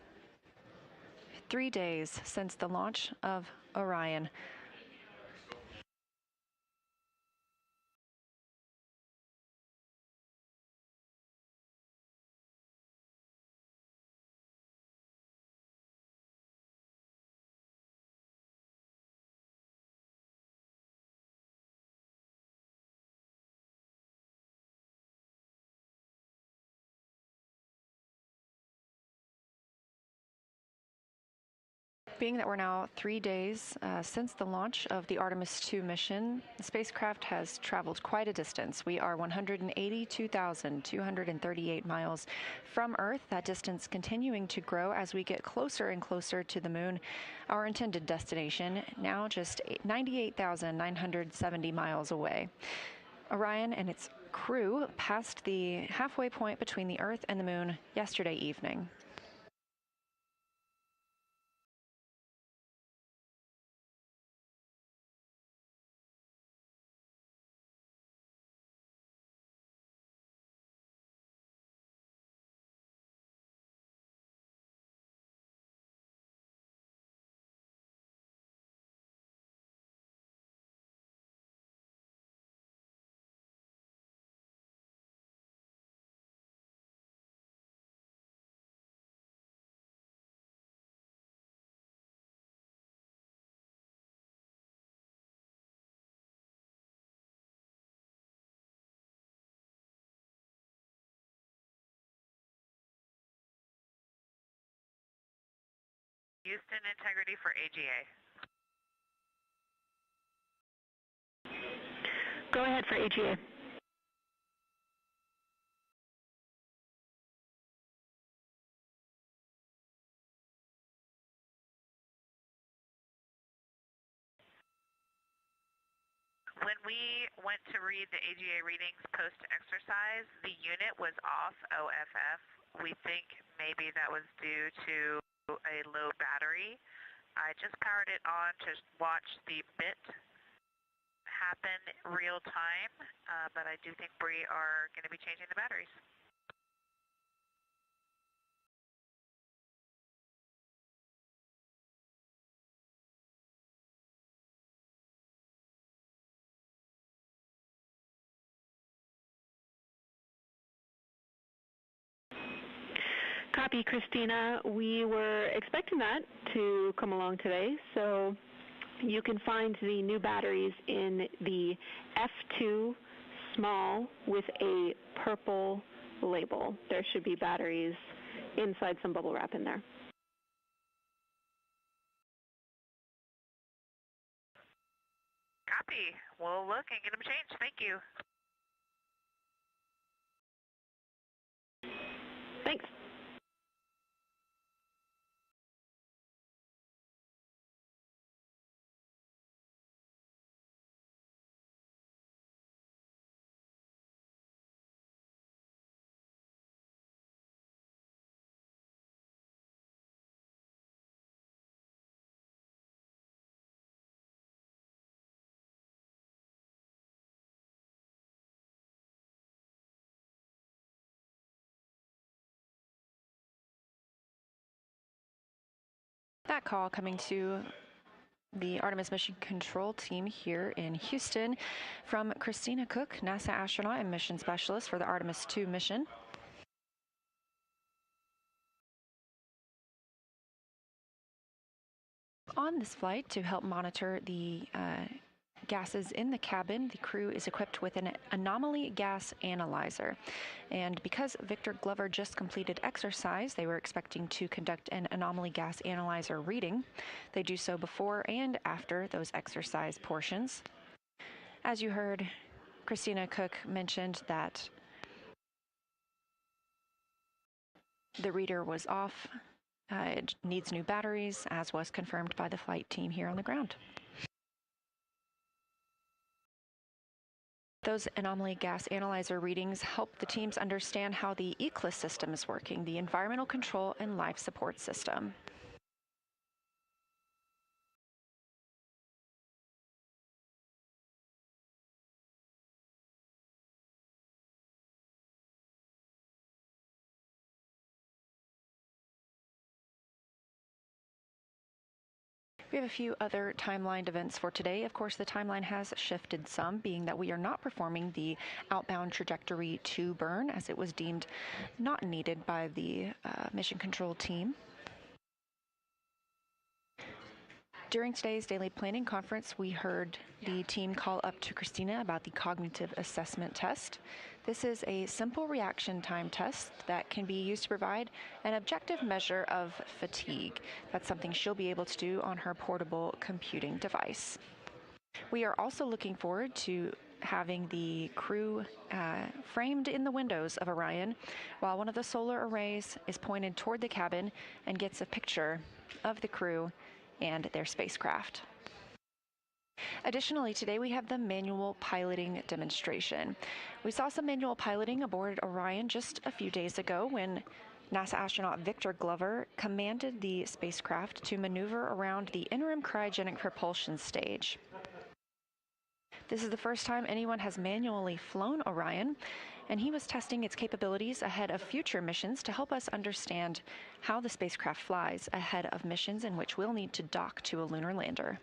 3 days since the launch of Orion. Being that we're now 3 days since the launch of the Artemis II mission, the spacecraft has traveled quite a distance. We are 182,238 miles from Earth, that distance continuing to grow as we get closer and closer to the moon. Our intended destination now just 98,970 miles away. Orion and its crew passed the halfway point between the Earth and the moon yesterday evening. Houston integrity for AGA. Go ahead for AGA. When we went to read the AGA readings post-exercise, the unit was off OFF. We think maybe that was due to a low battery. I just powered it on to watch the bit happen real time, but I do think we are going to be changing the batteries. Copy, Christina. We were expecting that to come along today, so you can find the new batteries in the F2 small with a purple label. There should be batteries inside some bubble wrap in there. Copy. We'll look and get them changed. Thank you. Thanks. That call coming to the Artemis Mission Control Team here in Houston from Christina Cook, NASA astronaut and mission specialist for the Artemis II mission. On this flight, to help monitor the gases in the cabin, the crew is equipped with an anomaly gas analyzer. And because Victor Glover just completed exercise, they were expecting to conduct an anomaly gas analyzer reading. They do so before and after those exercise portions. As you heard, Christina Cook mentioned that the reader was off. It needs new batteries, as was confirmed by the flight team here on the ground. Those anomaly gas analyzer readings help the teams understand how the ECLIS system is working, the environmental control and life support system. We have a few other timelined events for today. Of course, the timeline has shifted some, being that we are not performing the outbound trajectory 2 burn, as it was deemed not needed by the mission control team. During today's daily planning conference, we heard the team call up to Christina about the cognitive assessment test. This is a simple reaction time test that can be used to provide an objective measure of fatigue. That's something she'll be able to do on her portable computing device. We are also looking forward to having the crew framed in the windows of Orion while one of the solar arrays is pointed toward the cabin and gets a picture of the crew and their spacecraft. Additionally, today we have the manual piloting demonstration. We saw some manual piloting aboard Orion just a few days ago when NASA astronaut Victor Glover commanded the spacecraft to maneuver around the interim cryogenic propulsion stage. This is the first time anyone has manually flown Orion, and he was testing its capabilities ahead of future missions to help us understand how the spacecraft flies ahead of missions in which we'll need to dock to a lunar lander.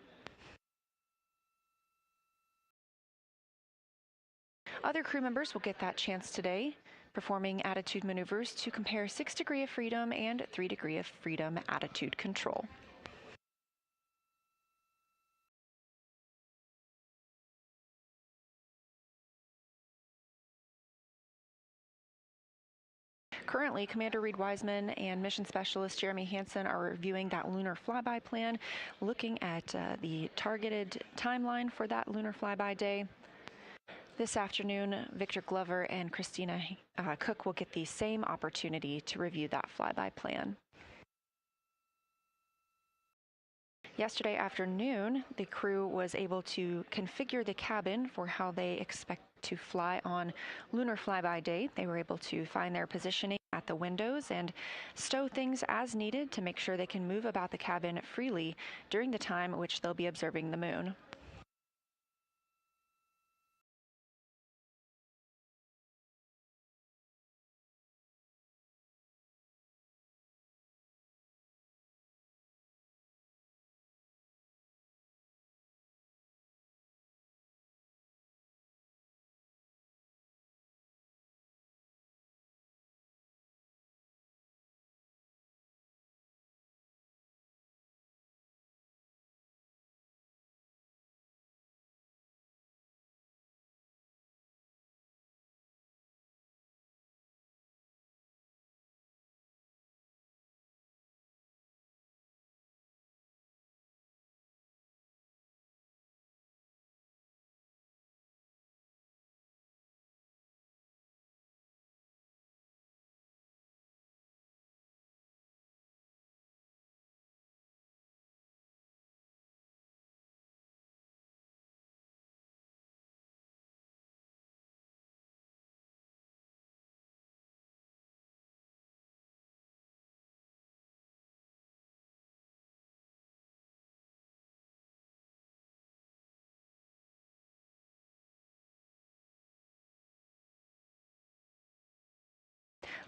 Other crew members will get that chance today, performing attitude maneuvers to compare 6 degrees of freedom and 3 degrees of freedom attitude control. Currently, Commander Reed Wiseman and Mission Specialist Jeremy Hansen are reviewing that lunar flyby plan, looking at the targeted timeline for that lunar flyby day. This afternoon, Victor Glover and Christina Cook will get the same opportunity to review that flyby plan. Yesterday afternoon, the crew was able to configure the cabin for how they expect to fly on lunar flyby day. They were able to find their positioning at the windows and stow things as needed to make sure they can move about the cabin freely during the time at which they'll be observing the moon.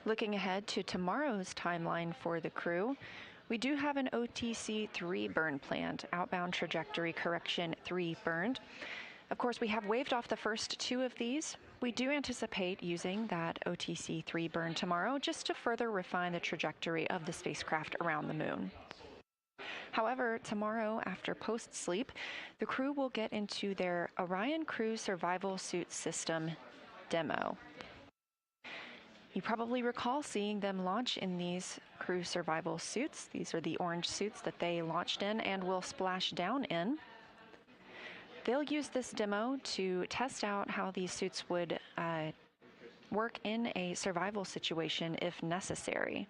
Looking ahead to tomorrow's timeline for the crew, we do have an OTC 3 burn planned, outbound trajectory correction 3 burned. Of course, we have waved off the first 2 of these. We do anticipate using that OTC 3 burn tomorrow just to further refine the trajectory of the spacecraft around the moon. However, tomorrow, after post-sleep, the crew will get into their Orion Crew Survival Suit System demo. You probably recall seeing them launch in these crew survival suits. These are the orange suits that they launched in and will splash down in. They'll use this demo to test out how these suits would work in a survival situation if necessary.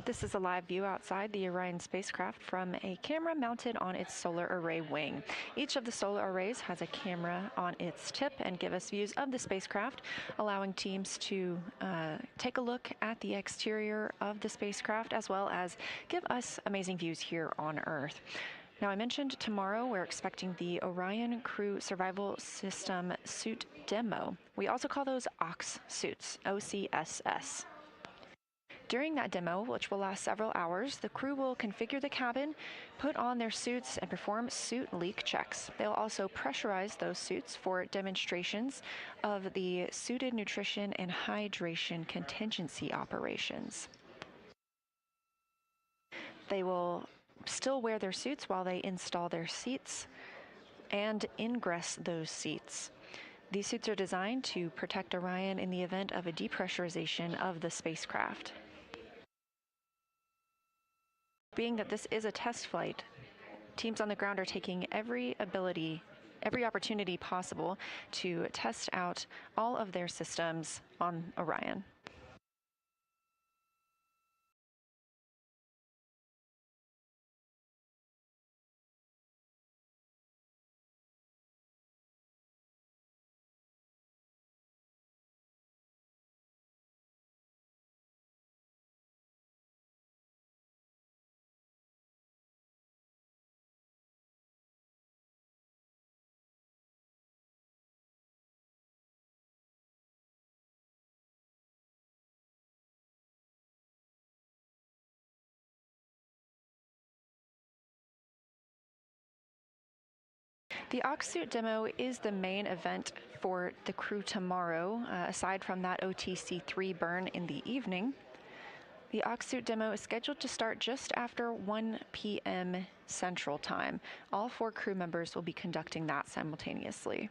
This is a live view outside the Orion spacecraft from a camera mounted on its solar array wing. Each of the solar arrays has a camera on its tip and give us views of the spacecraft, allowing teams to take a look at the exterior of the spacecraft as well as give us amazing views here on Earth. Now, I mentioned tomorrow we're expecting the Orion Crew Survival System suit demo. We also call those OCS suits, OCSS. During that demo, which will last several hours, the crew will configure the cabin, put on their suits, and perform suit leak checks. They'll also pressurize those suits for demonstrations of the suited nutrition and hydration contingency operations. They will still wear their suits while they install their seats and ingress those seats. These suits are designed to protect Orion in the event of a depressurization of the spacecraft. Being that this is a test flight, teams on the ground are taking every opportunity possible to test out all of their systems on Orion. The Oxsuit demo is the main event for the crew tomorrow, aside from that OTC-3 burn in the evening. The Oxsuit demo is scheduled to start just after 1 p.m. Central Time. All 4 crew members will be conducting that simultaneously.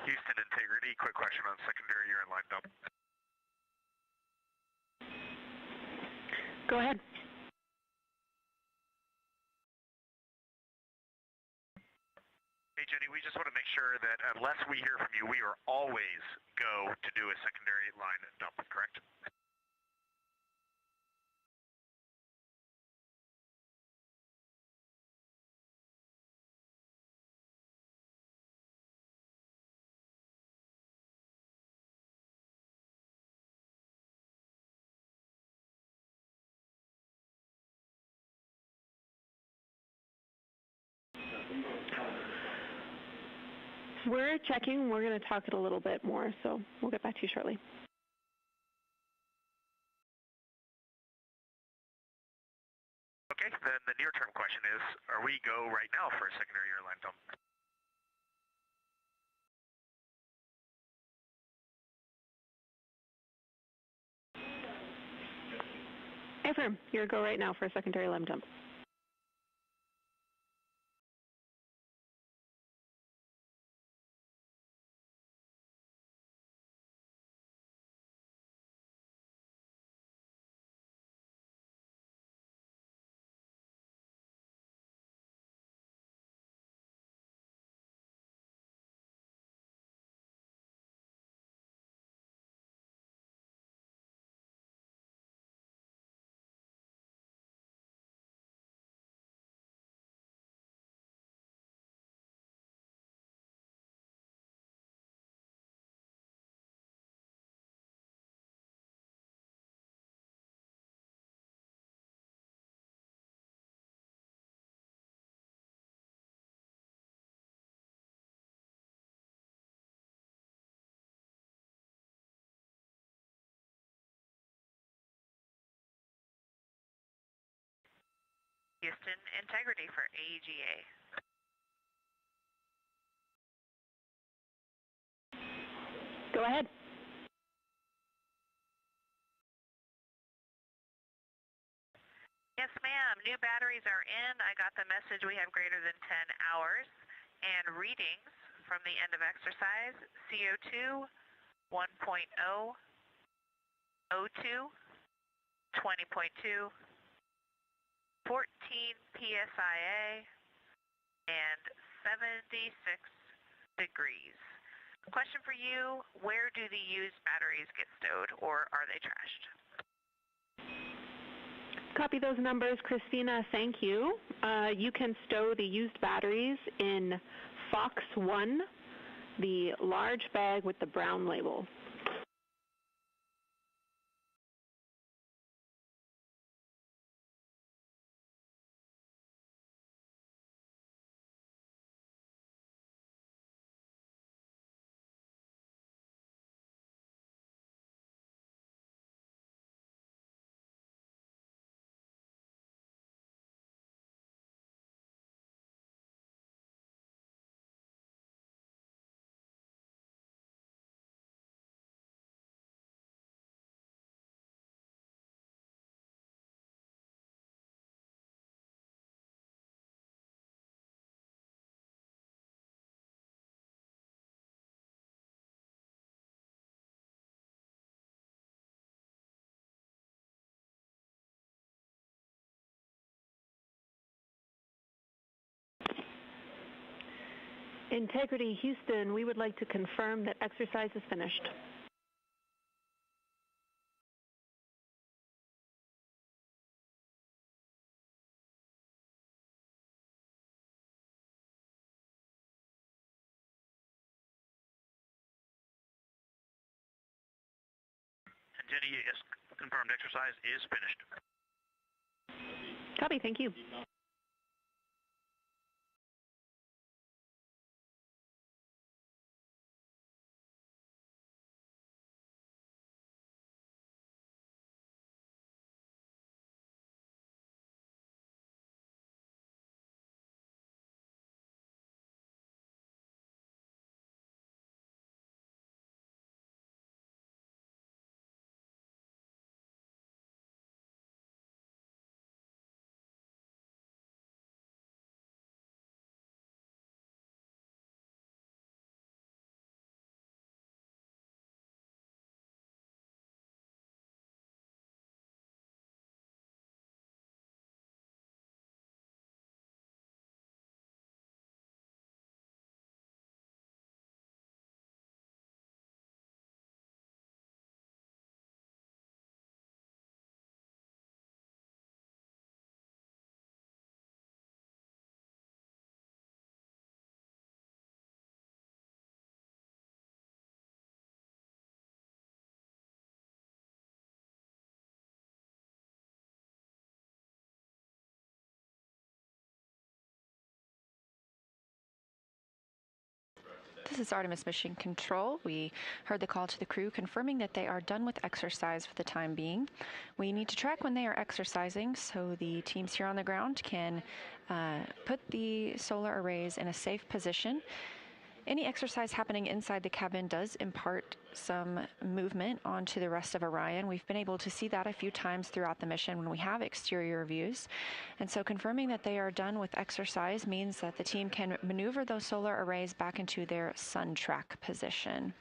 Houston Integrity, quick question on secondary, you're in line dump. Go ahead. Hey Jenny, we just want to make sure that unless we hear from you, we are always go to do a secondary line dump, correct? We're checking. We're going to talk it a little bit more, so we'll get back to you shortly. Okay, then the near-term question is, are we go right now for a secondary airline dump? Affirm, you're go right now for a secondary limb dump. Houston, integrity for AGA. Go ahead. Yes, ma'am. New batteries are in. I got the message we have greater than 10 hours. And readings from the end of exercise, CO2, 1.0, O2, 20.2, 14 PSIA, and 76 degrees. Question for you, where do the used batteries get stowed, or are they trashed? Copy those numbers, Christina. Thank you. You can stow the used batteries in Fox 1, the large bag with the brown label. Integrity Houston, we would like to confirm that exercise is finished. And Jenny, yes, confirmed exercise is finished. Copy, thank you. This is Artemis Mission Control. We heard the call to the crew confirming that they are done with exercise for the time being. We need to track when they are exercising so the teams here on the ground can put the solar arrays in a safe position. Any exercise happening inside the cabin does impart some movement onto the rest of Orion. We've been able to see that a few times throughout the mission when we have exterior views. And so confirming that they are done with exercise means that the team can maneuver those solar arrays back into their sun track position.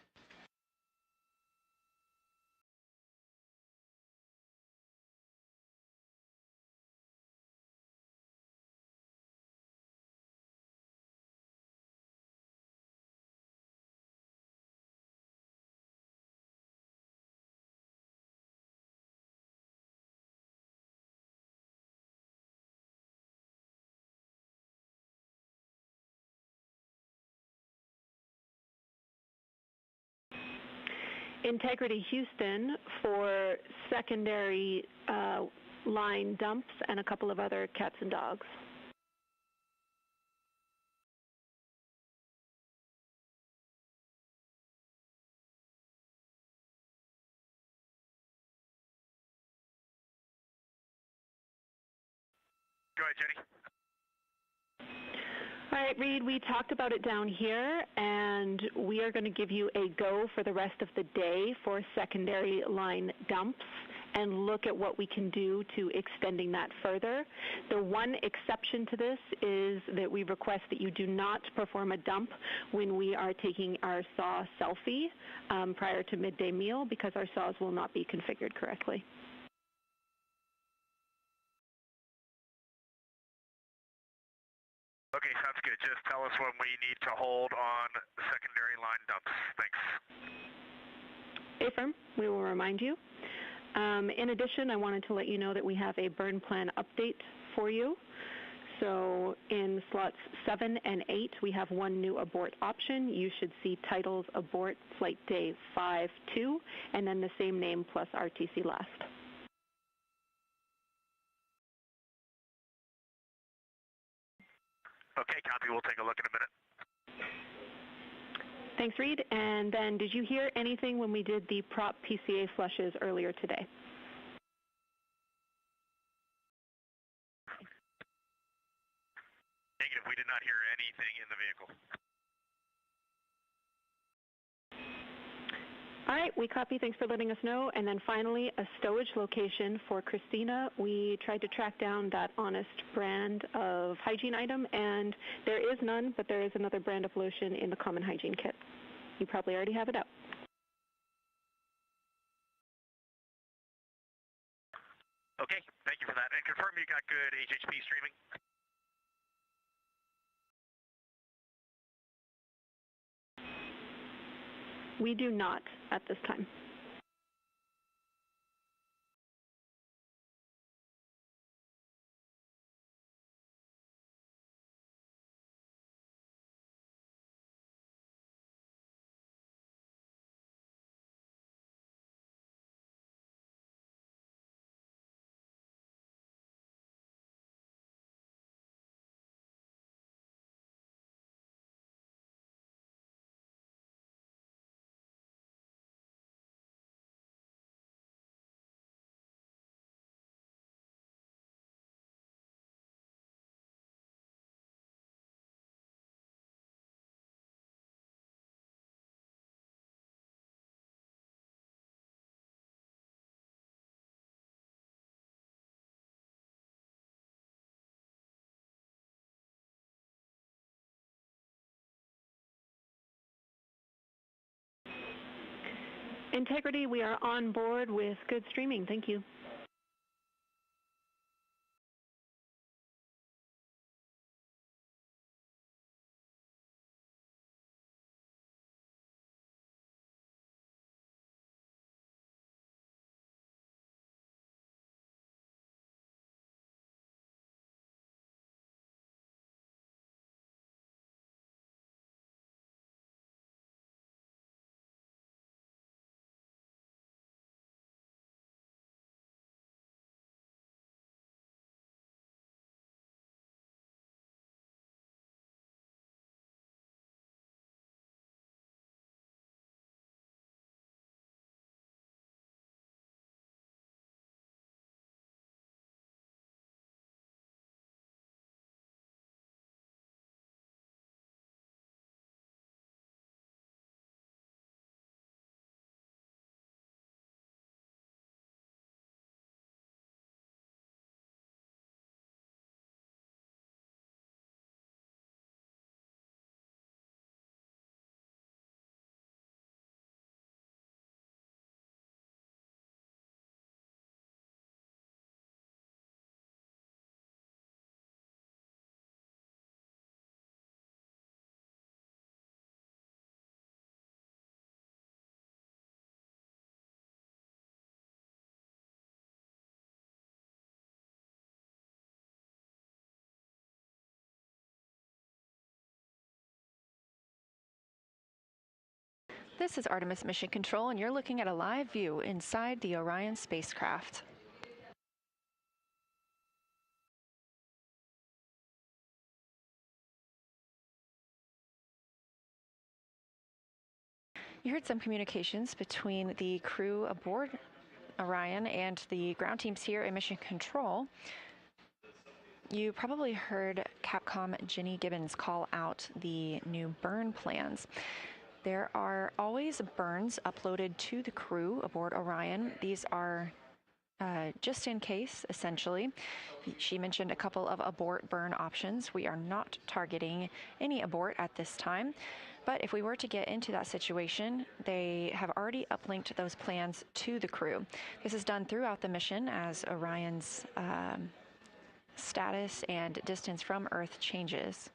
Integrity Houston for secondary line dumps and a couple of other cats and dogs. Go ahead, Jenny. All right, Reed, we talked about it down here, and we are going to give you a go for the rest of the day for secondary line dumps and look at what we can do to extending that further. The one exception to this is that we request that you do not perform a dump when we are taking our SAW selfie prior to midday meal, because our SAWs will not be configured correctly. Okay, sounds good. Just tell us when we need to hold on secondary line dumps. Thanks. Affirm, we will remind you. In addition, I wanted to let you know that we have a burn plan update for you. So in slots 7 and 8, we have one new abort option. You should see titles abort flight day 5-2, and then the same name plus RTC last. Okay, copy. We'll take a look in a minute. Thanks, Reed. And then did you hear anything when we did the prop PCA flushes earlier today? Negative. We did not hear anything in the vehicle. All right, we copy. Thanks for letting us know. And then finally, a stowage location for Christina. We tried to track down that Honest brand of hygiene item, and there is none, but there is another brand of lotion in the common hygiene kit. You probably already have it out. Okay, thank you for that. And confirm you got good HHP streaming? We do not at this time. Integrity, we are on board with good streaming. Thank you. This is Artemis Mission Control, and you're looking at a live view inside the Orion spacecraft. You heard some communications between the crew aboard Orion and the ground teams here at Mission Control. You probably heard Capcom Jenny Gibbons call out the new burn plans. There are always burns uploaded to the crew aboard Orion. These are just in case, essentially. She mentioned a couple of abort burn options. We are not targeting any abort at this time, but if we were to get into that situation, they have already uplinked those plans to the crew. This is done throughout the mission as Orion's status and distance from Earth changes.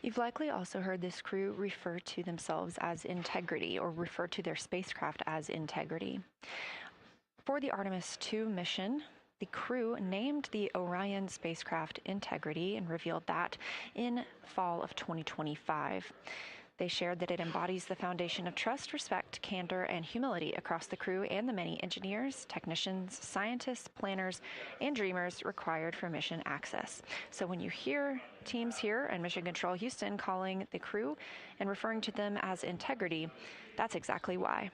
You've likely also heard this crew refer to themselves as Integrity, or refer to their spacecraft as Integrity. For the Artemis II mission, the crew named the Orion spacecraft Integrity and revealed that in fall of 2025. They shared that it embodies the foundation of trust, respect, candor, and humility across the crew and the many engineers, technicians, scientists, planners, and dreamers required for mission access. So when you hear teams here and Mission Control Houston calling the crew and referring to them as Integrity, that's exactly why.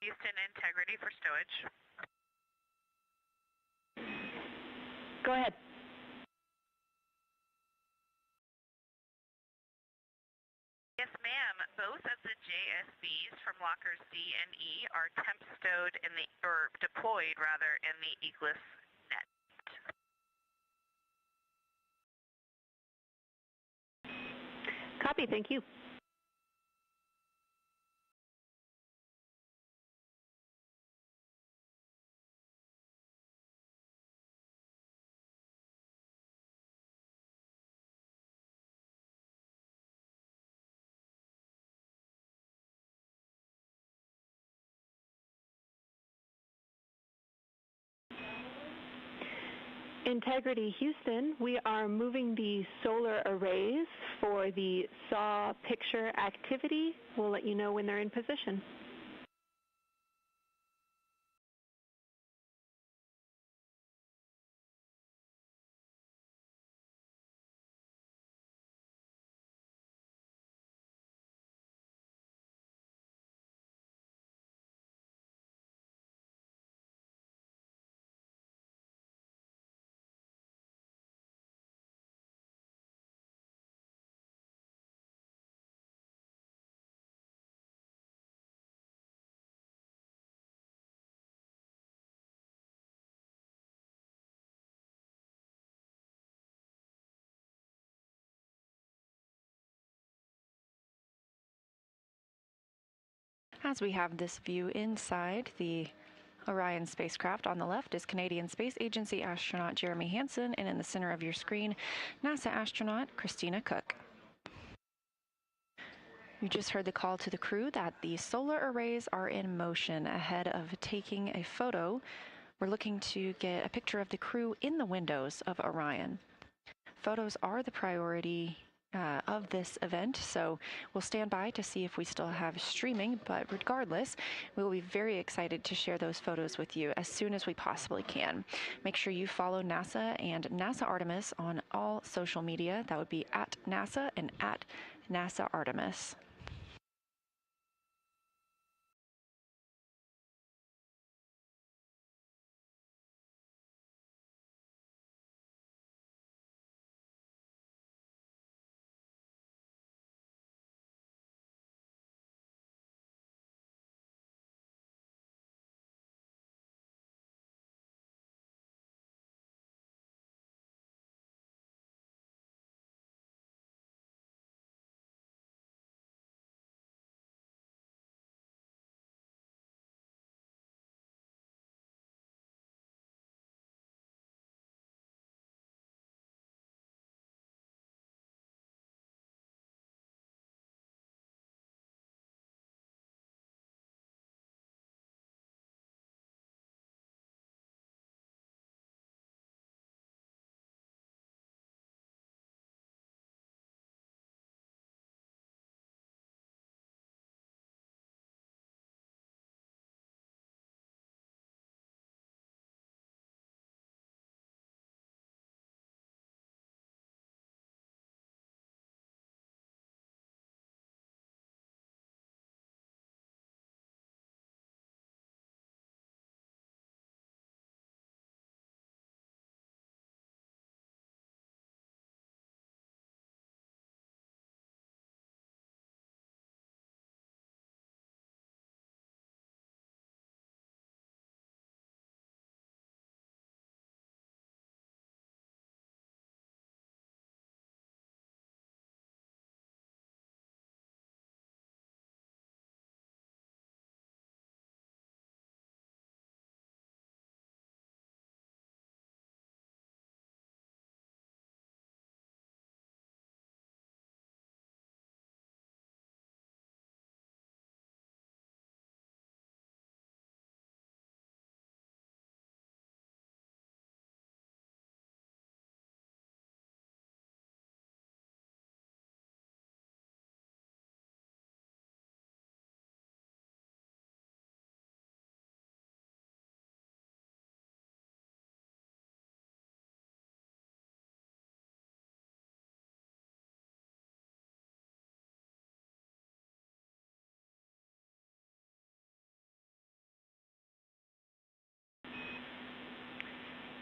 Houston, integrity for stowage. Go ahead. Yes, ma'am. Both of the JSVs from lockers D and E are temp stowed in the, or deployed rather, in the Eagles net. Copy, thank you. Integrity Houston, we are moving the solar arrays for the SAW picture activity. We'll let you know when they're in position. As we have this view inside the Orion spacecraft, on the left is Canadian Space Agency astronaut Jeremy Hansen, and in the center of your screen, NASA astronaut Christina Cook. You just heard the call to the crew that the solar arrays are in motion. Ahead of taking a photo, we're looking to get a picture of the crew in the windows of Orion. Photos are the priority of this event, so we'll stand by to see if we still have streaming, but regardless, we will be very excited to share those photos with you as soon as we possibly can. Make sure you follow NASA and NASA Artemis on all social media. That would be at NASA and at NASA Artemis.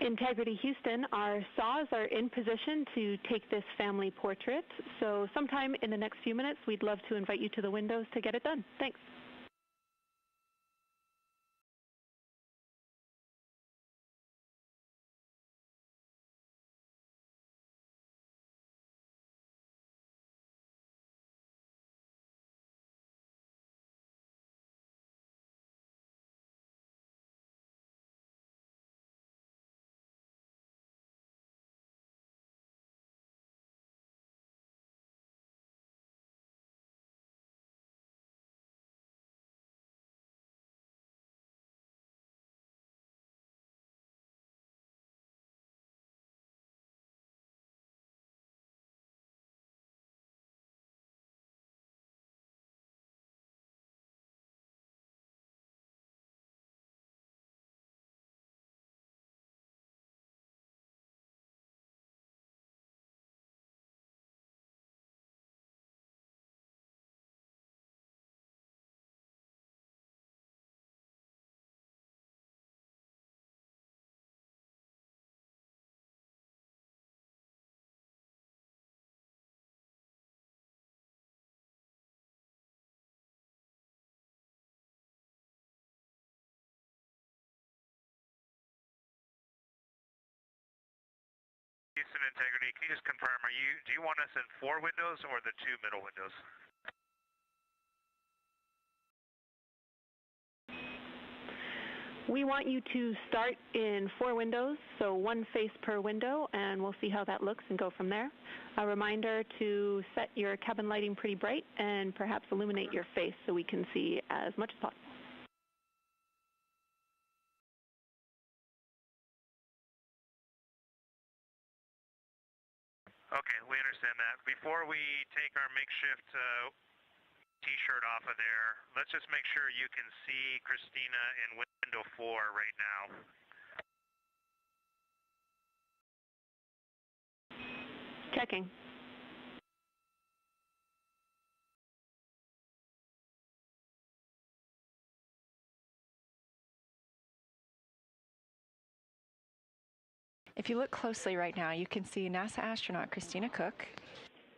Integrity Houston, our saws are in position to take this family portrait. So sometime in the next few minutes, we'd love to invite you to the windows to get it done. Thanks. Houston Integrity, can you just confirm, do you want us in 4 windows or the 2 middle windows? We want you to start in 4 windows, so 1 face per window, and we'll see how that looks and go from there. A reminder to set your cabin lighting pretty bright and perhaps illuminate your face so we can see as much as possible. Okay, we understand that. Before we take our makeshift T-shirt off of there, let's just make sure you can see Christina in window 4 right now. Checking. If you look closely right now, you can see NASA astronaut Christina Cook.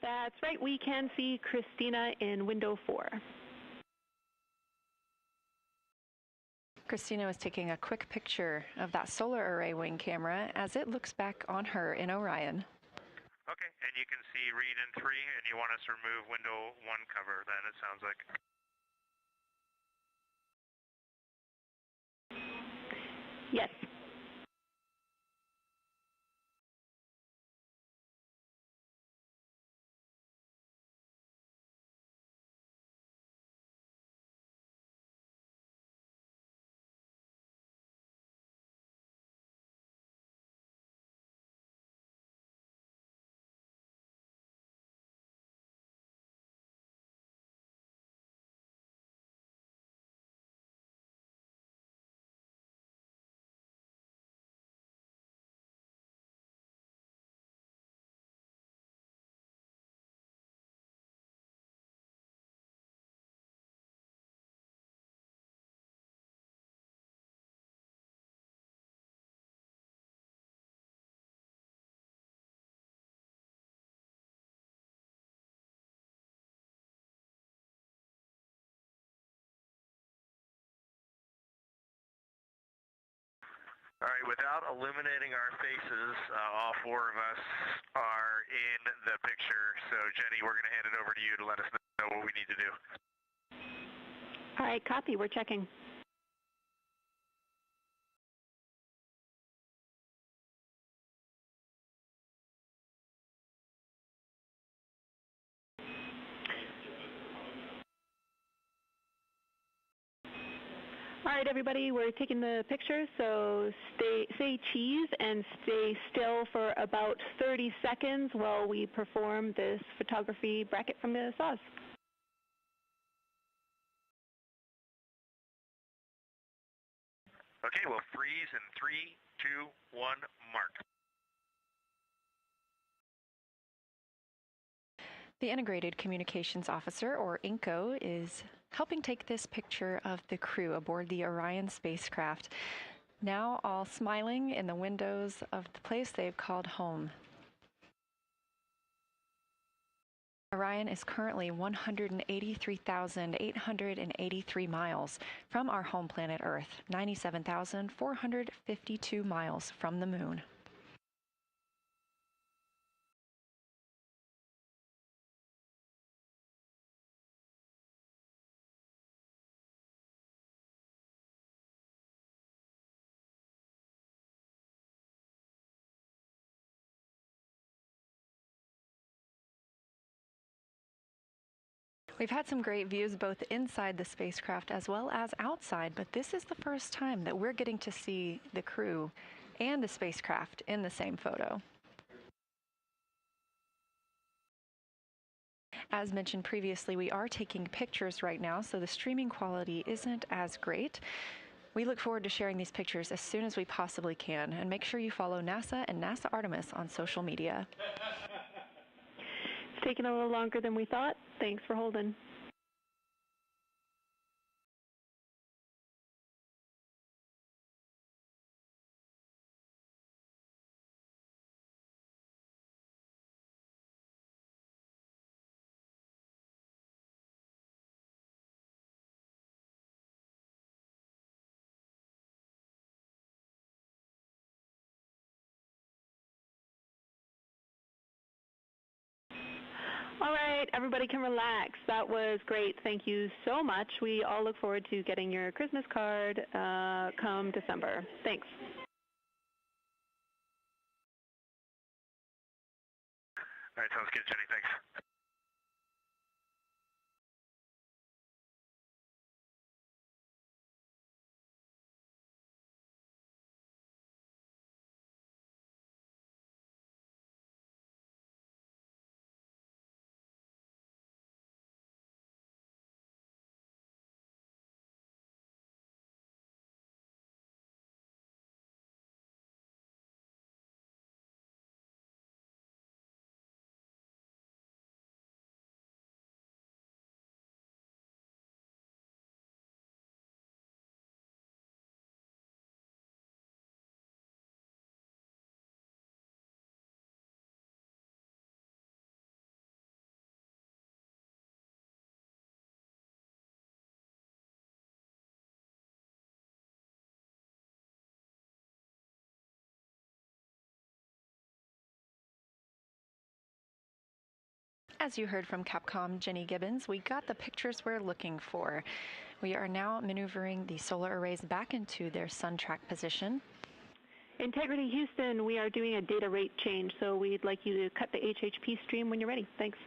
That's right, we can see Christina in window 4. Christina was taking a quick picture of that solar array wing camera as it looks back on her in Orion. Okay, and you can see read in 3, and you want us to remove window 1 cover then, it sounds like. Yes. All right, without illuminating our faces, all 4 of us are in the picture. So, Jenny, we're going to hand it over to you to let us know what we need to do. All right, copy, we're checking. All right, everybody, we're taking the picture, so say cheese and stay still for about 30 seconds while we perform this photography bracket from the saws. Okay, we'll freeze in 3, 2, 1, mark. The Integrated Communications Officer, or INCO, is helping take this picture of the crew aboard the Orion spacecraft. now all smiling in the windows of the place they've called home. Orion is currently 183,883 miles from our home planet Earth, 97,452 miles from the moon. We've had some great views both inside the spacecraft as well as outside, but this is the first time that we're getting to see the crew and the spacecraft in the same photo. As mentioned previously, we are taking pictures right now, so the streaming quality isn't as great. We look forward to sharing these pictures as soon as we possibly can, and make sure you follow NASA and NASA Artemis on social media. It's taken a little longer than we thought. Thanks for holding. All right, everybody can relax. That was great. Thank you so much. We all look forward to getting your Christmas card come December. Thanks. All right, sounds good, Jenny. Thanks. As you heard from Capcom Jenny Gibbons, we got the pictures we're looking for. We are now maneuvering the solar arrays back into their sun track position. Integrity Houston, we are doing a data rate change, so we'd like you to cut the HHP stream when you're ready. Thanks.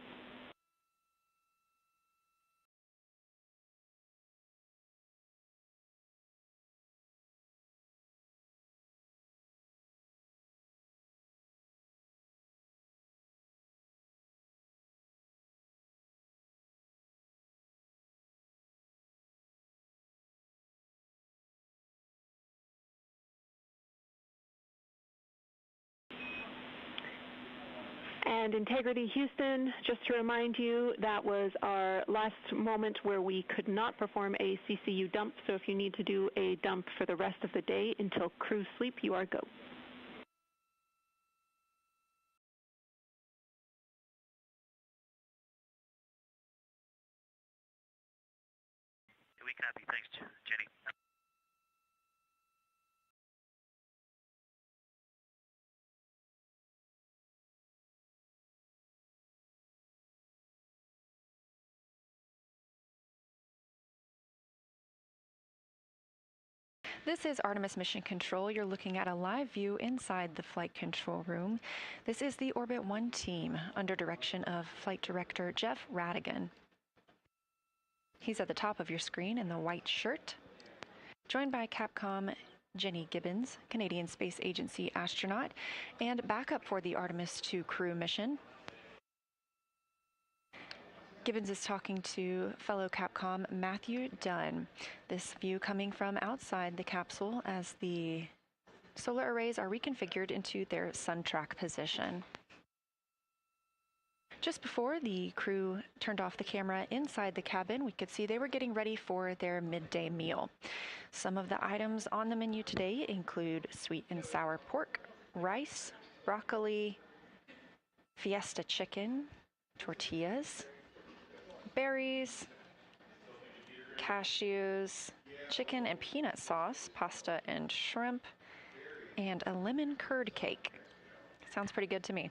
And Integrity Houston, just to remind you, that was our last moment where we could not perform a CCU dump. So if you need to do a dump for the rest of the day until crew sleep, you are go. We copy. Thanks, Jenny. This is Artemis Mission Control. You're looking at a live view inside the flight control room. This is the Orbit 1 team under direction of Flight Director Jeff Radigan. He's at the top of your screen in the white shirt, joined by Capcom Jenny Gibbons, Canadian Space Agency astronaut, and backup for the Artemis II crew mission. Gibbons is talking to fellow Capcom Matthew Dunn. This view coming from outside the capsule as the solar arrays are reconfigured into their sun track position. Just before the crew turned off the camera inside the cabin, we could see they were getting ready for their midday meal. Some of the items on the menu today include sweet and sour pork, rice, broccoli, fiesta chicken, tortillas, berries, cashews, chicken and peanut sauce, pasta and shrimp, and a lemon curd cake. Sounds pretty good to me.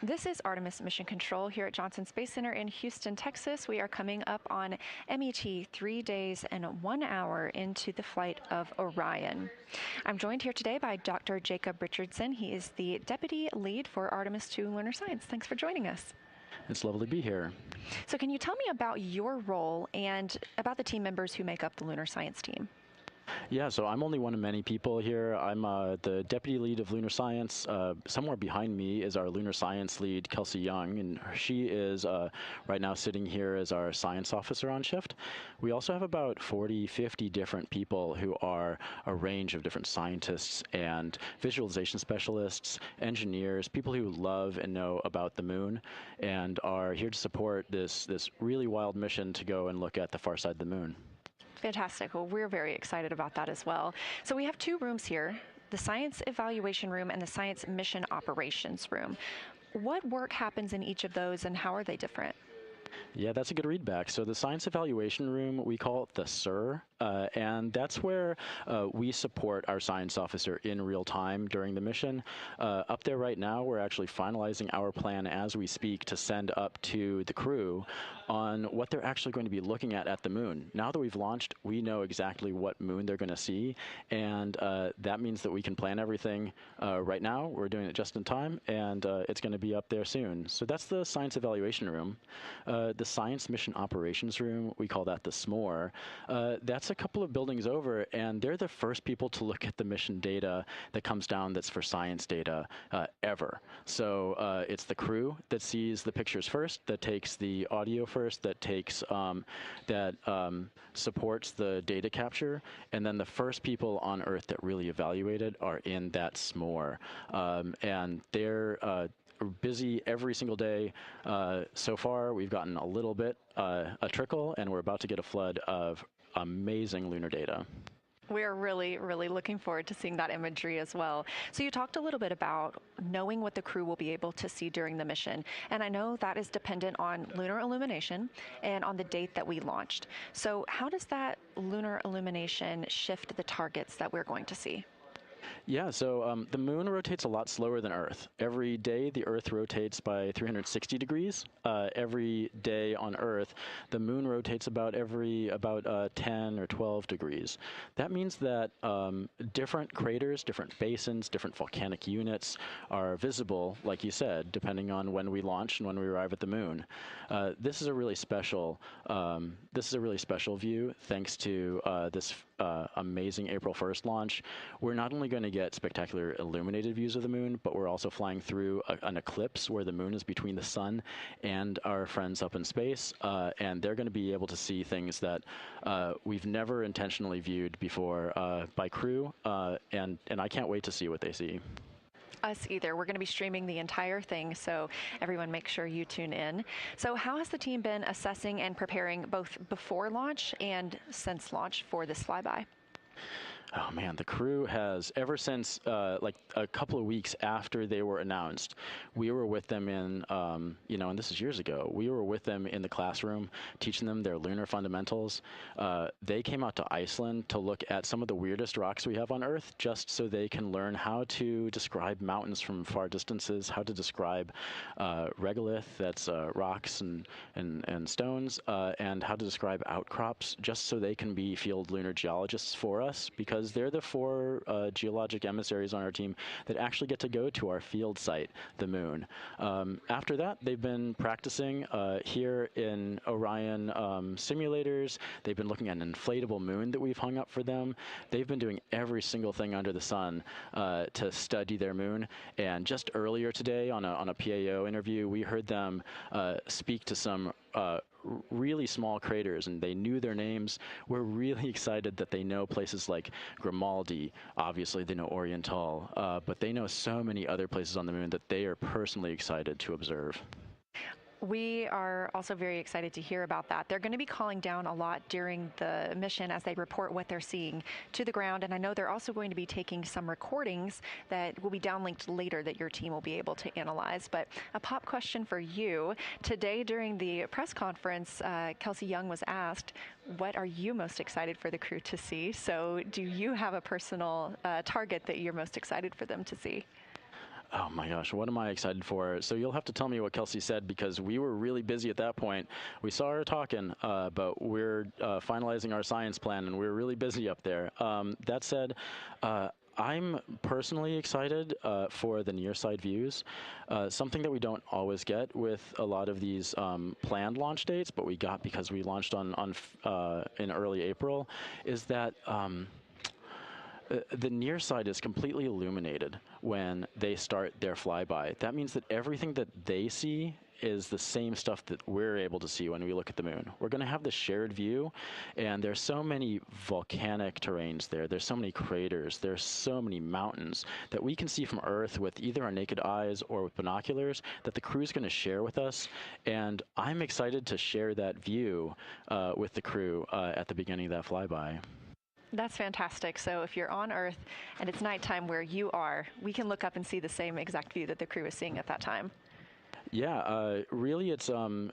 This is Artemis Mission Control here at Johnson Space Center in Houston, Texas. We are coming up on MET 3 days and 1 hour into the flight of Orion. I'm joined here today by Dr. Jacob Richardson. He is the Deputy Lead for Artemis II Lunar Science. Thanks for joining us. It's lovely to be here. So can you tell me about your role and about the team members who make up the Lunar Science team? Yeah, so I'm only one of many people here. I'm the deputy lead of lunar science. Somewhere behind me is our lunar science lead, Kelsey Young, and she is right now sitting here as our science officer on shift. We also have about 40, 50 different people who are a range of different scientists and visualization specialists, engineers, people who love and know about the moon and are here to support this really wild mission to go and look at the far side of the moon. Fantastic. Well, we're very excited about that as well. So we have two rooms here, the Science Evaluation Room and the Science Mission Operations Room. What work happens in each of those and how are they different? Yeah, that's a good readback. So the Science Evaluation Room, we call it the SIR, and that's where we support our science officer in real time during the mission. Up there right now, we're actually finalizing our plan as we speak to send up to the crew on what they're actually going to be looking at the moon. Now that we've launched, we know exactly what moon they're going to see, and that means that we can plan everything right now. We're doing it just in time, and it's going to be up there soon. So that's the Science Evaluation Room. The Science Mission Operations Room, we call that the SMOR. That's a couple of buildings over, and they're the first people to look at the mission data that comes down that's for science data ever. So it's the crew that sees the pictures first, that takes the audio first, that takes supports the data capture, and then the first people on Earth that really evaluate it are in that SMOR. And they're busy every single day. So far, we've gotten a little bit, a trickle, and we're about to get a flood of amazing lunar data. We're really, really looking forward to seeing that imagery as well. So you talked a little bit about knowing what the crew will be able to see during the mission. And I know that is dependent on lunar illumination and on the date that we launched. So how does that lunar illumination shift the targets that we're going to see? Yeah, so the moon rotates a lot slower than Earth. Every day, the Earth rotates by 360 degrees. Every day on Earth, the moon rotates about 10 or 12 degrees. That means that different craters, different basins, different volcanic units are visible, like you said, depending on when we launch and when we arrive at the moon. This is a really special view, thanks to this amazing April 1st launch. We're not only going to get spectacular illuminated views of the moon, but we're also flying through an eclipse where the moon is between the sun and our friends up in space, and they're going to be able to see things that we've never intentionally viewed before by crew, and I can't wait to see what they see. Us either. We're going to be streaming the entire thing, so everyone make sure you tune in. So how has the team been assessing and preparing both before launch and since launch for this flyby? Oh man, the crew has, ever since like a couple of weeks after they were announced, we were with them in, and this is years ago, we were with them in the classroom, teaching them their lunar fundamentals. They came out to Iceland to look at some of the weirdest rocks we have on Earth, just so they can learn how to describe mountains from far distances, how to describe regolith, that's rocks and stones, and how to describe outcrops, just so they can be field lunar geologists for us, because they're the four geologic emissaries on our team that actually get to go to our field site, the moon. After that, they've been practicing here in Orion simulators. They've been looking at an inflatable moon that we've hung up for them. They've been doing every single thing under the sun to study their moon. And just earlier today on a PAO interview, we heard them speak to some really small craters, and they knew their names. We're really excited that they know places like Grimaldi. Obviously, they know Orion, but they know so many other places on the moon that they are personally excited to observe. We are also very excited to hear about that. They're going to be calling down a lot during the mission as they report what they're seeing to the ground. And I know they're also going to be taking some recordings that will be downlinked later that your team will be able to analyze. But a pop question for you. Today during the press conference, Kelsey Young was asked, what are you most excited for the crew to see? So do you have a personal target that you're most excited for them to see? Oh my gosh, what am I excited for? So you'll have to tell me what Kelsey said because we were really busy at that point. We saw her talking, but we're finalizing our science plan and we're really busy up there. That said, I'm personally excited for the near side views. Something that we don't always get with a lot of these planned launch dates, but we got because we launched in early April, is that the near side is completely illuminated when they start their flyby. That means that everything that they see is the same stuff that we're able to see when we look at the moon. We're going to have the shared view, and there's so many volcanic terrains there. There's so many craters. There's so many mountains that we can see from Earth with either our naked eyes or with binoculars that the crew's going to share with us. And I'm excited to share that view with the crew at the beginning of that flyby. That's fantastic. So if you're on Earth and it's nighttime where you are, we can look up and see the same exact view that the crew is seeing at that time. Yeah, really it's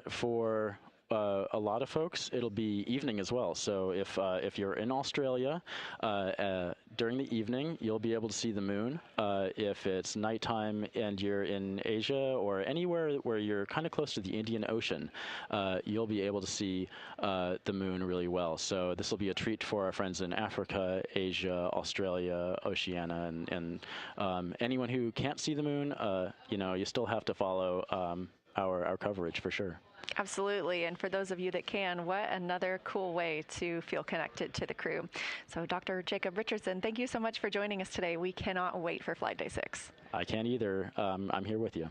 for a lot of folks, it'll be evening as well. So if you're in Australia during the evening, you'll be able to see the moon. If it's nighttime and you're in Asia or anywhere where you're kind of close to the Indian Ocean, you'll be able to see the moon really well. So this will be a treat for our friends in Africa, Asia, Australia, Oceania, and anyone who can't see the moon, you still have to follow our coverage for sure. Absolutely. And for those of you that can, what another cool way to feel connected to the crew. So Dr. Jacob Richardson, thank you so much for joining us today. We cannot wait for Flight Day 6. I can't either. I'm here with you.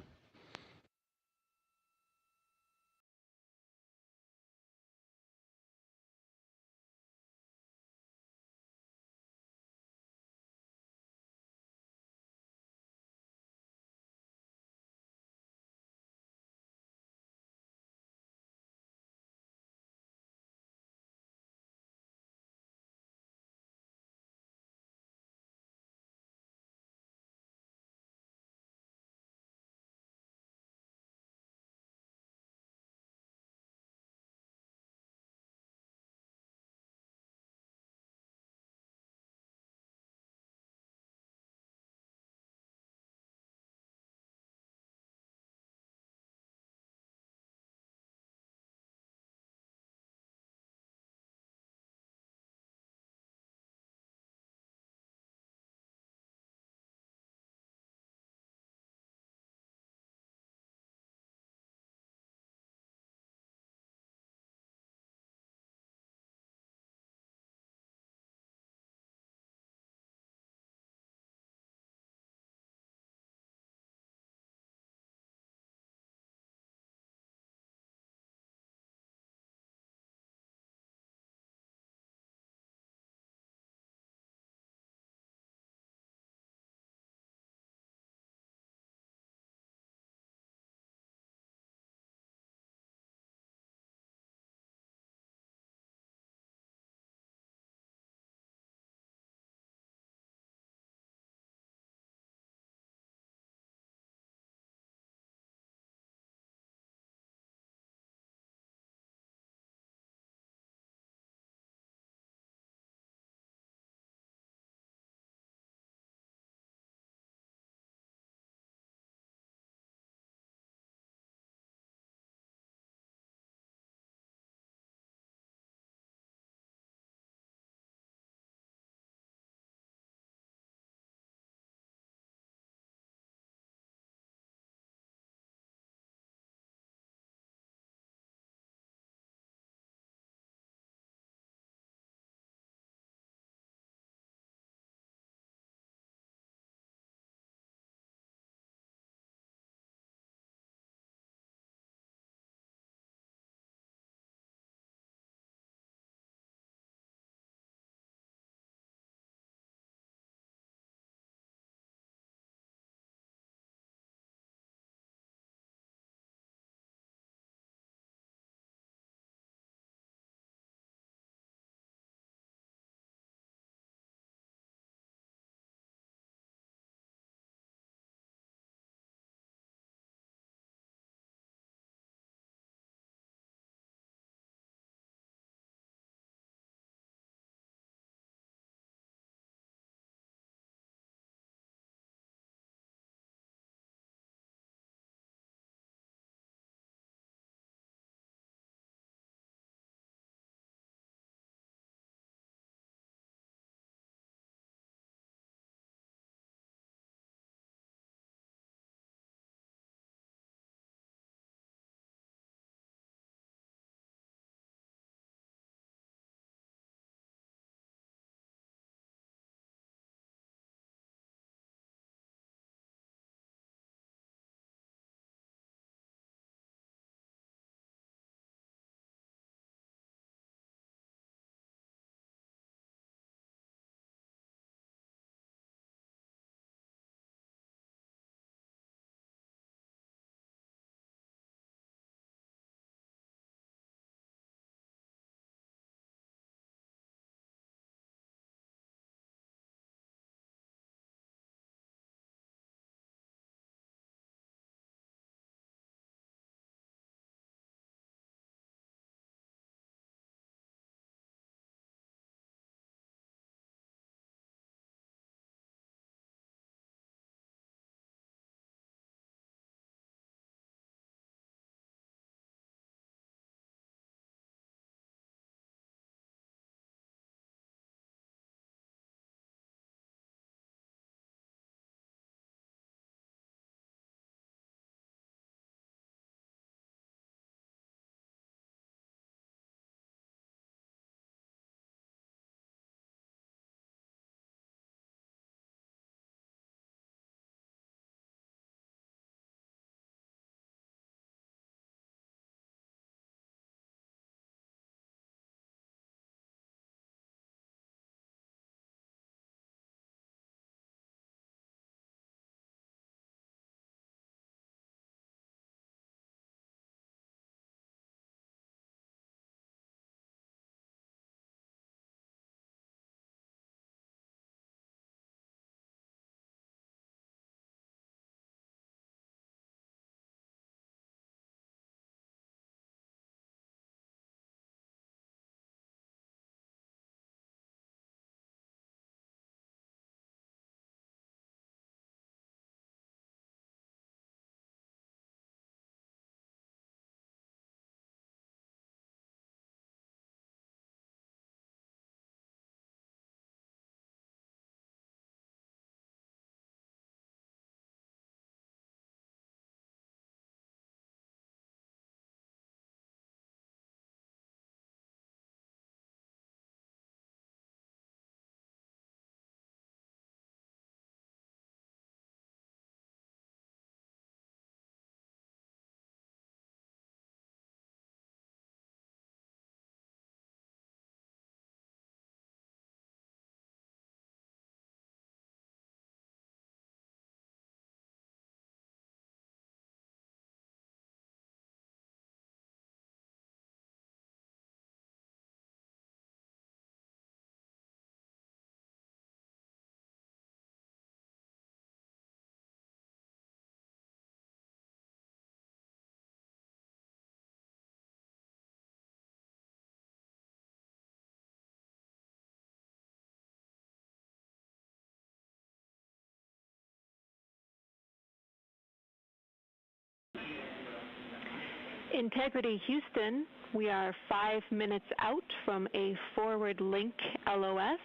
Integrity Houston, we are 5 minutes out from a forward link LOS.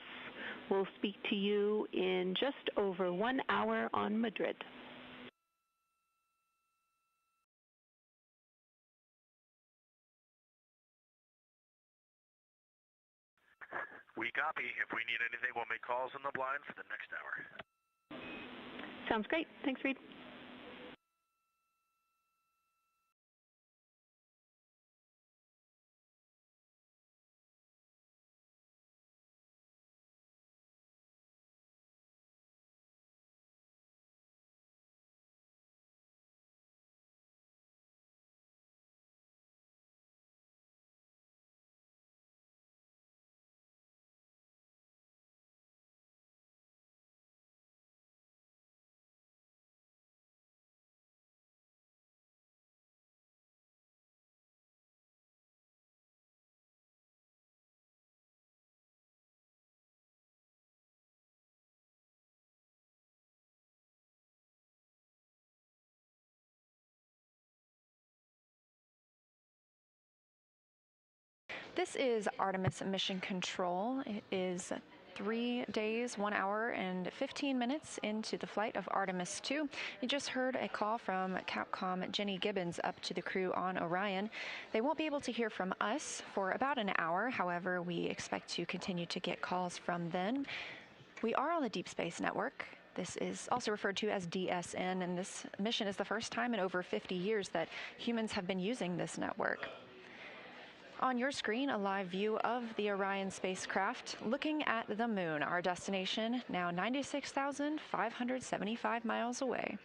We'll speak to you in just over 1 hour on Madrid. We copy. If we need anything, we'll make calls on the blind for the next hour. Sounds great. Thanks, Reed. This is Artemis Mission Control. It is 3 days, 1 hour, and 15 minutes into the flight of Artemis II. You just heard a call from Capcom Jenny Gibbons up to the crew on Orion. They won't be able to hear from us for about an hour. However, we expect to continue to get calls from them. We are on the Deep Space Network. This is also referred to as DSN, and this mission is the first time in over 50 years that humans have been using this network. On your screen, a live view of the Orion spacecraft looking at the moon, our destination, now 96,575 miles away.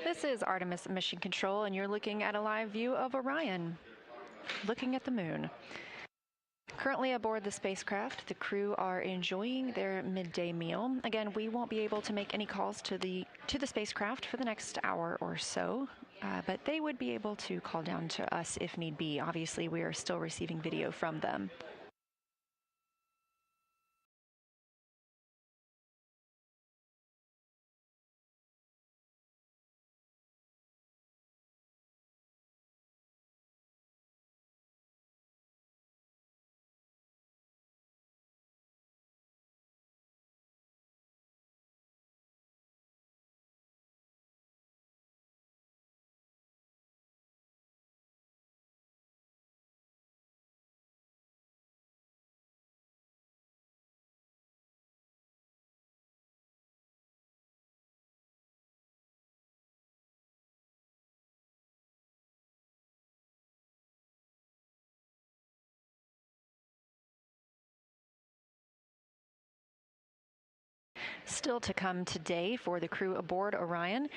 This is Artemis Mission Control, and you're looking at a live view of Orion, looking at the moon. Currently aboard the spacecraft, the crew are enjoying their midday meal. Again, we won't be able to make any calls to the spacecraft for the next hour or so, but they would be able to call down to us if need be. Obviously, we are still receiving video from them. Still to come today for the crew aboard Orion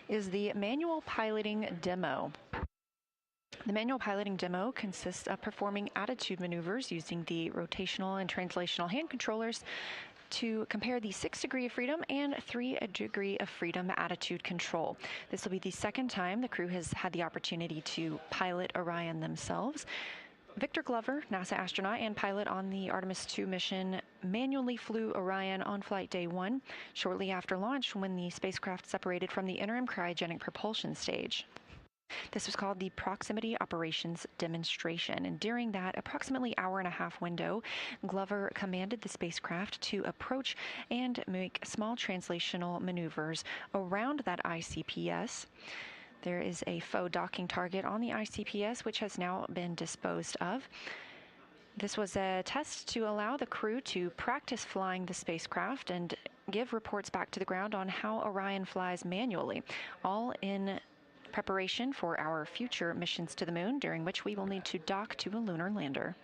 is the manual piloting demo. The manual piloting demo consists of performing attitude maneuvers using the rotational and translational hand controllers to compare the 6 degree of freedom and 3 degree of freedom attitude control. This will be the second time the crew has had the opportunity to pilot Orion themselves. Victor Glover, NASA astronaut and pilot on the Artemis II mission, manually flew Orion on flight day 1, shortly after launch when the spacecraft separated from the interim cryogenic propulsion stage. This was called the Proximity Operations Demonstration, and during that approximately hour-and-a-half window, Glover commanded the spacecraft to approach and make small translational maneuvers around that ICPS. There is a faux docking target on the ICPS, which has now been disposed of. This was a test to allow the crew to practice flying the spacecraft and give reports back to the ground on how Orion flies manually, all in preparation for our future missions to the moon, during which we will need to dock to a lunar lander.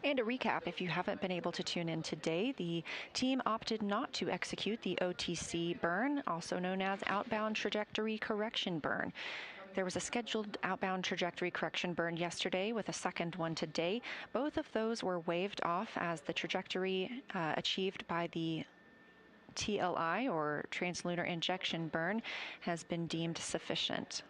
And a recap, if you haven't been able to tune in today, the team opted not to execute the OTC burn, also known as outbound trajectory correction burn. There was a scheduled outbound trajectory correction burn yesterday with a second one today. Both of those were waived off as the trajectory achieved by the TLI, or translunar injection burn, has been deemed sufficient.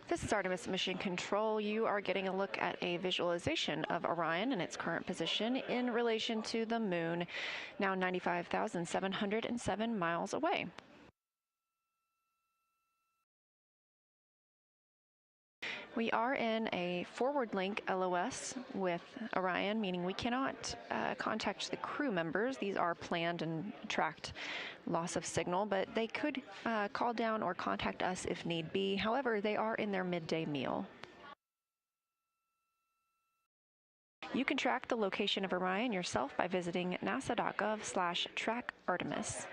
This is Artemis Mission Control. You are getting a look at a visualization of Orion and its current position in relation to the moon, now 95,707 miles away. We are in a forward link LOS with Orion, meaning we cannot contact the crew members. These are planned and tracked loss of signal, but they could call down or contact us if need be. However, they are in their midday meal. You can track the location of Orion yourself by visiting nasa.gov/track-Artemis.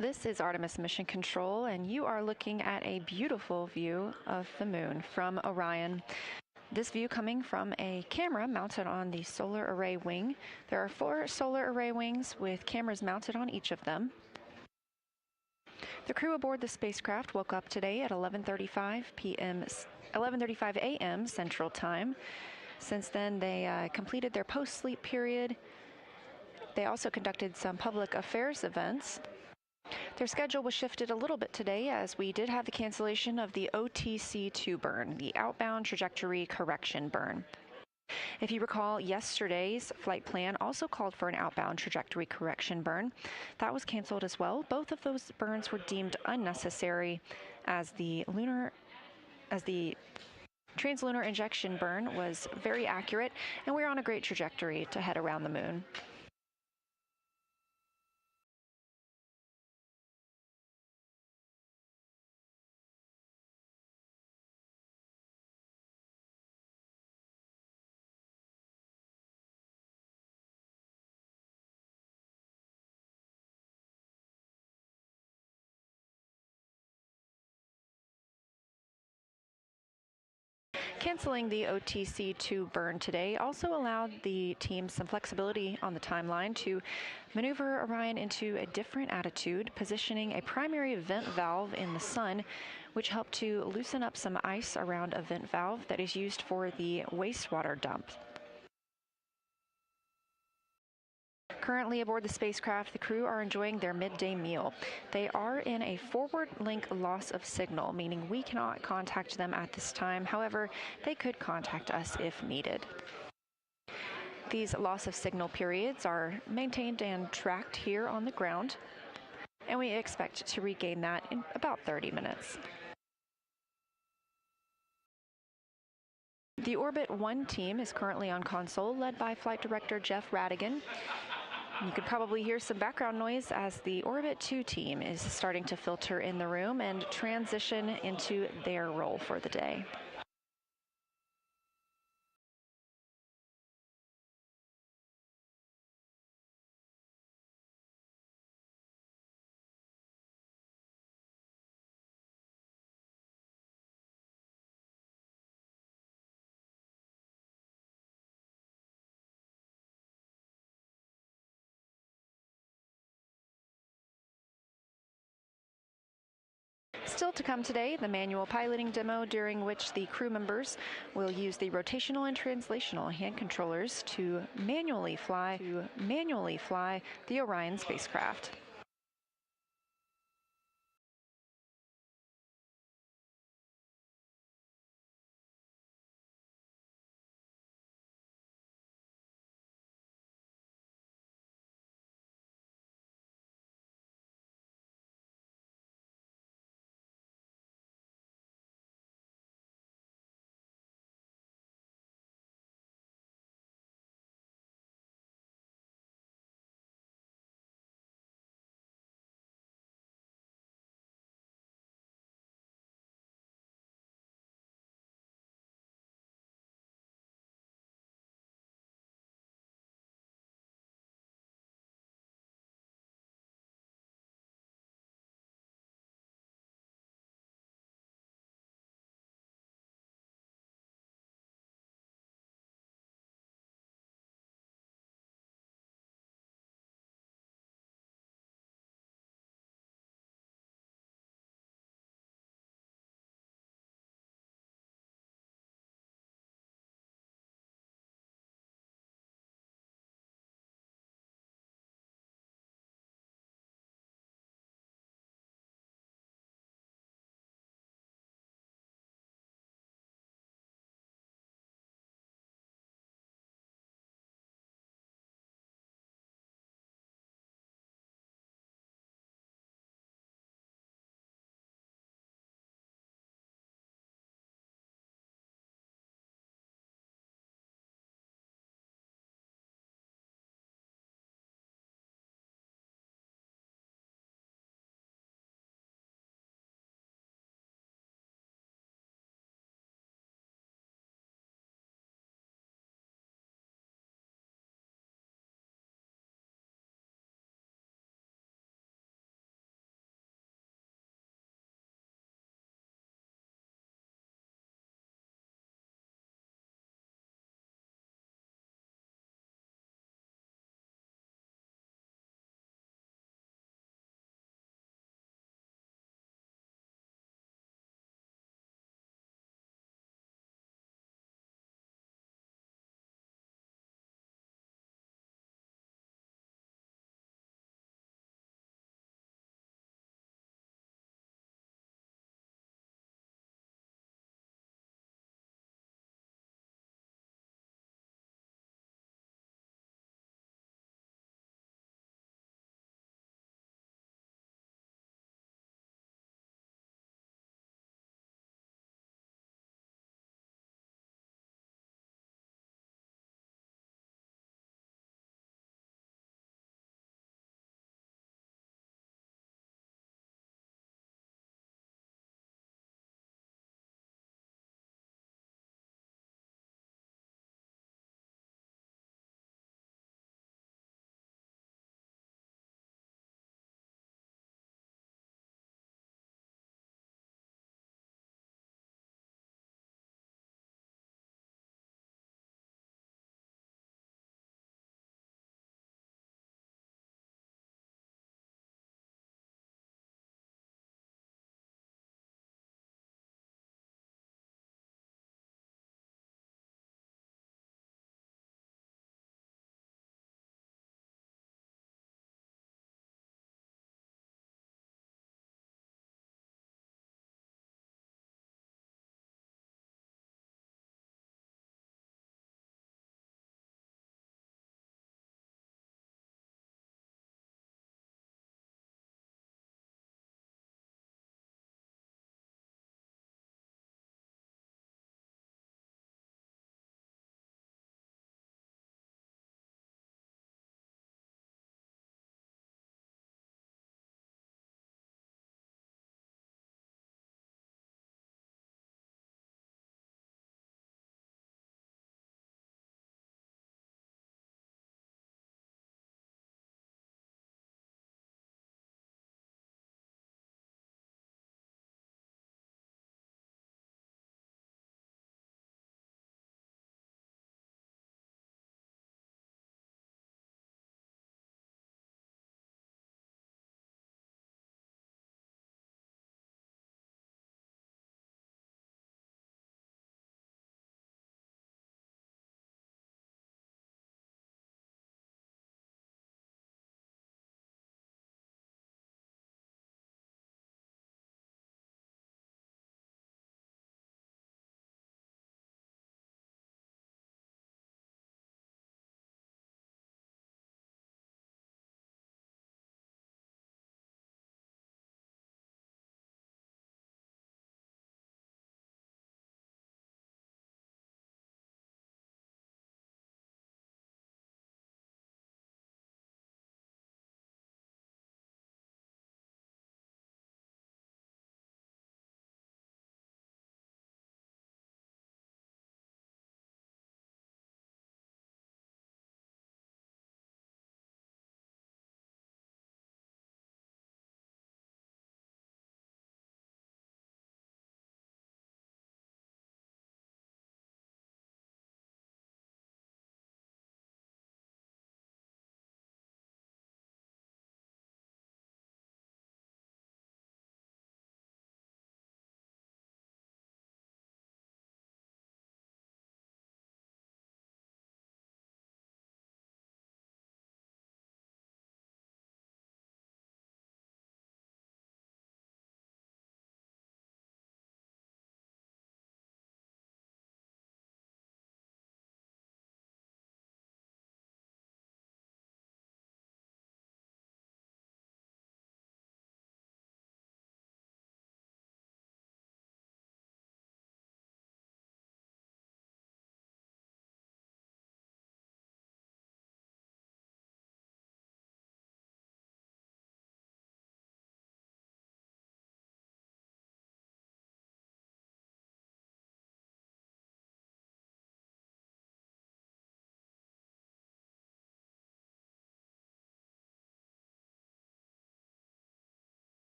This is Artemis Mission Control, and you are looking at a beautiful view of the moon from Orion. This view coming from a camera mounted on the solar array wing. There are 4 solar array wings with cameras mounted on each of them. The crew aboard the spacecraft woke up today at 11:35 a.m. Central Time. Since then, they completed their post-sleep period. They also conducted some public affairs events. Their schedule was shifted a little bit today as we did have the cancellation of the OTC-2 burn, the outbound trajectory correction burn. If you recall, yesterday's flight plan also called for an outbound trajectory correction burn. That was canceled as well. Both of those burns were deemed unnecessary as the translunar injection burn was very accurate, and we're on a great trajectory to head around the moon. Canceling the OTC-2 burn today also allowed the team some flexibility on the timeline to maneuver Orion into a different attitude, positioning a primary vent valve in the sun, which helped to loosen up some ice around a vent valve that is used for the wastewater dump. Currently aboard the spacecraft, the crew are enjoying their midday meal. They are in a forward link loss of signal, meaning we cannot contact them at this time. However, they could contact us if needed. These loss of signal periods are maintained and tracked here on the ground, and we expect to regain that in about 30 minutes. The Orbit 1 team is currently on console, led by Flight Director Jeff Radigan. You could probably hear some background noise as the Orbit 2 team is starting to filter in the room and transition into their role for the day. Still to come today, the manual piloting demo, during which the crew members will use the rotational and translational hand controllers to manually fly the Orion spacecraft.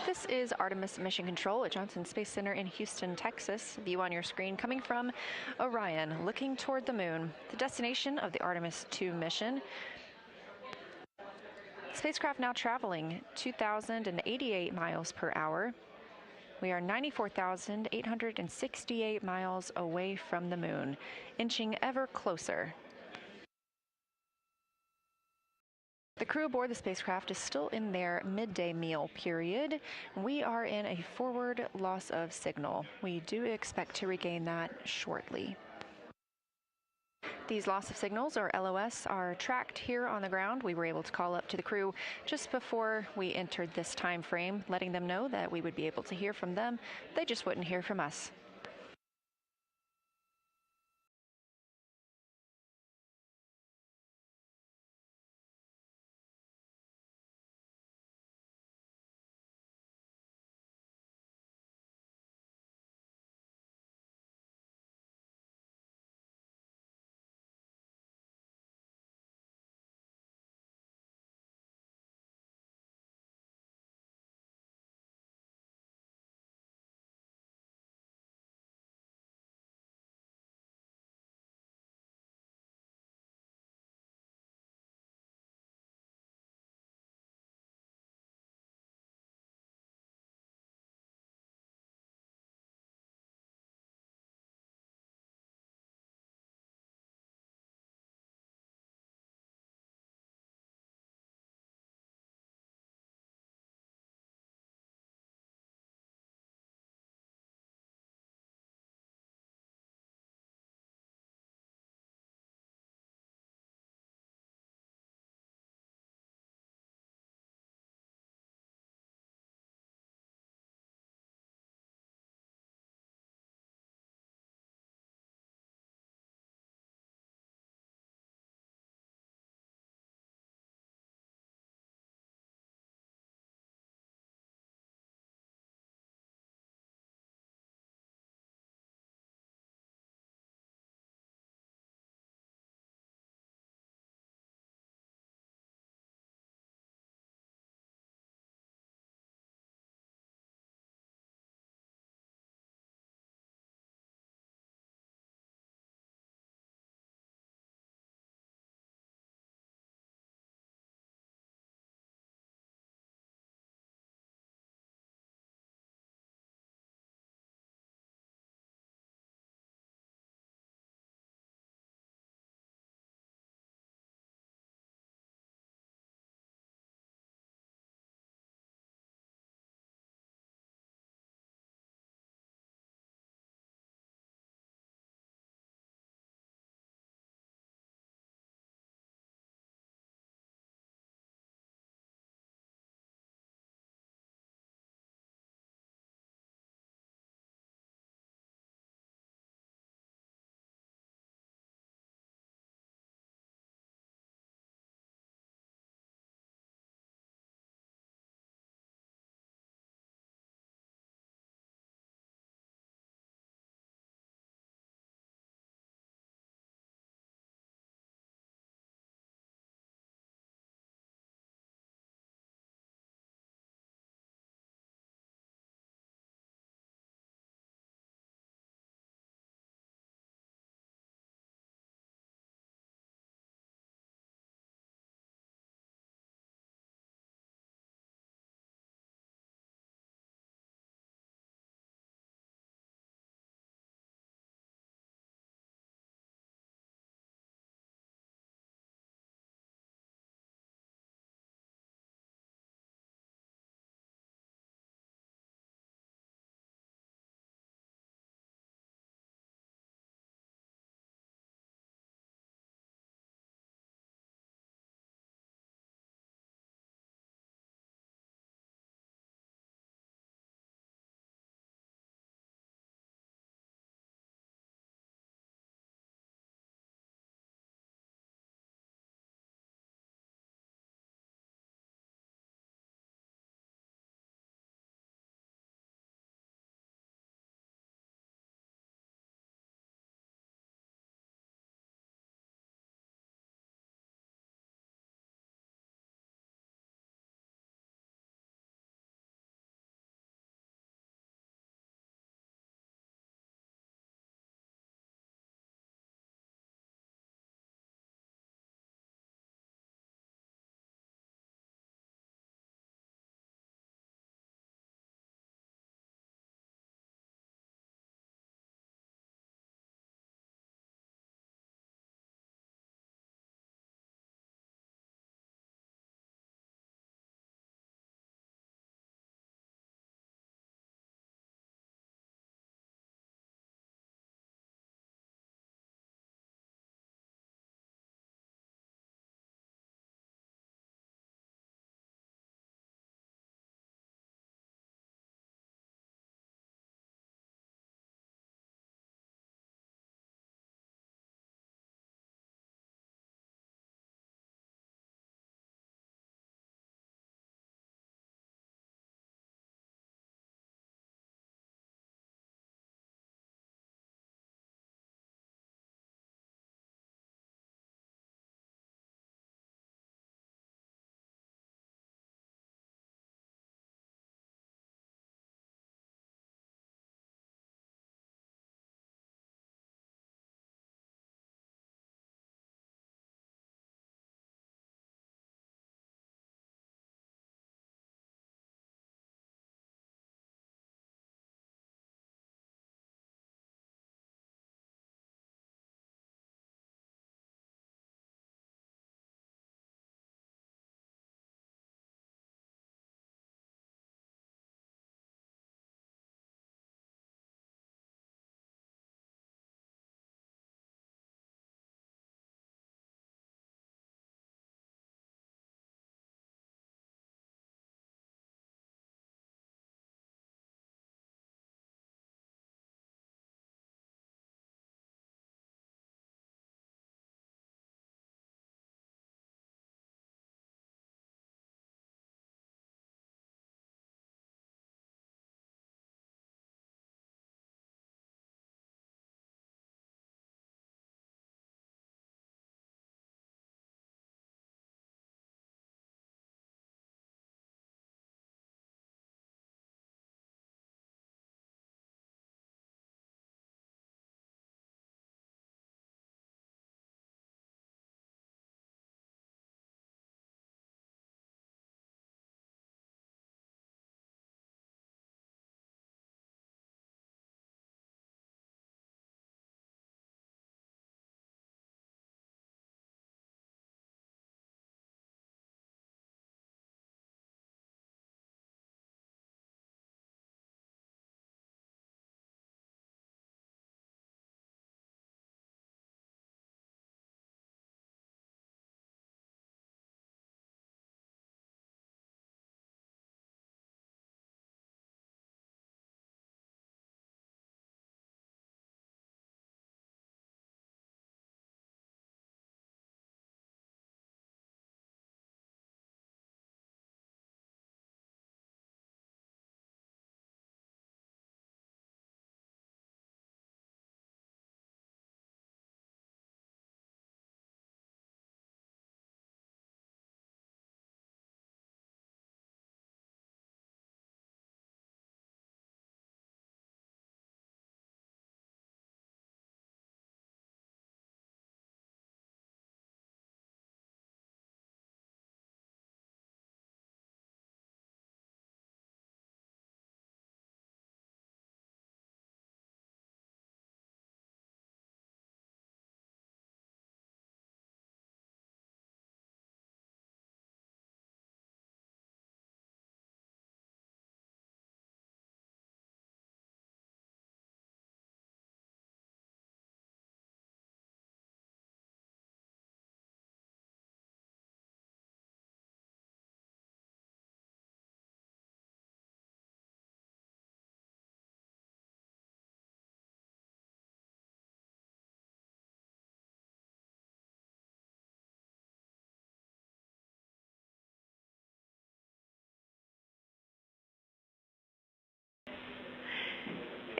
This is Artemis Mission Control at Johnson Space Center in Houston, Texas. View on your screen coming from Orion, looking toward the moon. The destination of the Artemis II mission. Spacecraft now traveling 2,088 miles per hour. We are 94,868 miles away from the moon, inching ever closer. The crew aboard the spacecraft is still in their midday meal period. We are in a forward loss of signal. We do expect to regain that shortly. These loss of signals, or LOS, are tracked here on the ground. We were able to call up to the crew just before we entered this time frame, letting them know that we would be able to hear from them. They just wouldn't hear from us.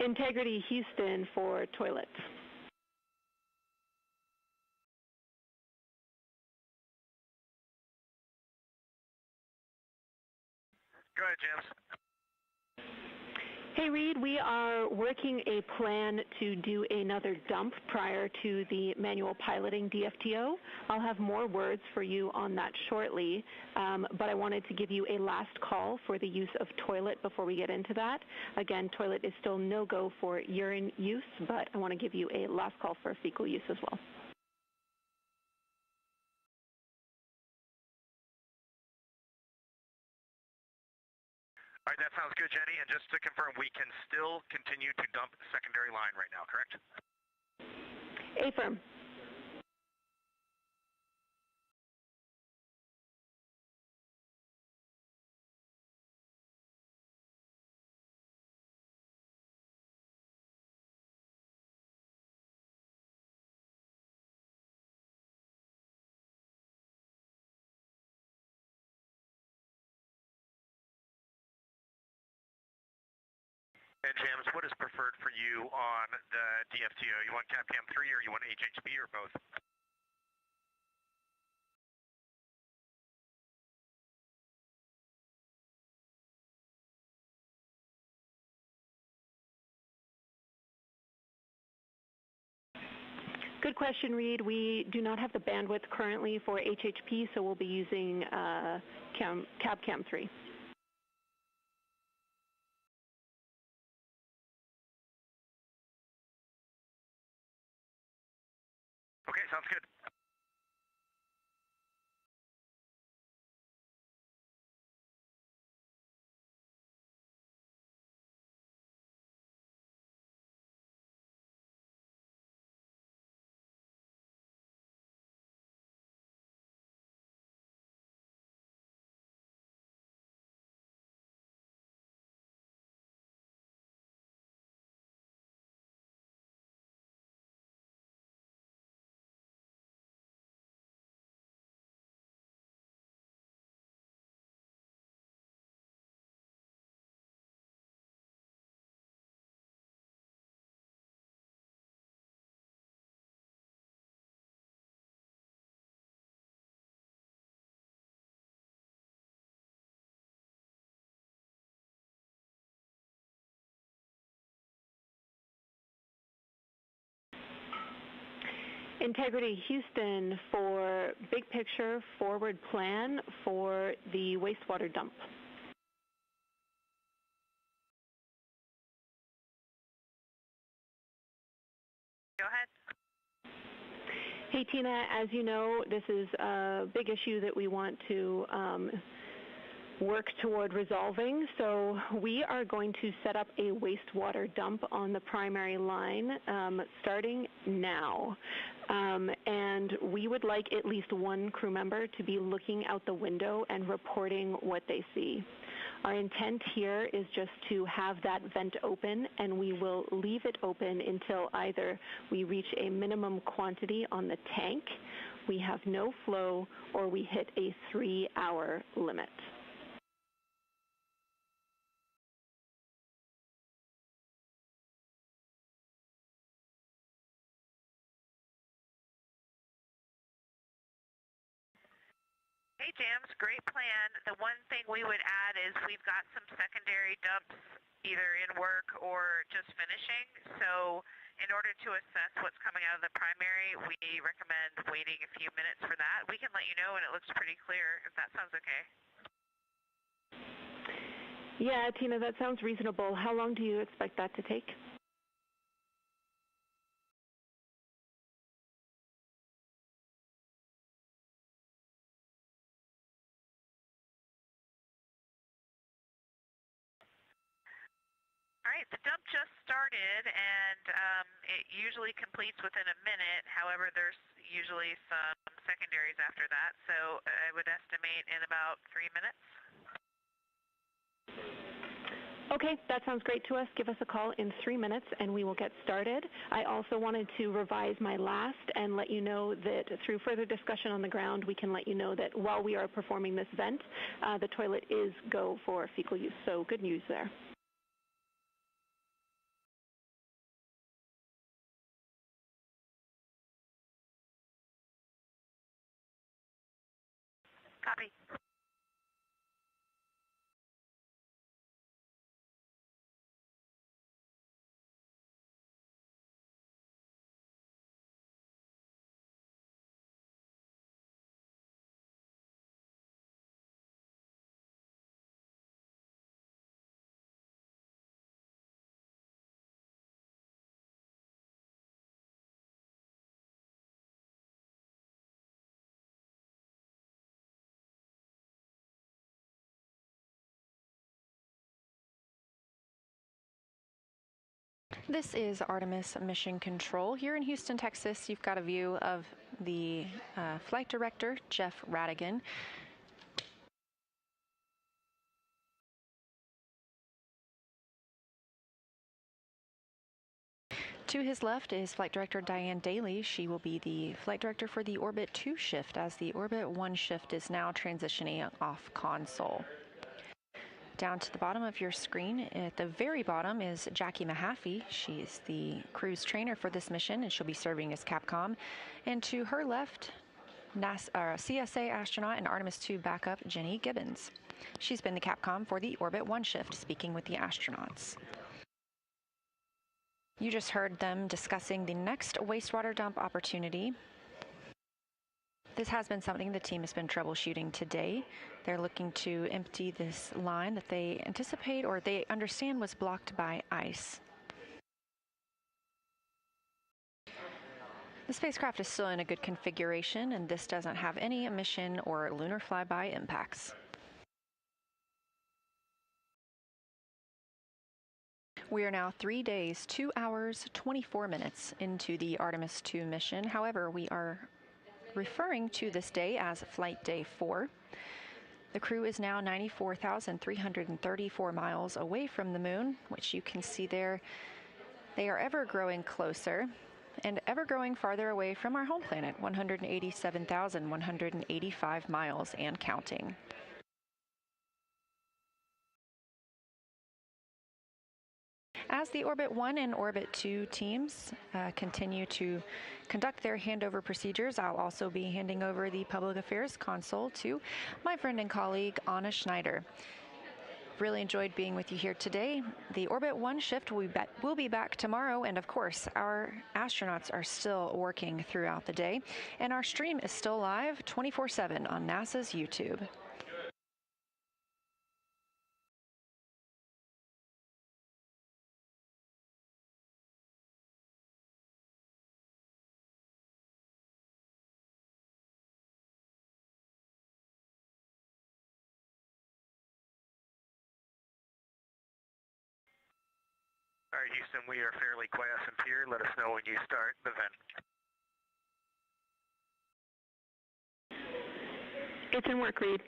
Integrity Houston for toilets. Go ahead, James. Hey, Reed, we are working a plan to do another dump prior to the manual piloting DFTO. I'll have more words for you on that shortly, but I wanted to give you a last call for the use of toilet before we get into that. Again, toilet is still no-go for urine use, but I want to give you a last call for fecal use as well. All right, that sounds good, Jenny. And just to confirm, we can still continue to dump secondary line right now, correct? Affirm. And James, what is preferred for you on the DFTO? You want CAPCAM 3 or you want HHB or both? Good question, Reed. We do not have the bandwidth currently for HHP, so we'll be using CAPCAM 3. Okay, sounds good. Integrity Houston for big picture forward plan for the wastewater dump. Go ahead. Hey, Tina, as you know, this is a big issue that we want to work toward resolving. So we are going to set up a wastewater dump on the primary line starting now. And we would like at least one crew member to be looking out the window and reporting what they see. Our intent here is just to have that vent open, and we will leave it open until either we reach a minimum quantity on the tank, we have no flow, or we hit a 3-hour limit. Hey, James, great plan. The one thing we would add is we've got some secondary dumps either in work or just finishing. So in order to assess what's coming out of the primary, we recommend waiting a few minutes for that. We can let you know when it looks pretty clear, if that sounds okay. Yeah, Tina, that sounds reasonable. How long do you expect that to take? All right, the dump just started, and it usually completes within a minute. However, there's usually some secondaries after that, so I would estimate in about 3 minutes. Okay, that sounds great to us. Give us a call in 3 minutes, and we will get started. I also wanted to revise my last and let you know that through further discussion on the ground, we can let you know that while we are performing this vent, the toilet is go for fecal use, so good news there. Copy. This is Artemis Mission Control. Here in Houston, Texas, you've got a view of the flight director, Jeff Radigan. To his left is Flight Director Diane Daly. She will be the Flight Director for the Orbit 2 shift, as the Orbit 1 shift is now transitioning off console. Down to the bottom of your screen, at the very bottom, is Jackie Mahaffey. She's the cruise trainer for this mission, and she'll be serving as Capcom. And to her left, CSA astronaut and Artemis II backup Jenny Gibbons. She's been the Capcom for the Orbit 1 shift, speaking with the astronauts. You just heard them discussing the next wastewater dump opportunity. This has been something the team has been troubleshooting today. They're looking to empty this line that they anticipate or they understand was blocked by ice. The spacecraft is still in a good configuration, and this doesn't have any mission or lunar flyby impacts. We are now 3 days, 2 hours, 24 minutes into the Artemis II mission. However, we are referring to this day as Flight Day 4. The crew is now 94,334 miles away from the moon, which you can see there. They are ever growing closer and ever growing farther away from our home planet, 187,185 miles and counting. As the Orbit 1 and Orbit 2 teams continue to conduct their handover procedures, I'll also be handing over the Public Affairs Console to my friend and colleague, Anna Schneider. Really enjoyed being with you here today. The Orbit 1 shift will be back tomorrow, and of course, our astronauts are still working throughout the day, and our stream is still live 24/7 on NASA's YouTube. All right, Houston, we are fairly quiescent here. Let us know when you start the vent. It's in work, Reed.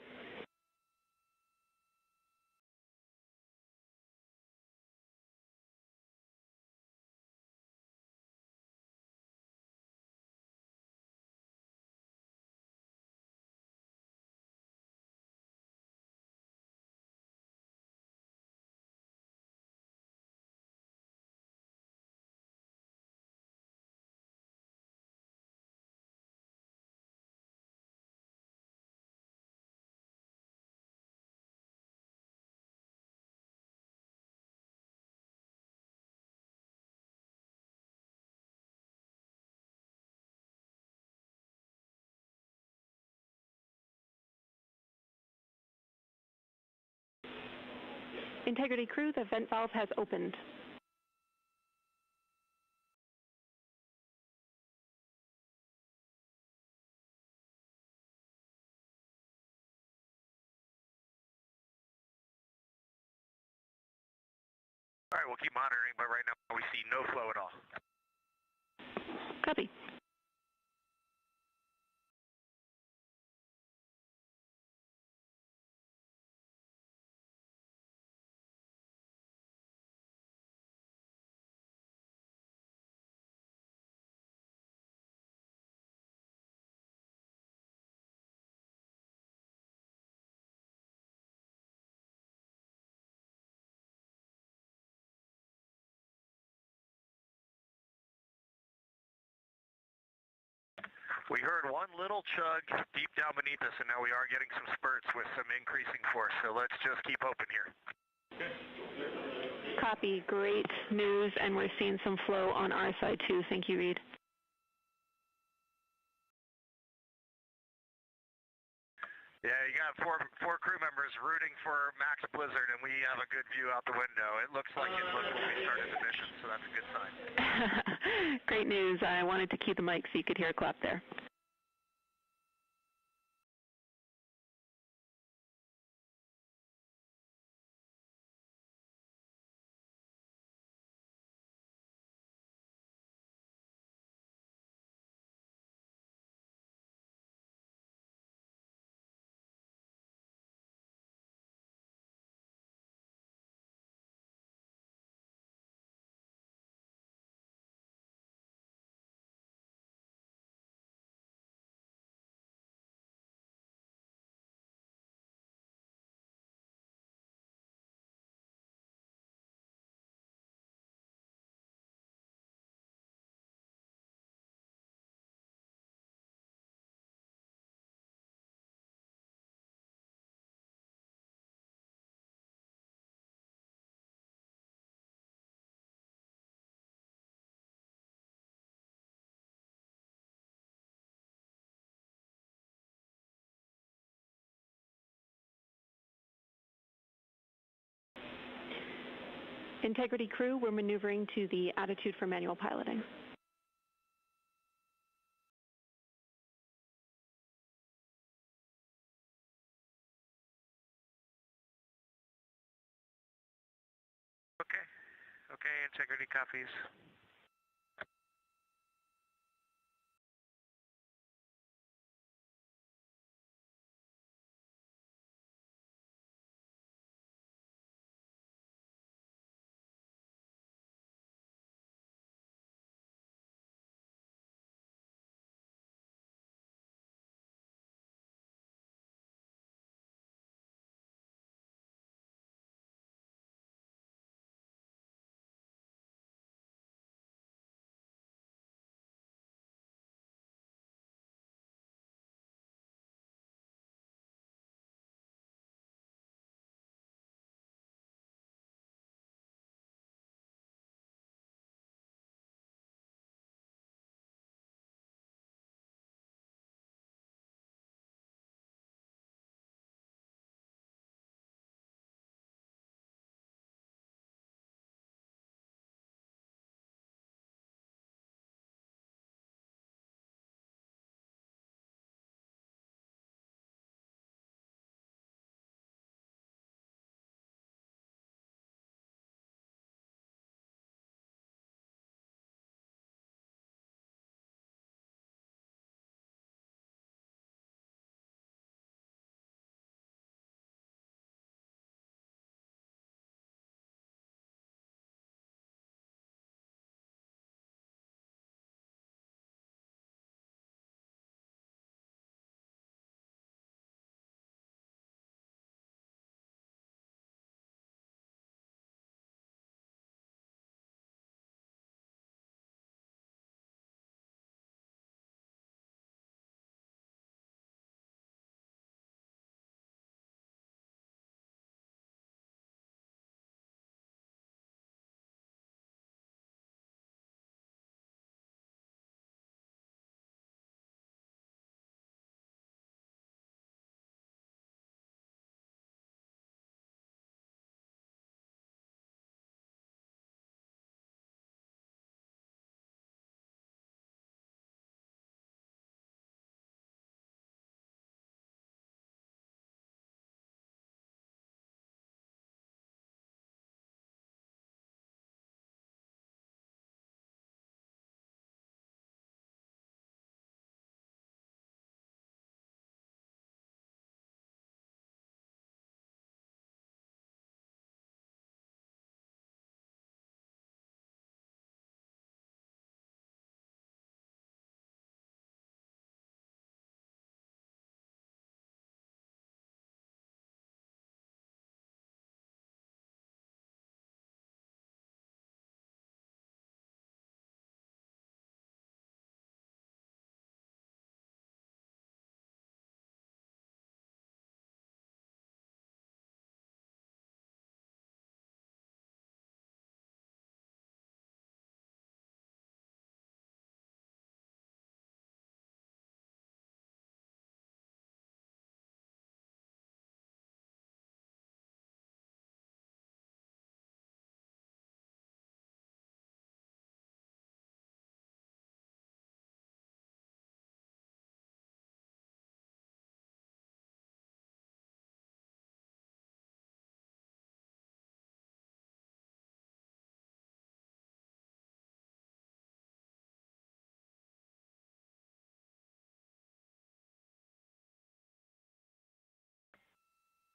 Integrity crew, the vent valve has opened. All right, we'll keep monitoring, but right now we see no flow at all. Copy. We heard one little chug deep down beneath us, and now we are getting some spurts with some increasing force, so let's just keep open here. Copy. Great news, and we're seeing some flow on our side too. Thank you, Reed. Yeah, you got four crew members rooting for Max Blizzard, and we have a good view out the window. It looks like it looked when we started the mission, so that's a good sign. Great news. I wanted to cue the mic so you could hear a clap there. Integrity crew, we're maneuvering to the attitude for manual piloting. Okay, integrity copies.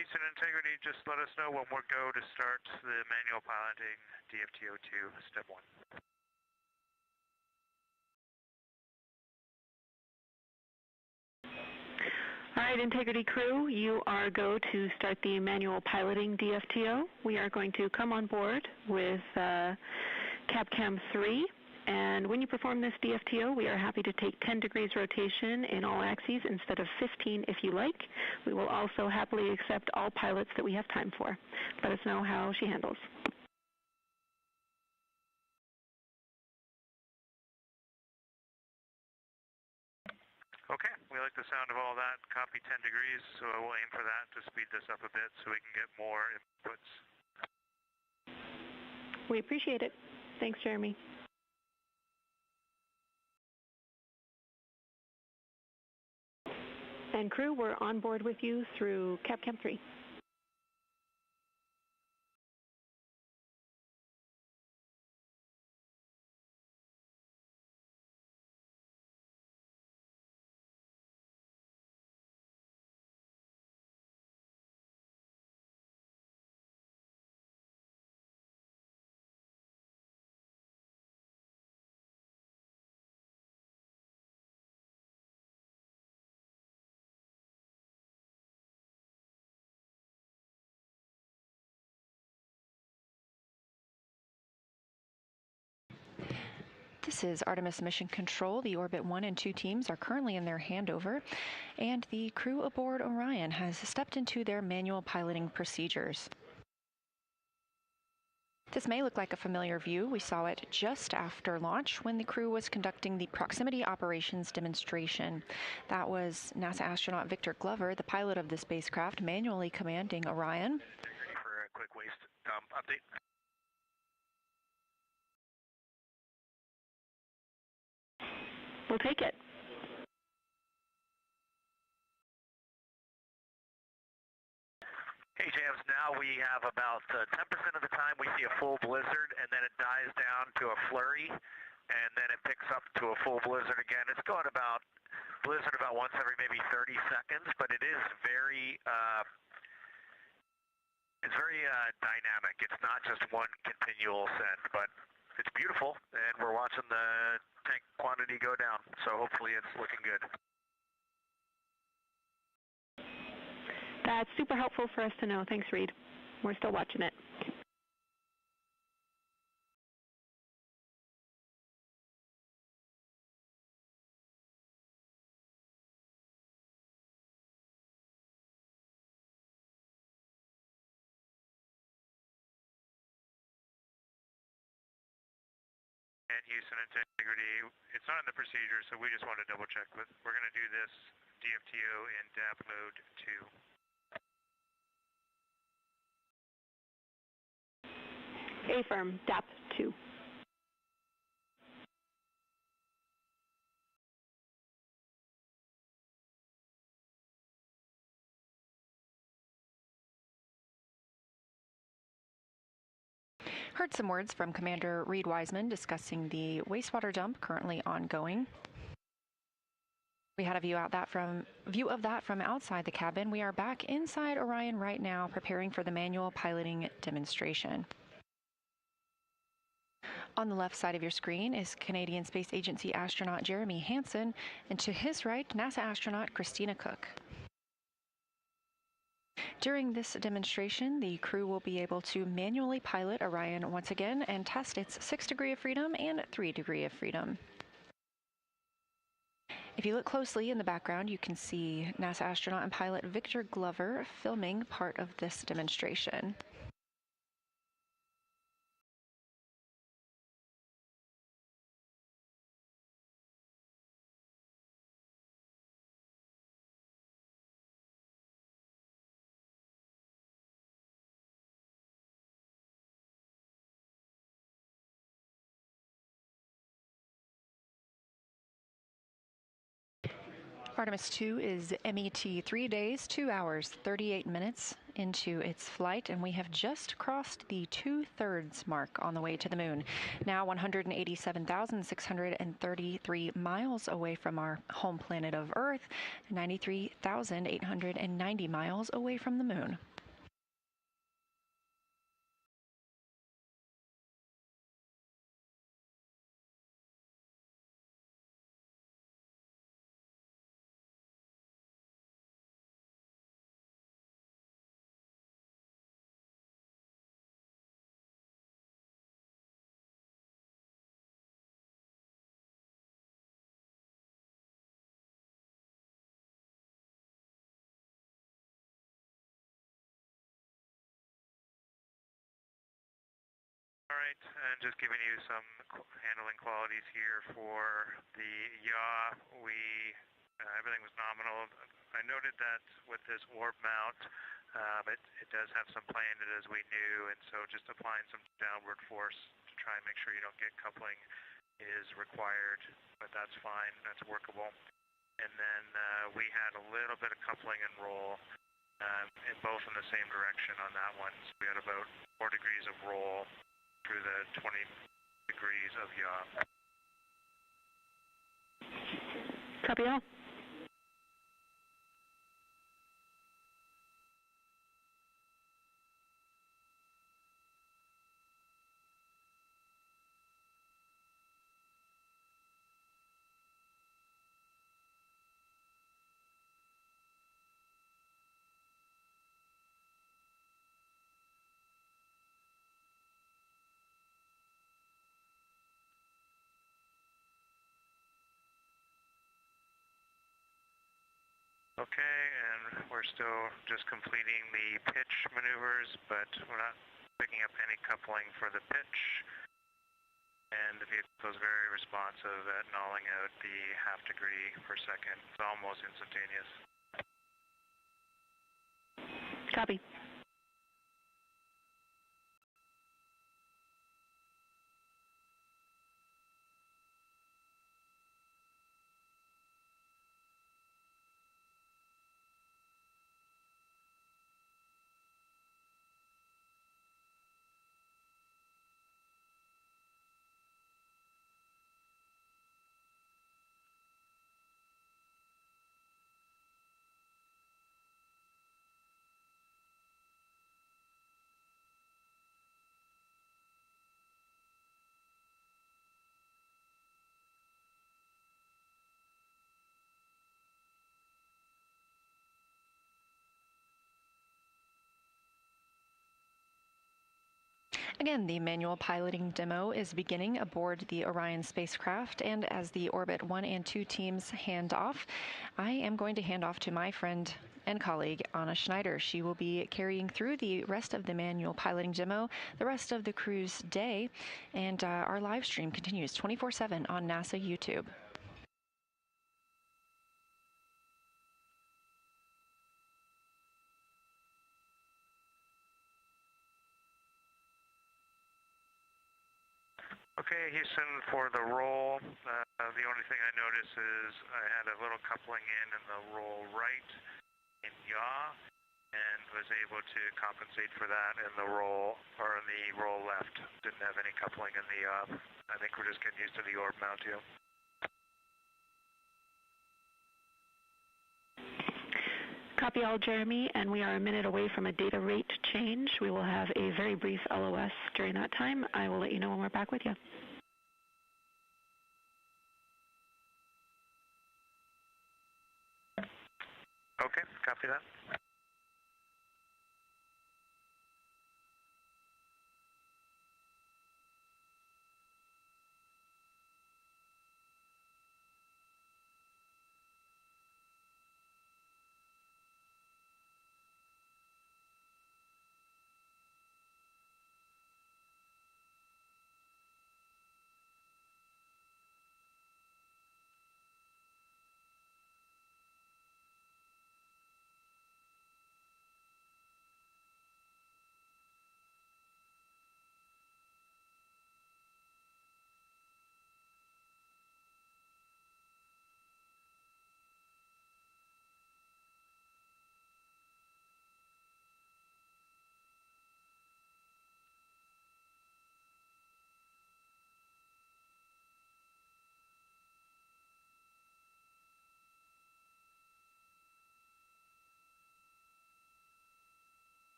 Houston Integrity, just let us know when we're go to start the manual piloting DFTO2 step 1. All right, Integrity crew, you are go to start the manual piloting DFTO. We are going to come on board with CAPCAM 3. And when you perform this DFTO, we are happy to take 10 degrees rotation in all axes instead of 15 if you like. We will also happily accept all pilots that we have time for. Let us know how she handles. Okay, we like the sound of all that. Copy 10 degrees, so we'll aim for that to speed this up a bit so we can get more inputs. We appreciate it. Thanks, Jeremy. And crew, we're on board with you through CAPCAM 3. This is Artemis Mission Control. The Orbit 1 and 2 teams are currently in their handover, and the crew aboard Orion has stepped into their manual piloting procedures. This may look like a familiar view. We saw it just after launch when the crew was conducting the proximity operations demonstration. That was NASA astronaut Victor Glover, the pilot of the spacecraft, manually commanding Orion. For a quick waste update. We'll take it. Hey, Jams, now we have about 10% of the time we see a full blizzard, and then it dies down to a flurry, and then it picks up to a full blizzard again. It's going about blizzard about once every maybe 30 seconds, but it is very dynamic. It's not just one continual send, but it's beautiful, and we're watching the tank quantity go down, so hopefully it's looking good. That's super helpful for us to know. Thanks, Reed. We're still watching it. And Houston Integrity, it's not in the procedure, so we just want to double check. We're going to do this DFTO in DAP mode 2. Affirm, DAP 2. Heard some words from Commander Reed Wiseman discussing the wastewater dump currently ongoing. We had a view of that from outside the cabin. We are back inside Orion right now, preparing for the manual piloting demonstration. On the left side of your screen is Canadian Space Agency astronaut Jeremy Hansen, and to his right, NASA astronaut Christina Cook. During this demonstration, the crew will be able to manually pilot Orion once again and test its 6 degree of freedom and 3 degree of freedom. If you look closely in the background, you can see NASA astronaut and pilot Victor Glover filming part of this demonstration. Artemis II is MET 3 days, 2 hours, 38 minutes into its flight, and we have just crossed the 2/3 mark on the way to the moon. Now 187,633 miles away from our home planet of Earth, 93,890 miles away from the moon. All right, and just giving you some handling qualities here for the yaw. Everything was nominal. I noted that with this orb mount, it does have some play in it as we knew, and so just applying some downward force to try and make sure you don't get coupling is required, but that's fine, that's workable. And then we had a little bit of coupling and roll, in both in the same direction on that one. So we had about 4 degrees of roll through the 20 degrees of yaw. Copy all. Okay, and we're still just completing the pitch maneuvers, but we're not picking up any coupling for the pitch. And the vehicle is very responsive at nulling out the ½ degree per second. It's almost instantaneous. Copy. Again, the manual piloting demo is beginning aboard the Orion spacecraft, and as the Orbit 1 and 2 teams hand off, I am going to hand off to my friend and colleague, Anna Schneider. She will be carrying through the rest of the manual piloting demo, the rest of the crew's day, and our live stream continues 24/7 on NASA YouTube. Okay, Houston, for the roll, the only thing I noticed is I had a little coupling in the roll right in yaw, and was able to compensate for that in the roll, or in the roll left. Didn't have any coupling in the yaw. I think we're just getting used to the orb mount too. Copy all, Jeremy, and we are a minute away from a data rate change. We will have a very brief LOS during that time. I will let you know when we're back with you. Okay, copy that.